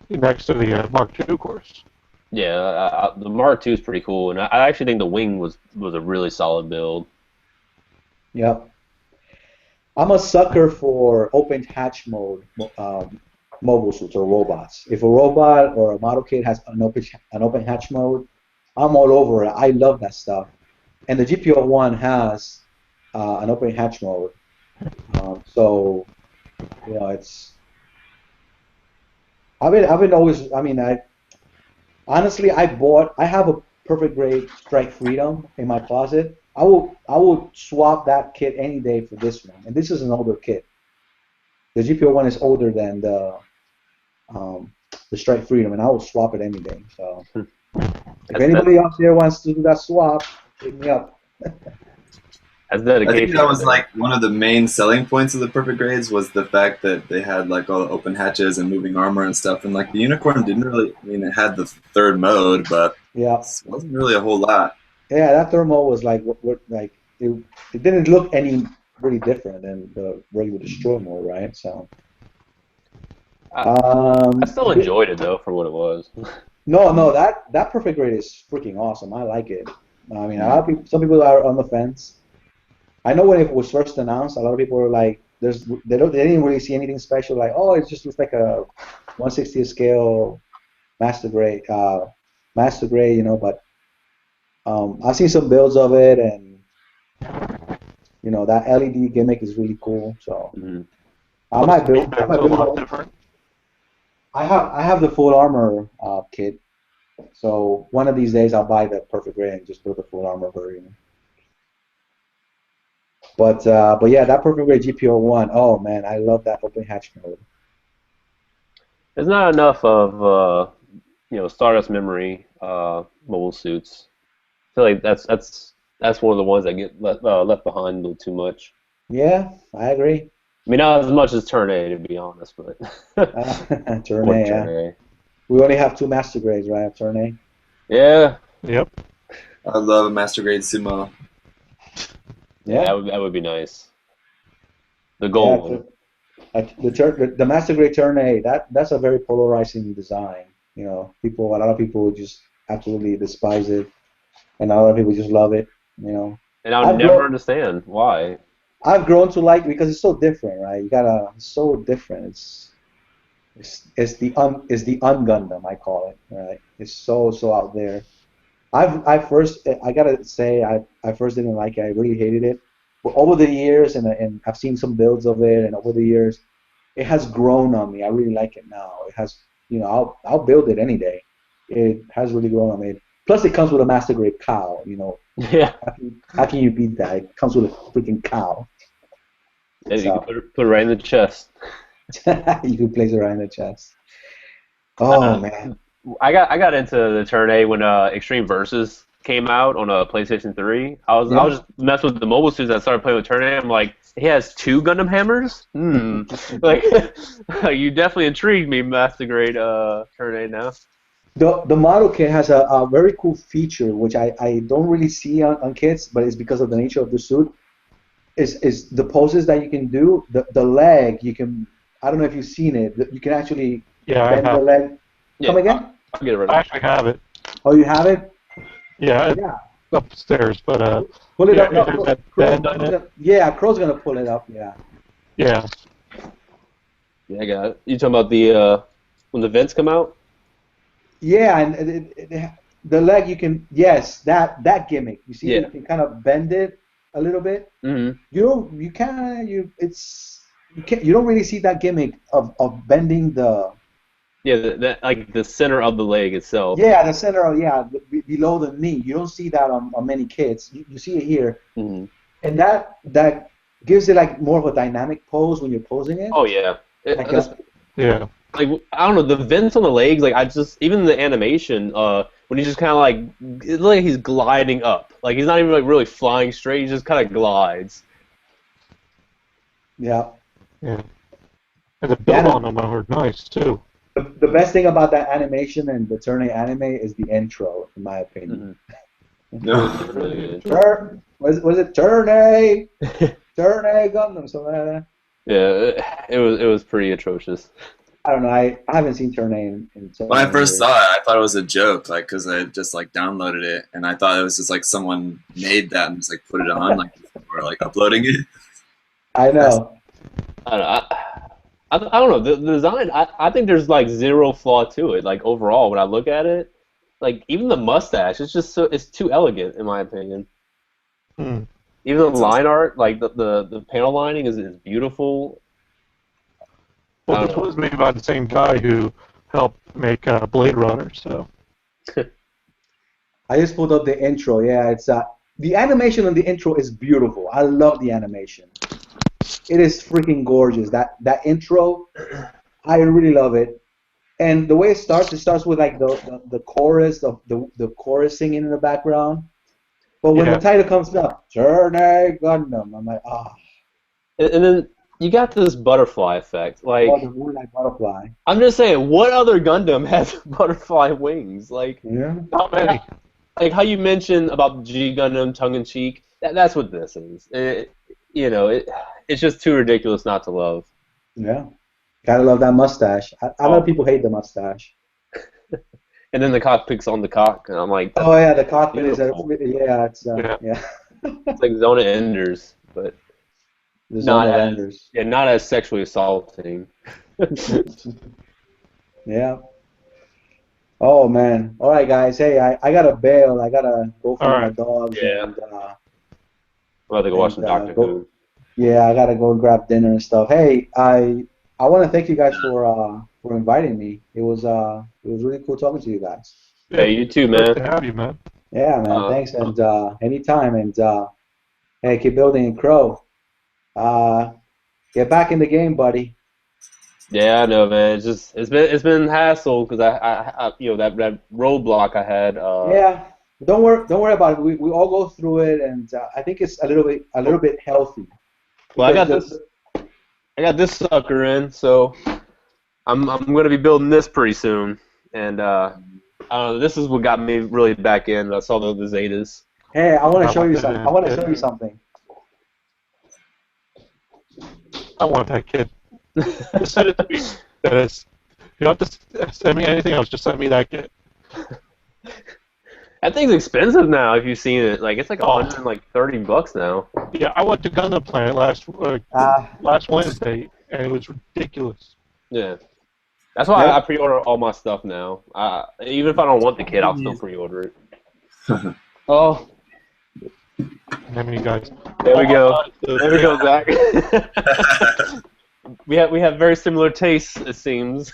Next to the Mark II course. Yeah, the Mark II is pretty cool, and I actually think the wing was a really solid build. Yep. I'm a sucker for open hatch mode mobile suits or robots. If a robot or a model kit has an open hatch mode, I'm all over it. I love that stuff. And the GPO one has an open hatch mode. So it's I've been always. I mean, honestly, I have a perfect grade Strike Freedom in my closet. I will swap that kit any day for this one. And this is an older kit. The GPO one is older than um, the Strike Freedom, and I will swap it any day. So if That's anybody out there wants to do that swap, hit me up. that's I think dedication that right was there. like one of the main selling points of the perfect grades was the fact that they had like all the open hatches and moving armor and stuff. And like the unicorn didn't really, I mean, it had the third mode, but Yeah, it wasn't really a whole lot. yeah. That thermal was like like it didn't look any really different than the regular destroy mode, right? So I, I um, still enjoyed it though for what it was. no, no, that perfect grade is freaking awesome. I like it. I mean, a lot Mm. of people, some people are on the fence. I know when it was first announced, a lot of people were like, they didn't really see anything special. Like, oh, it just looks like a 160th scale master grade, Master Grade, but I've seen some builds of it, and that LED gimmick is really cool. So Mhm. I might build. I Feedback's might a build lot one. different. I have the full armor kit. So one of these days I'll buy the perfect grade and just build the full armor version. But yeah, that perfect grade GPO-1. Oh man, I love that open hatch mode. There's not enough of Stardust Memory mobile suits. I feel like that's one of the ones that get left behind a little too much. Yeah, I agree. I mean, not as much as Turn A, to be honest, but Turn more A, Turn yeah. A. We only have 2 master grades, right? Turn A. Yeah, Yep. I love a Master Grade Sumo. yeah, Yeah, that would be nice. The yeah. gold one. The master grade Turn A. That's a very polarizing design. A lot of people just absolutely despise it, and a lot of people just love it. And I'll I've never grown. understand why. I've grown to like it because it's so different, right? It's so different. It's the un-Gundam, I call it, right? It's so out there. I gotta say I first didn't like it. I really hated it. But over the years, and I've seen some builds of it, and over the years, it has grown on me. I really like it now. It has, I'll build it any day. It has really grown on me. Plus, it comes with a master grade cow. Yeah, How can you beat that? It comes with a freaking cow. and you can So put it right in the chest. you can place it right in the chest. Oh man. I got into the Turn A when Extreme Versus came out on a PlayStation 3. I was Yeah. just messing with the mobile suits. I started playing with Turn A. I'm like, he has 2 Gundam hammers. Like, you definitely intrigued me, Master Grade Turn A now. The model kit has a very cool feature, which I don't really see on kits, but it's because of the nature of the suit. Is the poses that you can do, the leg, you can, I don't know if you've seen it, you can actually Yeah, I bend the have. leg. Come Yeah, again? I'll get it right I now. actually have it. Oh, you have it? Yeah, it's Yeah. upstairs, but Pull it yeah, up. it No, has that Crow, bend on it. yeah, Crow's gonna pull it up. Yeah. Yeah, Yeah, I got it. You talking about the when the vents come out? Yeah, and the leg you can, yes, that gimmick. You see that Yeah. you can kind of bend it a little bit. Mm-hmm. You kind of you don't really see that gimmick of bending the, Yeah, that like the center of the leg itself. yeah, the center of, yeah, below the knee. You don't see that on many kids. You see it here, Mm-hmm. and that gives it like more of a dynamic pose when you're posing it. Oh yeah. Like a, yeah. Like I don't know, the vents on the legs, like I just even the animation, when he just kind of like it's like he's gliding up, like he's not even like really flying straight, he just kind of glides. yeah. Yeah. And the The, build on anim- them are nice too. the best thing about that animation and the Turn A anime is the intro, in my opinion. No. Really good. Was it Turn A? Turn A Gundam, something like that. Yeah, it was pretty atrocious. I don't know. I haven't seen Turn A in so When I many first years. saw it, I thought it was a joke, like, because I just like downloaded it, and I thought it was just like someone made that and just like put it on, like, or like uploading it. I know. I don't know. I don't know the design. I think there's like zero flaw to it. Like overall, when I look at it, like even the mustache, it's too elegant in my opinion. Hmm. Even the It's line art, like the panel lining is beautiful. I Well, don't this know. was made by the same guy who helped make Blade Runner, so I just pulled up the intro. Yeah, it's the animation on the intro is beautiful. I love the animation. It is freaking gorgeous. That intro, I really love it. And the way it starts with like the chorus, the chorus singing in the background. But when the yeah. title comes up, Turn A Gundam, I'm like, And then you got this butterfly effect. oh, the Like moonlight butterfly. I'm just saying, what other Gundam has butterfly wings? Yeah. Not many. Like how you mentioned about the G Gundam tongue in cheek. That's what this is. It's just too ridiculous not to love. Yeah. Gotta love that mustache. A lot of Oh, people hate the mustache. and then the cockpit's on the cock, and I'm like, that's Oh yeah, the cockpit is beautiful. yeah, it's Yeah. yeah. It's like Zona Enders, but The zone not of as enders. yeah, not as sexually assaulting. Yeah. Oh man. All right, guys. Hey, I gotta bail. I gotta go feed All my right. dogs Yeah. and I'm about to go watch some Doctor go. Who. Yeah, I gotta go grab dinner and stuff. Hey, I want to thank you guys for inviting me. It was really cool talking to you guys. Hey, you too, Great man. to have you, man. Yeah, man. Thanks, and anytime. And hey, keep building and Crow. Get back in the game, buddy. Yeah, I know, man. It's been hassle because that roadblock I had. Yeah, don't worry about it. We all go through it, and I think it's a little bit healthy Well, because the I got this sucker in, so I'm gonna be building this pretty soon, and I don't know. This is what got me really back in. I saw the Zetas. hey, I want I to show want you that something. I want to kid. show you something. I want that kid. Just send it to me. That is. You don't have to send me anything else. Just send me that kid. That thing's expensive now. If you've seen it, like it's like $130 now. Yeah, I went to Gundam Planet Ah, last Wednesday, and it was ridiculous. Yeah, that's why I yep. pre-order all my stuff now. Even if I don't want the kit, I'll still pre-order it. Oh, I mean, you guys. there we go. The- There we go, Zach. we have very similar tastes, it seems.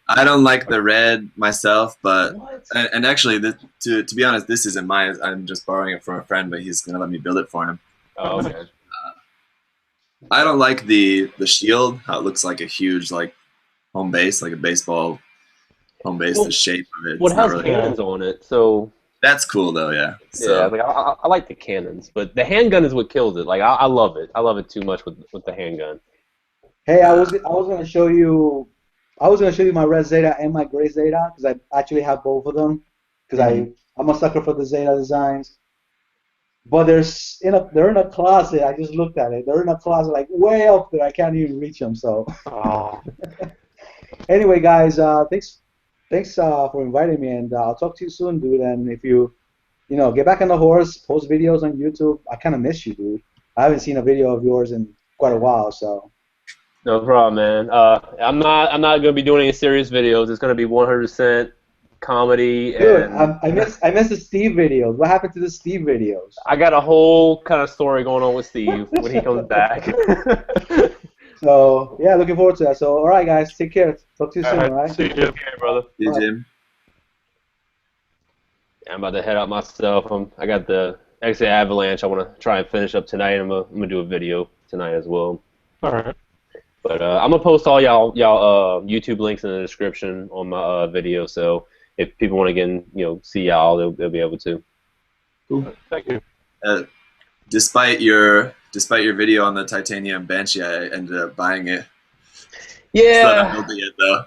I don't like the red myself, but What? and actually, to be honest, this isn't mine. I'm just borrowing it from a friend, but he's gonna let me build it for him. Oh, okay. I don't like the shield. How it looks like a huge like home base, like a baseball home base. Well, The shape of it. Well, It's it not has really. cannons on it, so That's cool though. Yeah. So yeah. Like I like the cannons, but the handgun is what kills it. Like I love it. I love it too much with the handgun. Hey, I was gonna show you. I was gonna show you my red Zeta and my gray Zeta because I actually have both of them because I'm a sucker for the Zeta designs. But they're in a closet. I just looked at it. They're in a closet like way up there. I can't even reach them. So Oh, anyway, guys, thanks for inviting me, and I'll talk to you soon, dude. And if you get back on the horse, post videos on YouTube. I kind of miss you, dude. I haven't seen a video of yours in quite a while, so. No problem, man. I'm not gonna be doing any serious videos. It's gonna be 100% comedy, Dude, and I miss the Steve videos. What happened to the Steve videos? I got a whole kind of story going on with Steve when he comes back. So yeah, looking forward to that. So all right, guys, take care. Talk to you all soon. right. All right. See you. Okay, brother. hey, Jim. Yeah, I'm about to head out myself. I got the XA Avalanche. I want to try and finish up tonight. I'm gonna do a video tonight as well. All right. But I'm gonna post all y'all YouTube links in the description on my video. So if people want to get see y'all, they'll be able to. Cool. Thank you. Despite your video on the titanium Banshee, I ended up buying it. Still haven't Yeah. built it yet though.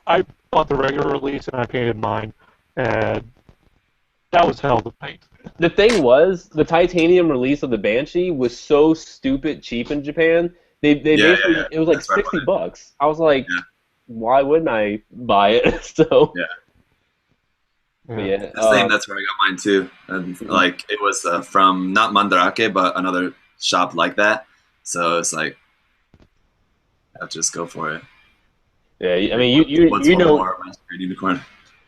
I bought the regular release and I painted mine, and that was hell to paint. The thing was, the titanium release of the Banshee was so stupid cheap in Japan. They Yeah, basically yeah. it was like That's where I bought it. $60. I was like, Yeah. why wouldn't I buy it? So Yeah. but yeah. The same. That's where I got mine too. And like it was from not Mandarake, but another shop like that. So it's like I'll just go for it. Yeah, I mean you What's you one know more of my Spirit Unicorn?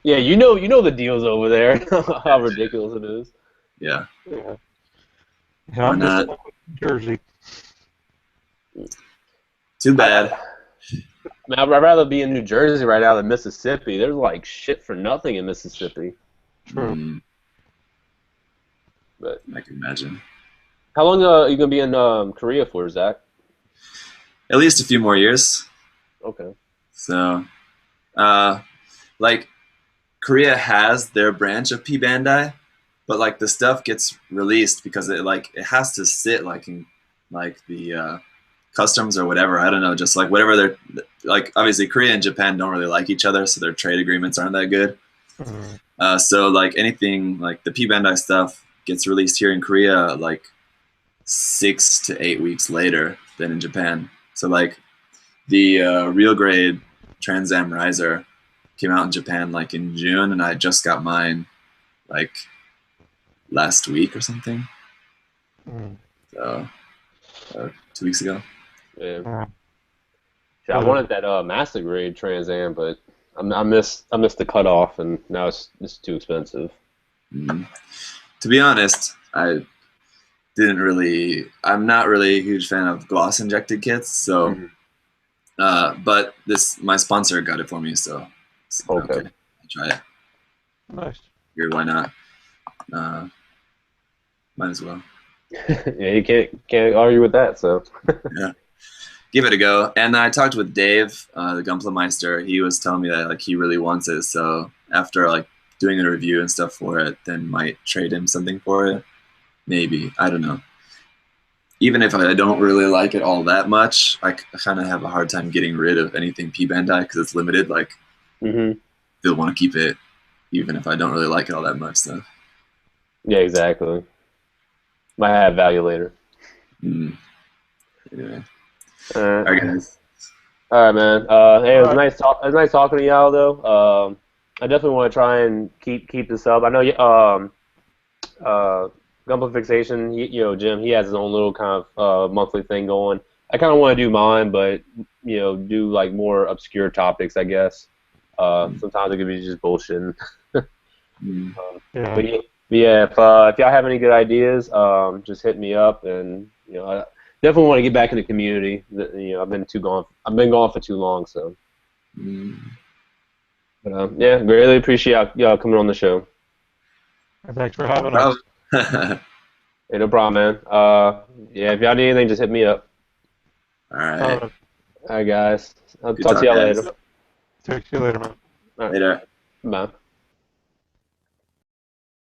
yeah you know the deals over there how ridiculous it is. Yeah. Yeah. Yeah, Why I'm just not? stuck with Jersey. Too bad. Man, I'd rather be in New Jersey right now than Mississippi. There's like shit for nothing in Mississippi. True. But I can imagine. how long are you gonna be in Korea for, Zach? At least a few more years. Okay. So, like Korea has their branch of P Bandai, but like the stuff gets released because it has to sit like in like the customs or whatever. I don't know, just like whatever they're like. Obviously, Korea and Japan don't really like each other, so their trade agreements aren't that good. So like anything like the P Bandai stuff gets released here in Korea like 6 to 8 weeks later than in Japan. So like the real grade Trans Am Riser came out in Japan like in June, and I just got mine like last week or something. So 2 weeks ago. Yeah. Yeah. See, I wanted that Master Grade Trans Am, but I missed the cutoff, and now it's too expensive. Mm. To be honest, I'm not really a huge fan of gloss injected kits, so but my sponsor got it for me, so Okay. I'll try it. Nice. Figured why not? Might as well. Yeah, you can't argue with that. So Yeah, give it a go. And I talked with Dave, the Gunpla Meister. He was telling me that like he really wants it, so after like doing a review and stuff for it, then might trade him something for it. Maybe, I don't know. Even if I don't really like it all that much, I kind of have a hard time getting rid of anything P Bandai because it's limited. Like, still want to keep it, even if I don't really like it all that much. So, yeah, exactly. Might have value later. Anyway. All All right, right, guys. all right, man. Hey, it was All right. it was nice talking to y'all, though. I definitely want to try and keep this up. I know Gunpla Fixation, Jim, he has his own little kind of monthly thing going. I kind of want to do mine, but do like more obscure topics, I guess. Sometimes it could be just bullshitting. Yeah. But yeah, if y'all have any good ideas, just hit me up, and I definitely want to get back in the community. I've been gone for too long, so. But yeah, really appreciate y'all coming on the show. Thanks for having us. Hey, no problem, man. Yeah, if y'all need anything, just hit me up. All right. All right, guys. I'll Good talk to y'all talk, guys. later. Talk to you later, man. All right. Later. Bye.